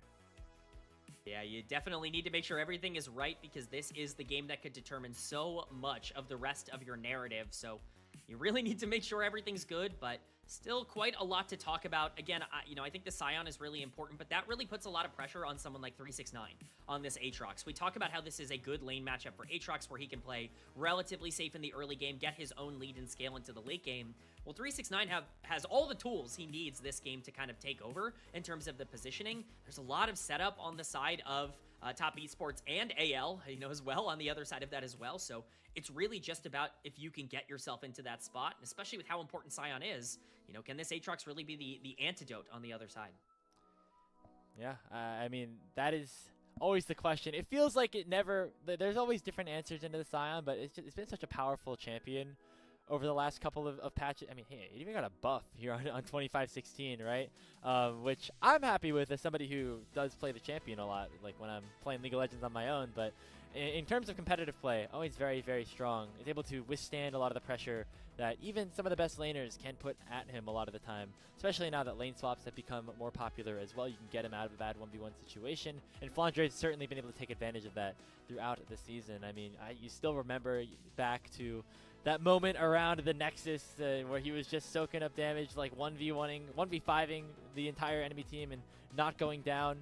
Yeah, you definitely need to make sure everything is right, because this is the game that could determine so much of the rest of your narrative. So you really need to make sure everything's good, but still quite a lot to talk about. Again, I think the Scion is really important, but that really puts a lot of pressure on someone like 369 on this Aatrox. We talk about how this is a good lane matchup for Aatrox, where he can play relatively safe in the early game, get his own lead, and scale into the late game. Well, 369 has all the tools he needs this game to kind of take over in terms of the positioning. There's a lot of setup on the side of Top Esports and AL, as well, on the other side of that as well. So it's really just about if you can get yourself into that spot, and especially with how important Scion is, can this Aatrox really be the antidote on the other side? Yeah, I mean, that is always the question. It feels like there's always different answers into the Scion, but it's been such a powerful champion over the last couple of patches. I mean, hey, it even got a buff here on 25-16, right? Which I'm happy with as somebody who does play the champion a lot, like when I'm playing League of Legends on my own. But in terms of competitive play, always very, very strong. He's able to withstand a lot of the pressure that even some of the best laners can put at him a lot of the time, especially now that lane swaps have become more popular as well. You can get him out of a bad 1v1 situation, and Flandre's certainly been able to take advantage of that throughout the season. I mean, you still remember back to that moment around the Nexus where he was just soaking up damage, like 1v5ing the entire enemy team and not going down.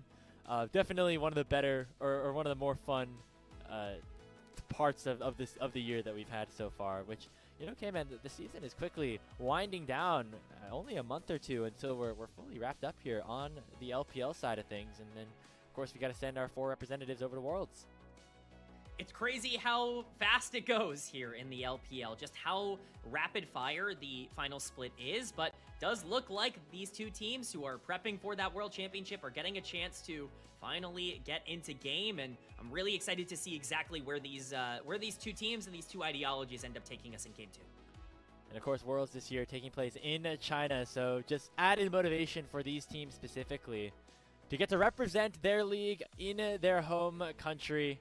Definitely one of the better, or one of the more fun parts of the year that we've had so far, which, okay, man, the season is quickly winding down. Only a month or two until we're fully wrapped up here on the LPL side of things. And then, of course, we got to send our 4 representatives over to Worlds. It's crazy how fast it goes here in the LPL, just how rapid fire the final split is, but does look like these two teams who are prepping for that World Championship are getting a chance to finally get into game, and I'm really excited to see exactly where these two teams and these two ideologies end up taking us in Game 2. And of course, Worlds this year taking place in China, so just added motivation for these teams specifically to get to represent their league in their home country.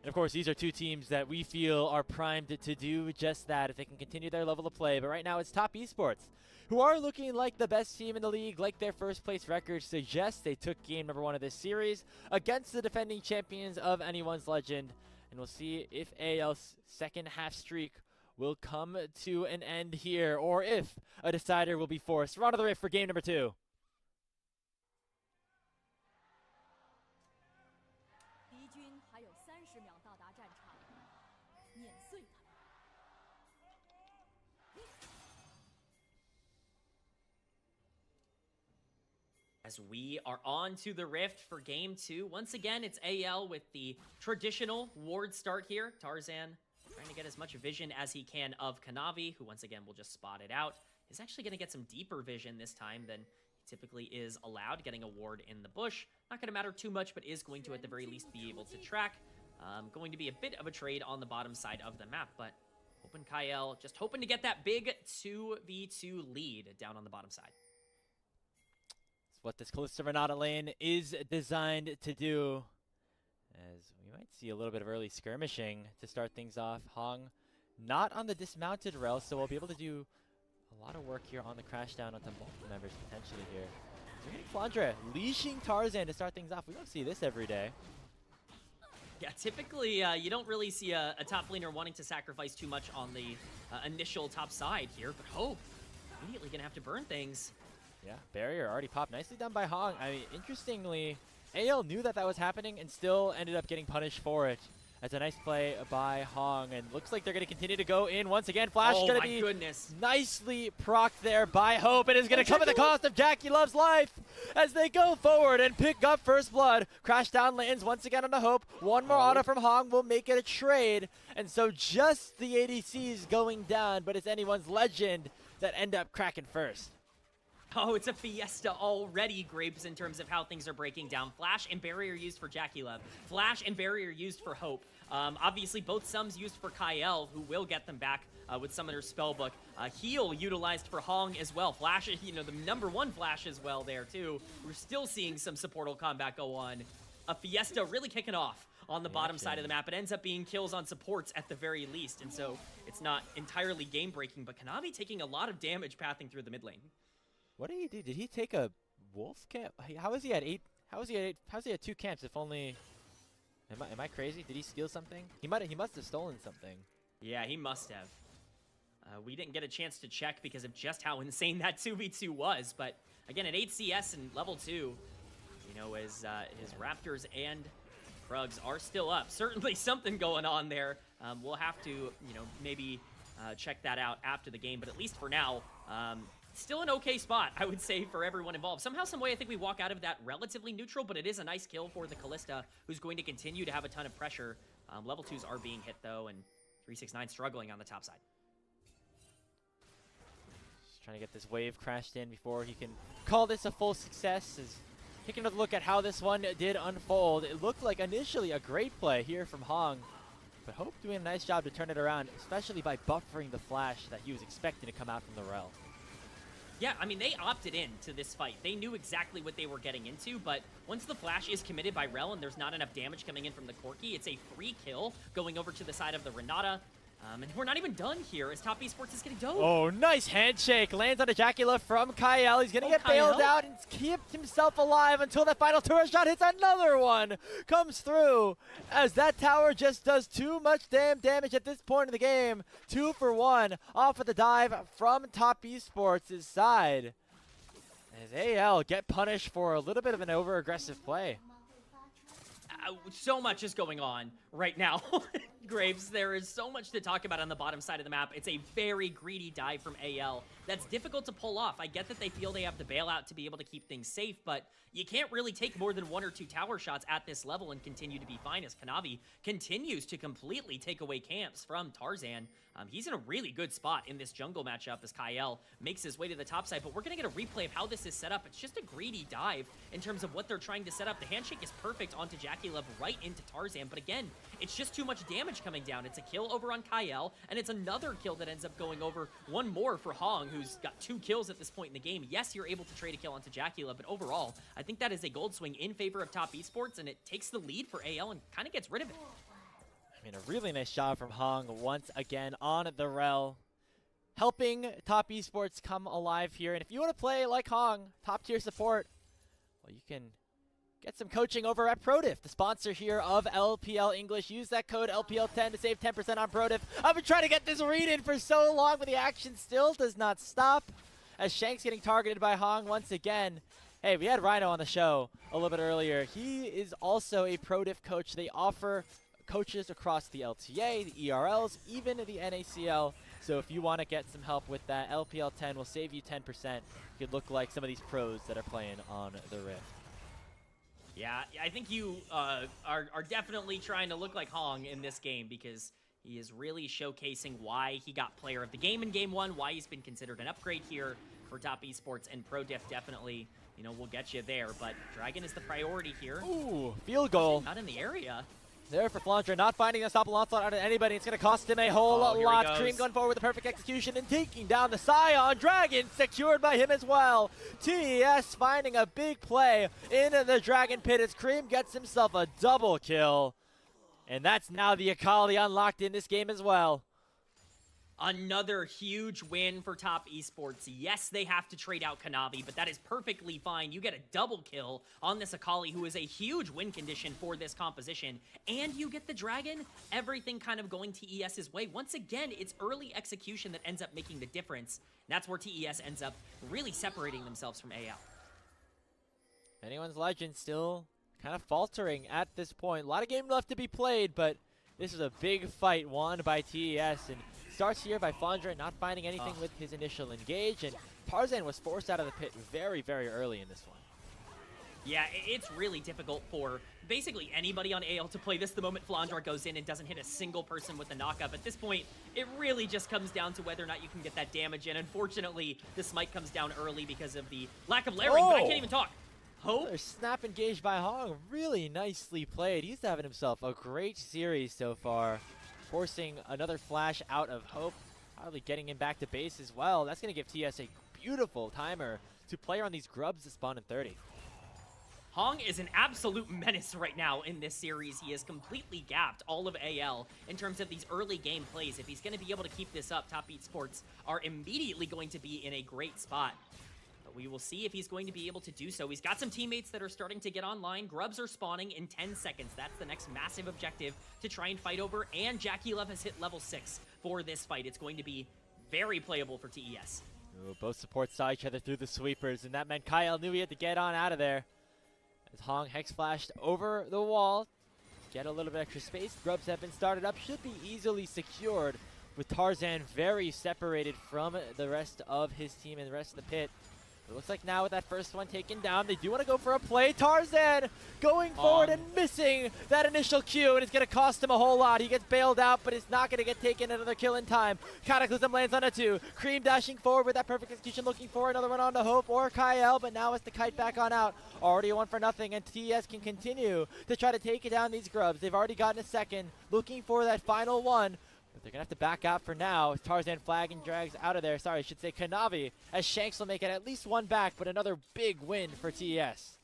And of course, these are two teams that we feel are primed to do just that if they can continue their level of play. But right now, it's Top Esports, who are looking like the best team in the league, like their first place record suggests. They took game number 1 of this series against the defending champions of anyone's Legend. And we'll see if AL's second half streak will come to an end here, or if a decider will be forced. We're on to the Rift for game number 2. As we are on to the Rift for Game 2. Once again, it's AL with the traditional ward start here. Tarzan trying to get as much vision as he can of Kanavi, who once again will just spot it out. Is actually going to get some deeper vision this time than he typically is allowed, getting a ward in the bush. Not going to matter too much, but is going to at the very least be able to track. Going to be a bit of a trade on the bottom side of the map, but Open Kyle just hoping to get that big 2v2 lead down on the bottom side. What this Kalista Renata lane is designed to do, as we might see a little bit of early skirmishing to start things off. Hong not on the dismounted rel, so we'll be able to do a lot of work here on the crash down onto multiple members potentially here. So we're getting Flandre leashing Tarzan to start things off. We don't see this every day. Yeah, typically you don't really see a top laner wanting to sacrifice too much on the initial top side here, but Hope immediately gonna have to burn things. Yeah, barrier already popped. Nicely done by Hong. I mean, interestingly, AL knew that was happening and still ended up getting punished for it. That's a nice play by Hong, and looks like they're going to continue to go in once again. Flash is going to be nicely procced there by Hope, and is going to come at the cost of Jackie Love's life as they go forward and pick up first blood. Crash down lands once again on the Hope. One more auto from Hong will make it a trade, and so just the ADCs going down, but it's anyone's legend that end up cracking first. Oh, it's a fiesta already, Grapes, in terms of how things are breaking down. Flash and Barrier used for Jackie Love. Flash and Barrier used for Hope. Obviously, both Sums used for Kyle, who will get them back with Summoner's Spellbook. Heal utilized for Hong as well. Flash, you know, the #1 Flash as well there, too. We're still seeing some supportal combat go on. A fiesta really kicking off on the bottom side of the map. It ends up being kills on supports at the very least, and so it's not entirely game-breaking, but Kanavi taking a lot of damage pathing through the mid lane. What did he do? Did he take a wolf camp? How is he at 8? How is he at 8? How's he at 2 camps if only... Am I crazy? Did he steal something? He must have stolen something. Yeah, he must have. We didn't get a chance to check because of just how insane that 2v2 was, but again, at 8 CS and level 2, you know, his Raptors and Krugs are still up. Certainly something going on there. We'll have to, you know, maybe check that out after the game, but at least for now, still an okay spot, I would say, for everyone involved. Somehow, some way, I think we walk out of that relatively neutral, but it is a nice kill for the Kalista, who's going to continue to have a ton of pressure. Level 2s are being hit, though, and 369 struggling on the top side. Just trying to get this wave crashed in before he can call this a full success. Is taking a look at how this one did unfold. It looked like initially a great play here from Hong, but Hope doing a nice job to turn it around, especially by buffering the flash that he was expecting to come out from the Rel. Yeah, I mean, they opted in to this fight. They knew exactly what they were getting into, but once the flash is committed by Rel and there's not enough damage coming in from the Corki, it's a free kill going over to the side of the Renata. And we're not even done here as Top Esports is getting dove. Oh, nice handshake. Lands on a Jackula from Kyle. He's going to get bailed out and keep himself alive until that final turret shot hits. Another one comes through as that tower just does too much damn damage at this point in the game. 2 for 1 off of the dive from Top Esports' side. As AL get punished for a little bit of an over-aggressive play. So much is going on right now, Graves. There is so much to talk about on the bottom side of the map. It's a very greedy dive from AL that's difficult to pull off. I get that they feel they have the bailout to be able to keep things safe, but you can't really take more than 1 or 2 tower shots at this level and continue to be fine as Kanavi continues to completely take away camps from Tarzan. He's in a really good spot in this jungle matchup as Kyle makes his way to the top side, but we're going to get a replay of how this is set up. It's just a greedy dive in terms of what they're trying to set up. The handshake is perfect onto Jackie Love right into Tarzan, but again, it's just too much damage coming down. It's a kill over on Kyle, and it's another kill that ends up going over. One more for Hong, who's got 2 kills at this point in the game. Yes, you're able to trade a kill onto Jackie Love, but overall, I think that is a gold swing in favor of Top Esports, and it takes the lead for AL and kind of gets rid of it. I mean, a really nice job from Hong once again on the Rel, helping Top Esports come alive here. And if you want to play like Hong, top tier support, well, you can get some coaching over at ProDiff, the sponsor here of LPL English. Use that code LPL10 to save 10% on ProDiff. I've been trying to get this read in for so long, but the action still does not stop as Shank's getting targeted by Hong once again. Hey, we had Rhino on the show a little bit earlier. He is also a ProDiff coach. They offer coaches across the LTA, the ERLs, even the NACL. So if you want to get some help with that, LPL 10 will save you 10%. You could look like some of these pros that are playing on the Rift. Yeah, I think you are definitely trying to look like Hong in this game because he is really showcasing why he got player of the game in Game 1, why he's been considered an upgrade here for Top Esports, and ProDiff definitely, you know, will get you there. But Dragon is the priority here. Ooh, field goal. Not in the area. There for Flandre, not finding a stop onslaught out of anybody. It's going to cost him a whole lot. Cream going forward with the perfect execution and taking down the Scion. Dragon secured by him as well. TES finding a big play in the Dragon Pit as Cream gets himself a double kill. And that's now the Akali unlocked in this game as well. Another huge win for Top Esports. Yes, they have to trade out Kanavi, but that is perfectly fine. You get a double kill on this Akali, who is a huge win condition for this composition, and you get the Dragon. Everything kind of going TES's way. Once again, it's early execution that ends up making the difference. And that's where TES ends up really separating themselves from AL. Anyone's legend still kind of faltering at this point. A lot of game left to be played, but this is a big fight won by TES, and starts here by Flandre not finding anything with his initial engage, and Tarzan was forced out of the pit very, very early in this one. Yeah, it's really difficult for basically anybody on AL to play this the moment Flandre goes in and doesn't hit a single person with the knockup. At this point, it really just comes down to whether or not you can get that damage in. Unfortunately, the smite comes down early because of the lack of layering, but I can't even talk. Hope. Another snap engaged by Hong. Really nicely played. He's having himself a great series so far. Forcing another flash out of Hope. Probably getting him back to base as well. That's going to give TS a beautiful timer to play on these grubs that spawn in 30. Hong is an absolute menace right now in this series. He has completely gapped all of AL in terms of these early game plays. If he's going to be able to keep this up, Top Esports are immediately going to be in a great spot. But we will see if he's going to be able to do so. He's got some teammates that are starting to get online. Grubs are spawning in 10 seconds. That's the next massive objective to try and fight over. And Jackie Love has hit level 6 for this fight. It's going to be very playable for TES. Ooh, both supports saw each other through the sweepers, and that meant Kyle knew he had to get on out of there. As Hong hex flashed over the wall, get a little bit extra space. Grubs have been started up, should be easily secured with Tarzan very separated from the rest of his team and the rest of the pit. It looks like now with that first one taken down, they do want to go for a play. Tarzan going forward and missing that initial Q, and it's going to cost him a whole lot. He gets bailed out, but it's not going to get taken another kill in time. Cataclysm lands on a 2. Cream dashing forward with that perfect execution, looking for another one on to Hope or Kyle, but now it's the kite back on out. Already a 1 for nothing, and TES can continue to try to take it down these grubs. They've already gotten a second, looking for that final one. But they're going to have to back out for now. Tarzan flag and drags out of there. Sorry, I should say Kanavi, as Shanks will make it at least one back, but another big win for TES.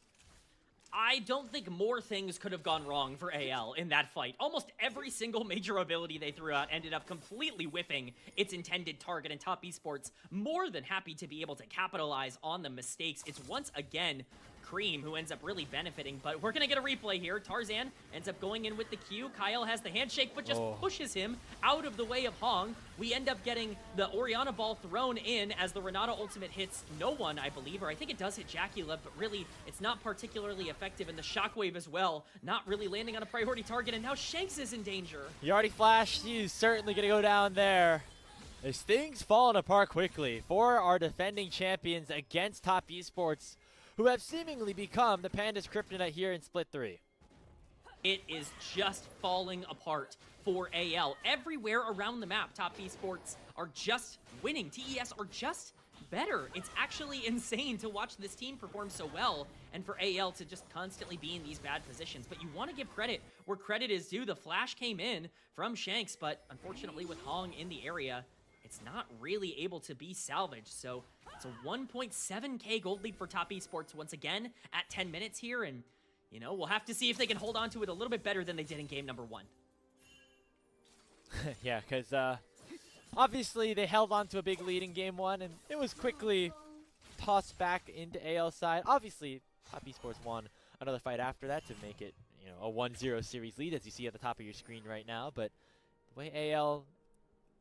I don't think more things could have gone wrong for AL in that fight. Almost every single major ability they threw out ended up completely whiffing its intended target, and Top Esports more than happy to be able to capitalize on the mistakes. It's once again Cream who ends up really benefiting, but we're gonna get a replay here. Tarzan ends up going in with the Q. Kyle has the handshake, but just pushes him out of the way of Hong. We end up getting the Orianna ball thrown in as the Renata ultimate hits no one, I believe, or I think it does hit Jackie Love, but really it's not particularly effective, and the shockwave as well, not really landing on a priority target, and now Shanks is in danger. He already flashed. He's certainly gonna go down there. As things falling apart quickly for our defending champions against Top Esports, who have seemingly become the Panda's kryptonite here in Split 3. It is just falling apart for AL. Everywhere around the map, Top Esports are just winning. TES are just better. It's actually insane to watch this team perform so well, and for AL to just constantly be in these bad positions. But you want to give credit where credit is due. The flash came in from Shanks, but unfortunately with Hong in the area, it's not really able to be salvaged. So it's a 1.7k gold lead for Top Esports once again at 10 minutes here, and you know, we'll have to see if they can hold on to it a little bit better than they did in game number 1. Yeah, because obviously they held on to a big lead in game 1, and it was quickly tossed back into AL side. Obviously, Top Esports won another fight after that to make it, you know, a 1-0 series lead, as you see at the top of your screen right now. But the way AL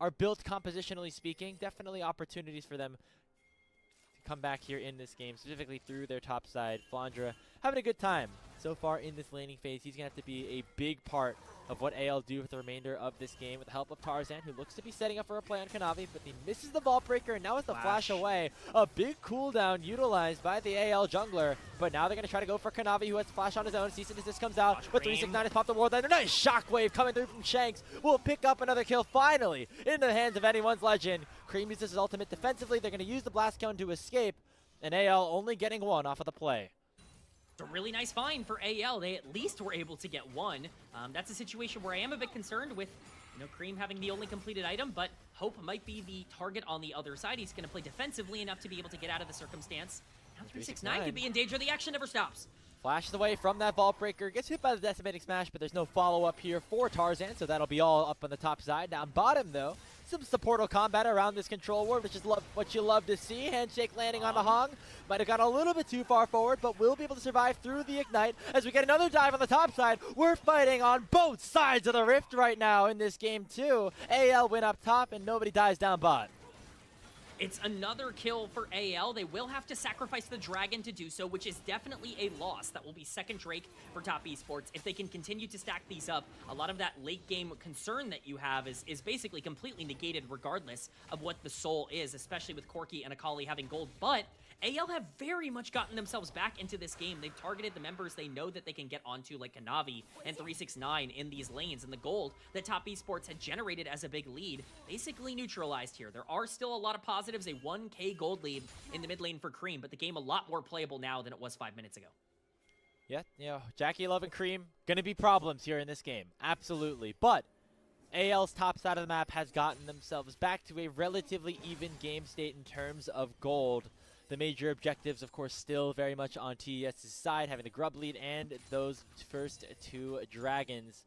are built compositionally speaking, definitely opportunities for them to come back here in this game, specifically through their top side. Flandre having a good time so far in this laning phase. He's going to have to be a big part of what AL do with the remainder of this game with the help of Tarzan, who looks to be setting up for a play on Kanavi, but he misses the vault breaker, and now it's the flash away. A big cooldown utilized by the AL jungler, but now they're going to try to go for Kanavi, who has flash on his own. Cease and desist comes out, but 369 has popped the ward. Then a nice shockwave coming through from Shanks will pick up another kill finally into the hands of anyone's legend. Cream uses his ultimate defensively. They're going to use the blast cone to escape, and AL only getting one off of the play. It's a really nice find for AL. They at least were able to get one. That's a situation where I am a bit concerned with, you know, Cream having the only completed item, but Hope might be the target on the other side. He's going to play defensively enough to be able to get out of the circumstance. Now 369 could be in danger. The action never stops. Flashes away from that vault breaker, gets hit by the decimating smash, but there's no follow-up here for Tarzan, so that'll be all up on the top side. Down bottom, though, some supportal combat around this control ward, which is what you love to see. Handshake landing on the Hong. Might have gone a little bit too far forward, but will be able to survive through the ignite as we get another dive on the top side. We're fighting on both sides of the rift right now in this game, too. AL win up top, and nobody dies down bot. It's another kill for AL. They will have to sacrifice the Dragon to do so, which is definitely a loss. That will be second Drake for Top Esports. If they can continue to stack these up, a lot of that late game concern that you have is basically completely negated regardless of what the soul is, especially with Corki and Akali having gold. But AL have very much gotten themselves back into this game. They've targeted the members they know that they can get onto, like Kanavi and 369 in these lanes, and the gold that Top Esports had generated as a big lead basically neutralized here. There are still a lot of positives, a 1k gold lead in the mid lane for Cream, but the game a lot more playable now than it was 5 minutes ago. Yeah, Jackie Love and Cream gonna be problems here in this game, absolutely. But AL's top side of the map has gotten themselves back to a relatively even game state in terms of gold. The major objectives, of course, still very much on TES's side, having the Grub lead and those first 2 dragons.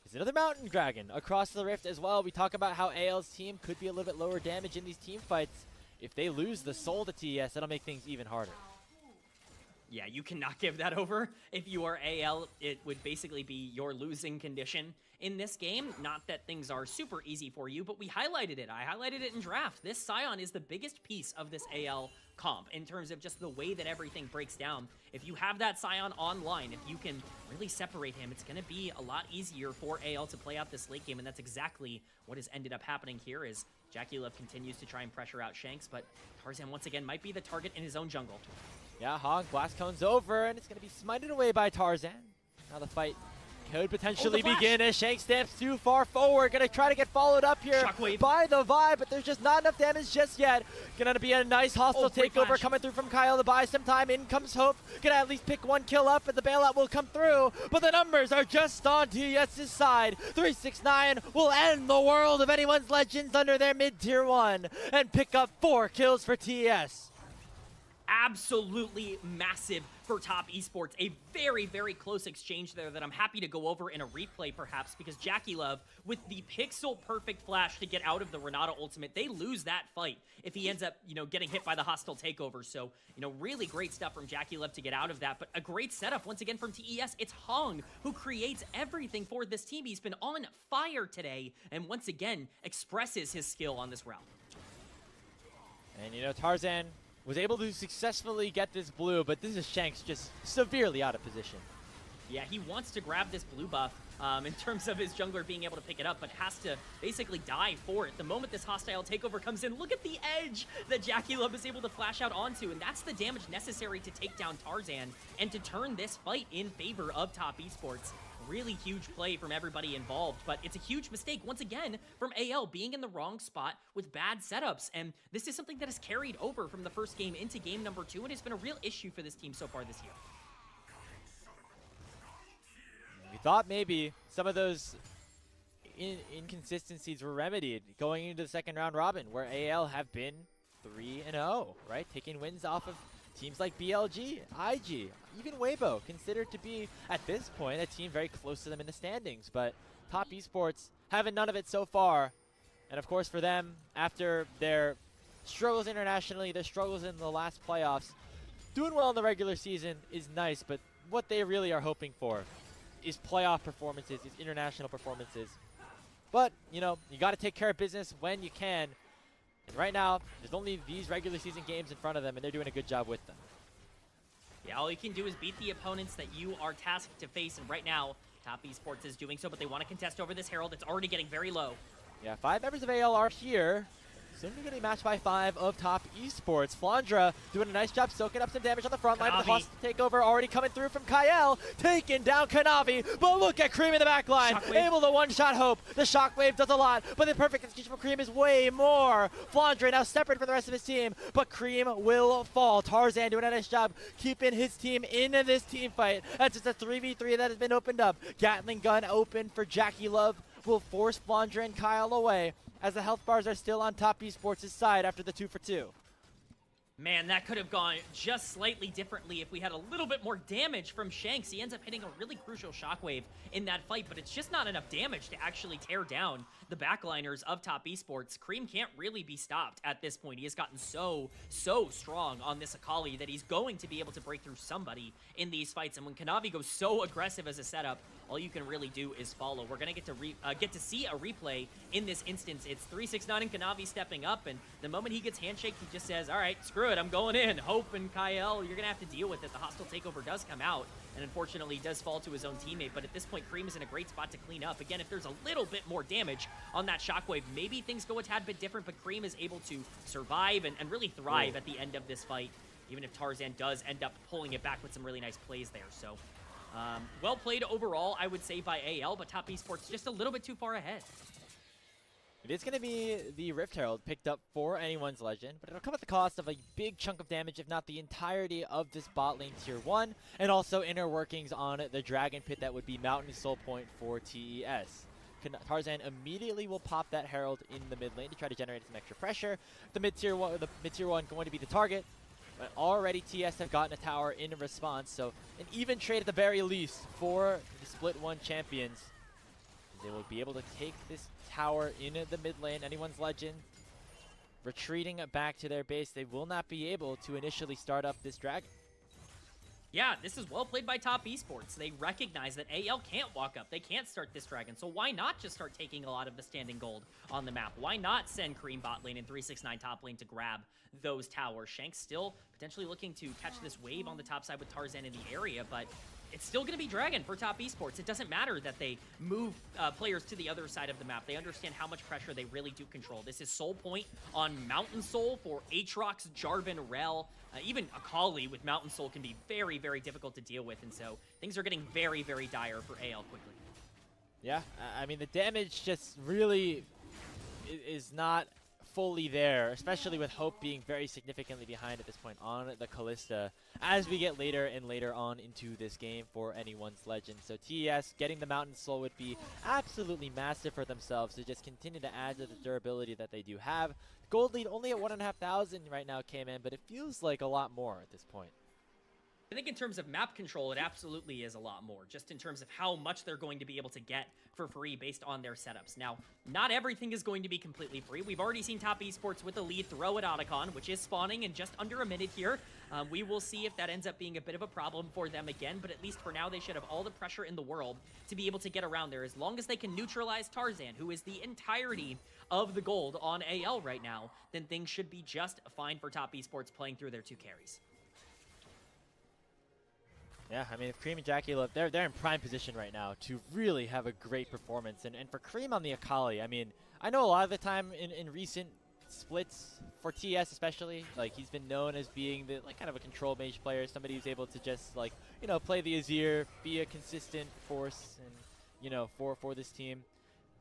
There's another Mountain Dragon across the Rift as well. We talk about how AL's team could be a little bit lower damage in these team fights. If they lose the soul to TES, that'll make things even harder. Yeah, you cannot give that over. If you are AL, it would basically be your losing condition in this game. Not that things are super easy for you, but we highlighted it. I highlighted it in draft. This Scion is the biggest piece of this AL comp in terms of just the way that everything breaks down. If you have that Scion online, if you can really separate him, it's going to be a lot easier for AL to play out this late game, and that's exactly what has ended up happening here as Jackie Love continues to try and pressure out Shanks, but Tarzan once again might be the target in his own jungle. Yeah, Hog, Blast Cone's over, and it's going to be smited away by Tarzan. Now the fight could potentially begin as Shank stamps too far forward. Going to try to get followed up here Shockwave by the Vibe, but there's just not enough damage just yet. Going to be a nice hostile takeover flash coming through from Kyle to buy some time. In comes Hope. Going to at least pick 1 kill up, and the bailout will come through. But the numbers are just on TES's side. 369 will end the world of anyone's legends under their mid-tier 1 and pick up 4 kills for TES. Absolutely massive for Top Esports. A very, very close exchange there that I'm happy to go over in a replay perhaps, because Jackie Love with the pixel perfect flash to get out of the Renata ultimate, they lose that fight if he ends up, getting hit by the hostile takeover. So, really great stuff from Jackie Love to get out of that, but a great setup once again from TES. It's Hong who creates everything for this team. He's been on fire today and once again expresses his skill on this route. And Tarzan was able to successfully get this blue, but this is Shanks just severely out of position. Yeah, he wants to grab this blue buff in terms of his jungler being able to pick it up, but has to basically die for it. The moment this hostile takeover comes in, look at the edge that Jackie Love is able to flash out onto, and that's the damage necessary to take down Tarzan and to turn this fight in favor of Top Esports. Really huge play from everybody involved, but it's a huge mistake once again from AL being in the wrong spot with bad setups, and this is something that has carried over from the first game into game number 2, and it's been a real issue for this team so far this year. We thought maybe some of those inconsistencies were remedied going into the second round robin, where AL have been 3-0, right? Taking wins off of teams like BLG, IG, even Weibo, considered to be, at this point, a team very close to them in the standings. But Top Esports having none of it so far. And of course for them, after their struggles internationally, their struggles in the last playoffs, doing well in the regular season is nice, but what they really are hoping for is playoff performances, is international performances. But, you got to take care of business when you can. And right now, there's only these regular season games in front of them, and they're doing a good job with them. Yeah, all you can do is beat the opponents that you are tasked to face, and right now, Top Esports is doing so, but they want to contest over this Herald. It's already getting very low. Yeah, 5 members of AL are here. Soon to be getting matched by 5 of Top Esports. Flandra doing a nice job soaking up some damage on the front line. The hostile takeover already coming through from Kyle. Taking down Kanavi. But look at Cream in the back line. Able to one-shot Hope. The Shockwave does a lot. But the perfect execution from Cream is way more. Flandra now separate from the rest of his team. But Cream will fall. Tarzan doing a nice job keeping his team in this team fight. That's just a 3v3 that has been opened up. Gatling gun open for Jackie Love. Will force Flandra and Kyle away, as the health bars are still on Top Esports' side after the 2-for-2. Man, that could have gone just slightly differently if we had a little bit more damage from Shanks. He ends up hitting a really crucial shockwave in that fight, but it's just not enough damage to actually tear down the backliners of Top Esports. Cream can't really be stopped at this point. He has gotten so strong on this Akali that he's going to be able to break through somebody in these fights. And when Kanavi goes so aggressive as a setup, all you can really do is follow. We're going to get to see a replay in this instance. It's 369 and Kanavi stepping up, and the moment he gets handshake, he just says, all right, screw it, I'm going in. Hope and Kyle, you're going to have to deal with it. The hostile takeover does come out, and unfortunately does fall to his own teammate, but at this point, Cream is in a great spot to clean up. Again, if there's a little bit more damage on that shockwave, maybe things go a tad bit different, but Cream is able to survive and really thrive at the end of this fight, even if Tarzan does end up pulling it back with some really nice plays there. So, well played overall, I would say, by AL, but Top Esports just a little bit too far ahead. It is going to be the Rift Herald picked up for anyone's Legend, but it'll come at the cost of a big chunk of damage, if not the entirety of this bot lane tier 1, and also inner workings on the Dragon Pit that would be Mountain Soul Point for TES. Tarzan immediately will pop that Herald in the mid lane to try to generate some extra pressure. The mid tier one going to be the target, but already TS have gotten a tower in response, so an even trade at the very least for the Split 1 champions. They will be able to take this tower in the mid lane. Anyone's Legend retreating back to their base. They will not be able to initially start up this dragon. Yeah, this is well played by Top Esports. They recognize that AL can't walk up. They can't start this dragon. So why not just start taking a lot of the standing gold on the map? Why not send Cream bot lane and 369 top lane to grab those towers? Shanks still potentially looking to catch this wave on the top side with Tarzan in the area, but it's still going to be Dragon for Top Esports. It doesn't matter that they move players to the other side of the map. They understand how much pressure they really do control. This is Soul Point on Mountain Soul for Aatrox, Jarvan, Rel. Even Akali with Mountain Soul can be very, very difficult to deal with, and so things are getting very, very dire for AL quickly. Yeah, I mean, the damage just really is not fully there, especially with Hope being very significantly behind at this point on the Kalista as we get later and later on into this game for anyone's Legend. So TES getting the Mountain Soul would be absolutely massive for themselves to just continue to add to the durability that they do have. Gold lead only at 1,500 right now came in, but it feels like a lot more at this point. I think in terms of map control, it absolutely is a lot more, just in terms of how much they're going to be able to get for free based on their setups. Now, not everything is going to be completely free. We've already seen Top Esports with the lead throw at Otacon, which is spawning in just under a minute here. We will see if that ends up being a bit of a problem for them again, but at least for now, they should have all the pressure in the world to be able to get around there. As long as they can neutralize Tarzan, who is the entirety of the gold on AL right now, then things should be just fine for Top Esports playing through their two carries. Yeah, I mean, if Cream and Jackie Love, they're in prime position right now to really have a great performance. And for Cream on the Akali, I mean, I know a lot of the time in recent splits, for TS especially, like, he's been known as being the, like, kind of a control mage player, somebody who's able to just, like, you know, play the Azir, be a consistent force, and, you know, for this team.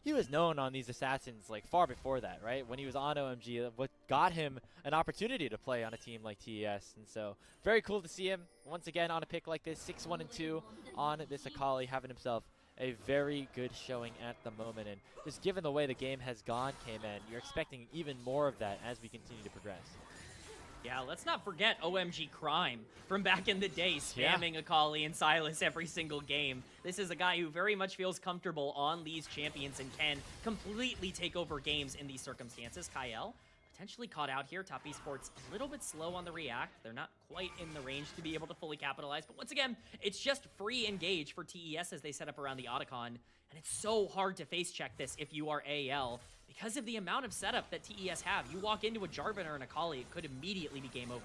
He was known on these assassins like far before that, right? When he was on OMG, what got him an opportunity to play on a team like TES. And so very cool to see him once again on a pick like this, 6-1-2 on this Akali, having himself a very good showing at the moment. And just given the way the game has gone, K-Man, you're expecting even more of that as we continue to progress. Yeah, let's not forget OMG Crime from back in the day, spamming Akali and Silas every single game. This is a guy who very much feels comfortable on these champions and can completely take over games in these circumstances. Kyle potentially caught out here. Top Esports a little bit slow on the react. They're not quite in the range to be able to fully capitalize. But once again, it's just free engage for TES as they set up around the Otacon. And it's so hard to face check this if you are AL because of the amount of setup that TES have. You walk into a Jarvan or an Akali, it could immediately be game over.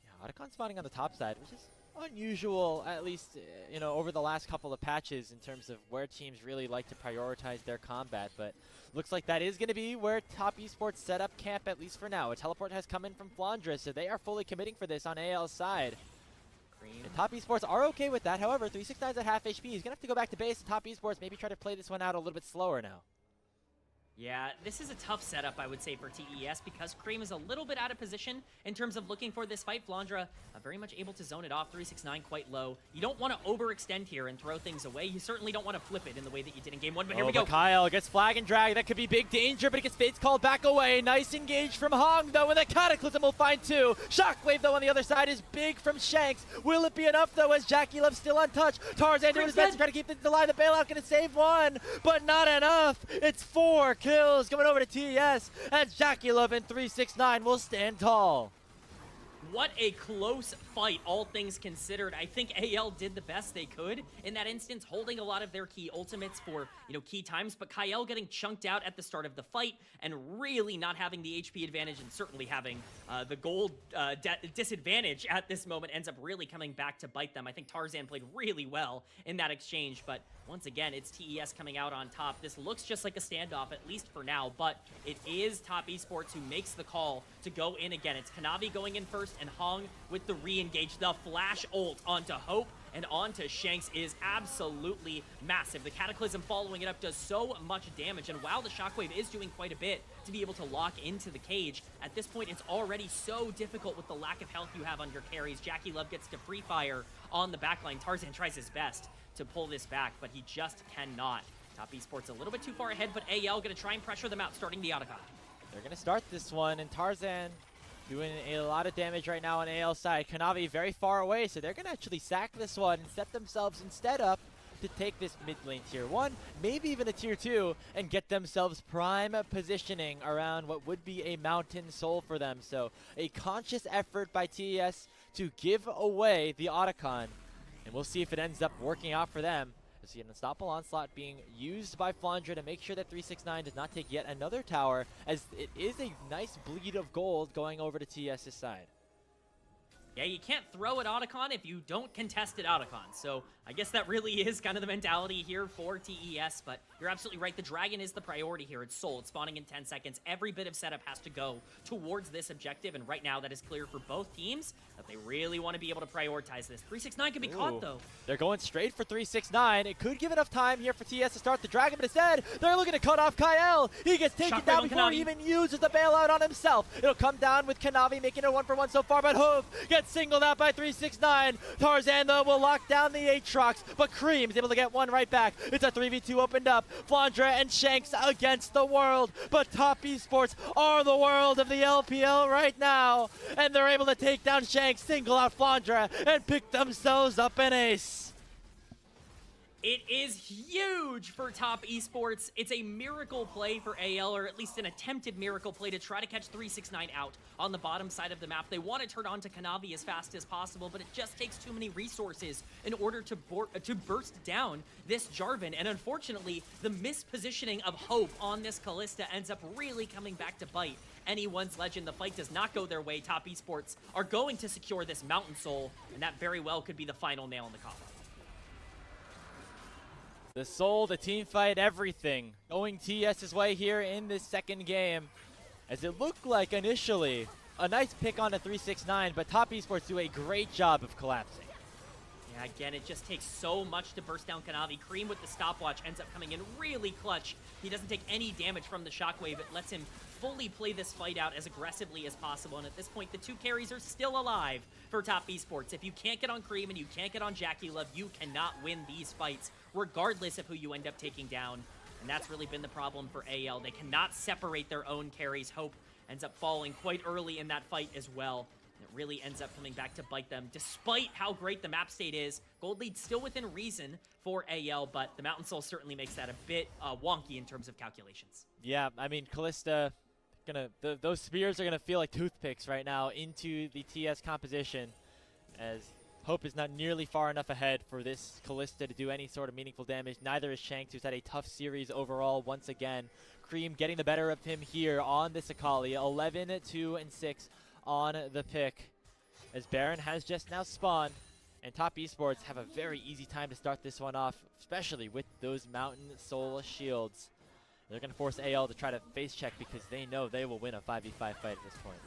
Yeah, Otacon spawning on the top side, which is unusual, at least, you know, over the last couple of patches in terms of where teams really like to prioritize their combat. But looks like that is going to be where Top Esports set up camp, at least for now. A teleport has come in from Flandra, so they are fully committing for this on AL's side. And Top Esports are okay with that. However, 369's at half HP. He's going to have to go back to base, and Top Esports maybe try to play this one out a little bit slower now. Yeah, this is a tough setup, I would say, for TES because Cream is a little bit out of position in terms of looking for this fight. Flandra very much able to zone it off, 369 quite low. You don't want to overextend here and throw things away. You certainly don't want to flip it in the way that you did in game one, but here we go. Kyle gets flag and drag. That could be big danger, but he gets Fates called back away. Nice engage from Hong, though, and the Cataclysm will find two. Shockwave, though, on the other side is big from Shanks. Will it be enough, though, as Jackie Love's still untouched? Tarzan doing his best to try to keep things alive. The bailout going to save one, but not enough. It's 4 kills coming over to TES, and Jackie Love and 369 will stand tall. What a close fight, all things considered. I think AL did the best they could in that instance, holding a lot of their key ultimates for, key times, but Kyle getting chunked out at the start of the fight and really not having the HP advantage and certainly having the gold disadvantage at this moment ends up really coming back to bite them. I think Tarzan played really well in that exchange, but once again, it's TES coming out on top. This looks just like a standoff, at least for now, but it is Top Esports who makes the call to go in again. It's Kanavi going in first, and Hong with the re-engage. The flash ult onto Hope and onto Shanks is absolutely massive. The Cataclysm following it up does so much damage, and while the Shockwave is doing quite a bit to be able to lock into the cage, at this point it's already so difficult with the lack of health you have on your carries. Jackie Love gets to free fire on the backline. Tarzan tries his best to pull this back, but he just cannot. Top Esports a little bit too far ahead, but AL gonna try and pressure them out, starting the Otacon. They're going to start this one, and Tarzan doing a lot of damage right now on AL side. Kanavi very far away, so they're going to actually sack this one and set themselves instead up to take this mid lane tier 1, maybe even a tier 2, and get themselves prime positioning around what would be a mountain soul for them. So a conscious effort by TES to give away the Otacon, and we'll see if it ends up working out for them. We see an unstoppable onslaught being used by Flandre to make sure that 369 does not take yet another tower, as it is a nice bleed of gold going over to TS's side. Yeah, you can't throw at Otacon if you don't contest at Otacon. So I guess that really is kind of the mentality here for TES, but you're absolutely right. The Dragon is the priority here. It's sold, spawning in 10 seconds. Every bit of setup has to go towards this objective, and right now that is clear for both teams that they really want to be able to prioritize this. 369 can be caught, though. They're going straight for 369. It could give enough time here for TS to start the Dragon, but instead, they're looking to cut off Kyle. He gets taken Shockwave down on before Kanavi. he even uses the bailout on himself. It'll come down with Kanavi making it 1-for-1 so far, but Hoof gets singled out by 369. Tarzan, though, will lock down the Aatrox, but Cream is able to get one right back. It's a 3v2 opened up. Flandre and Shanks against the world, but Top Esports are the world of the LPL right now, and they're able to take down Shanks, single out Flandre, and pick themselves up an ace. It is huge for Top Esports. It's a miracle play for AL, or at least an attempted miracle play to try to catch 369 out on the bottom side of the map. They want to turn on to Kanavi as fast as possible, but it just takes too many resources in order to burst down this Jarvan. And unfortunately, the mispositioning of Hope on this Kalista ends up really coming back to bite anyone's legend. The fight does not go their way. Top Esports are going to secure this Mountain Soul, and that very well could be the final nail in the coffin. The soul, the team fight, everything going TS's way here in this second game, as it looked like initially a nice pick on a 369, but Top Esports do a great job of collapsing. Yeah, again, it just takes so much to burst down Kanavi. Cream with the stopwatch ends up coming in really clutch. He doesn't take any damage from the Shockwave. It lets him fully play this fight out as aggressively as possible, and at this point, the two carries are still alive for Top Esports. If you can't get on Cream and you can't get on Jackie Love, you cannot win these fights, regardless of who you end up taking down, and that's really been the problem for AL. They cannot separate their own carries. Hope ends up falling quite early in that fight as well. It really ends up coming back to bite them, despite how great the map state is. Gold lead still within reason for AL, but the Mountain Soul certainly makes that a bit wonky in terms of calculations. Yeah, I mean, Kalista, those spears are gonna feel like toothpicks right now into the TS composition, as Hope is not nearly far enough ahead for this Kalista to do any sort of meaningful damage. Neither is Shanks, who's had a tough series overall once again. Cream getting the better of him here on this Akali. 11, 2, and 6 on the pick, as Baron has just now spawned, and Top Esports have a very easy time to start this one off, especially with those Mountain Soul shields. They're going to force AL to try to face check because they know they will win a 5v5 fight at this point.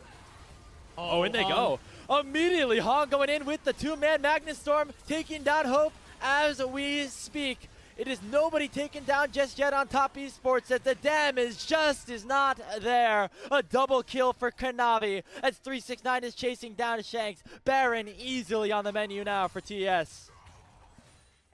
Oh, and they go. Immediately, Hong going in with the two-man Magnus Storm, taking down Hope as we speak. It is nobody taken down just yet on Top Esports, as the damage just is not there. A double kill for Kanavi as 369 is chasing down Shanks. Baron easily on the menu now for TS.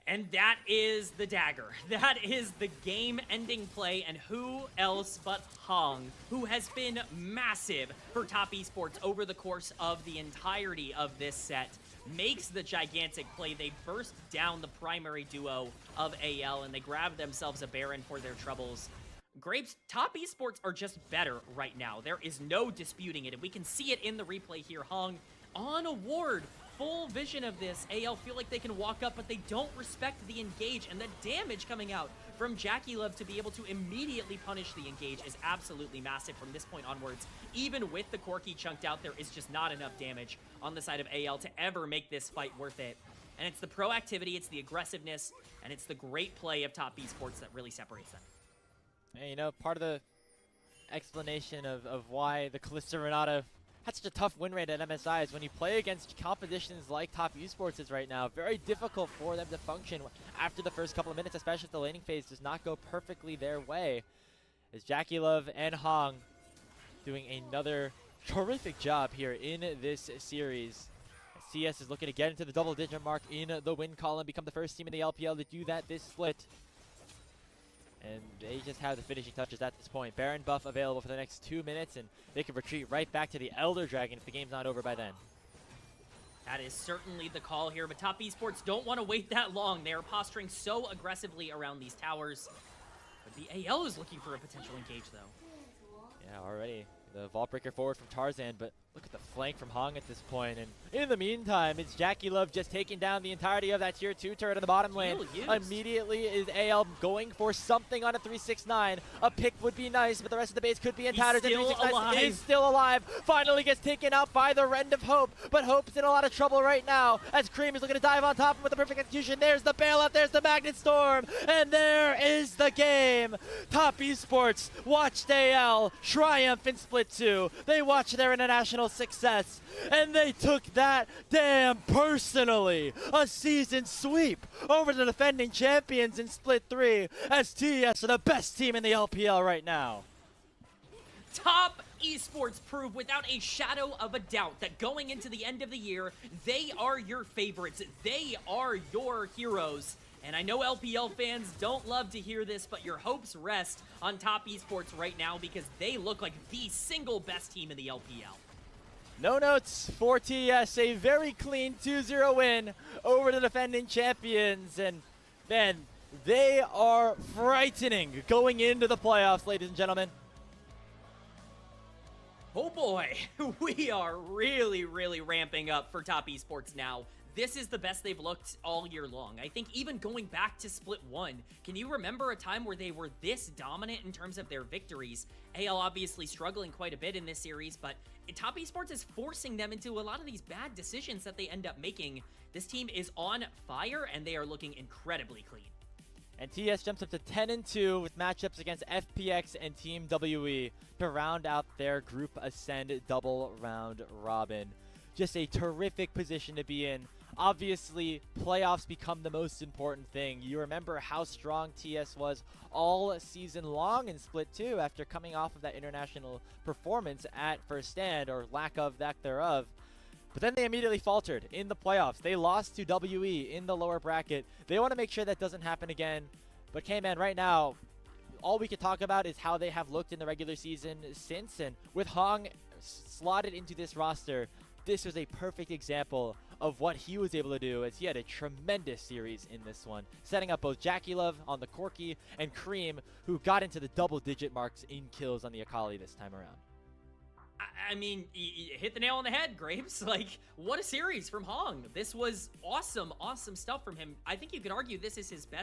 And that is the dagger. That is the game-ending play, and who else but Hong, who has been massive for Top Esports over the course of the entirety of this set, makes the gigantic play. They burst down the primary duo of AL, and they grab themselves a Baron for their troubles. Grapes, Top Esports are just better right now. There is no disputing it, and we can see it in the replay here. Hong on a ward. Full vision of this. AL feel like they can walk up, but they don't respect the engage, and the damage coming out from Jackie Love to be able to immediately punish the engage is absolutely massive from this point onwards. Even with the Corki chunked out, there is just not enough damage on the side of AL to ever make this fight worth it. And it's the proactivity, it's the aggressiveness, and it's the great play of Top Esports that really separates them. And, you know, part of the explanation of why the Kalista Renata had such a tough win rate at MSI is when you play against competitions like Top Esports is right now, very difficult for them to function after the first couple of minutes, especially if the laning phase does not go perfectly their way. As Jackie Love and Hong doing another terrific job here in this series. TES is looking to get into the double-digit mark in the win column, become the first team in the LPL to do that this split. And they just have the finishing touches at this point. Baron buff available for the next 2 minutes, and they can retreat right back to the Elder Dragon if the game's not over by then. That is certainly the call here, but Top Esports don't want to wait that long. They are posturing so aggressively around these towers. But the AL is looking for a potential engage, though. Yeah, already. The vault breaker forward from Tarzan, but look at the flank from Hong at this point. And in the meantime, it's Jackie Love just taking down the entirety of that tier 2 turret in the bottom lane. Immediately is AL going for something on a 369. A pick would be nice, but the rest of the base could be in tatters. And 369 is still alive. Finally gets taken out by the Rend of Hope, but Hope's in a lot of trouble right now as Cream is looking to dive on top with a perfect execution. There's the bailout, there's the Magnet Storm, and there is the game. Top Esports watched AL triumph in Split 2. They watched their international success, and they took that damn personally. A season sweep over the defending champions in Split 3 as TES are the best team in the LPL right now. Top Esports prove without a shadow of a doubt that going into the end of the year, they are your favorites. They are your heroes. And I know LPL fans don't love to hear this, but your hopes rest on Top Esports right now because they look like the single best team in the LPL. No notes for TES, a very clean 2-0 win over the defending champions, and then they are frightening going into the playoffs, ladies and gentlemen. Oh boy, we are really ramping up for Top Esports now. This is the best they've looked all year long. I think even going back to Split 1, can you remember a time where they were this dominant in terms of their victories? AL obviously struggling quite a bit in this series, but Top Esports is forcing them into a lot of these bad decisions that they end up making. This team is on fire, and they are looking incredibly clean. And TES jumps up to 10-2 with matchups against FPX and Team WE to round out their Group Ascend double round robin. Just a terrific position to be in. Obviously, playoffs become the most important thing. You remember how strong TES was all season long in Split 2 after coming off of that international performance at First Stand, or lack of that thereof. But then they immediately faltered in the playoffs. They lost to WE in the lower bracket. They want to make sure that doesn't happen again. But K-Man, right now, all we can talk about is how they have looked in the regular season since. And with Hong slotted into this roster, this was a perfect example of what he was able to do, as he had a tremendous series in this one, setting up both Jackie Love on the Corki and Cream, who got into the double-digit marks in kills on the Akali this time around. I mean, you hit the nail on the head, Grapes. Like, what a series from Hong. This was awesome stuff from him. I think you could argue this is his best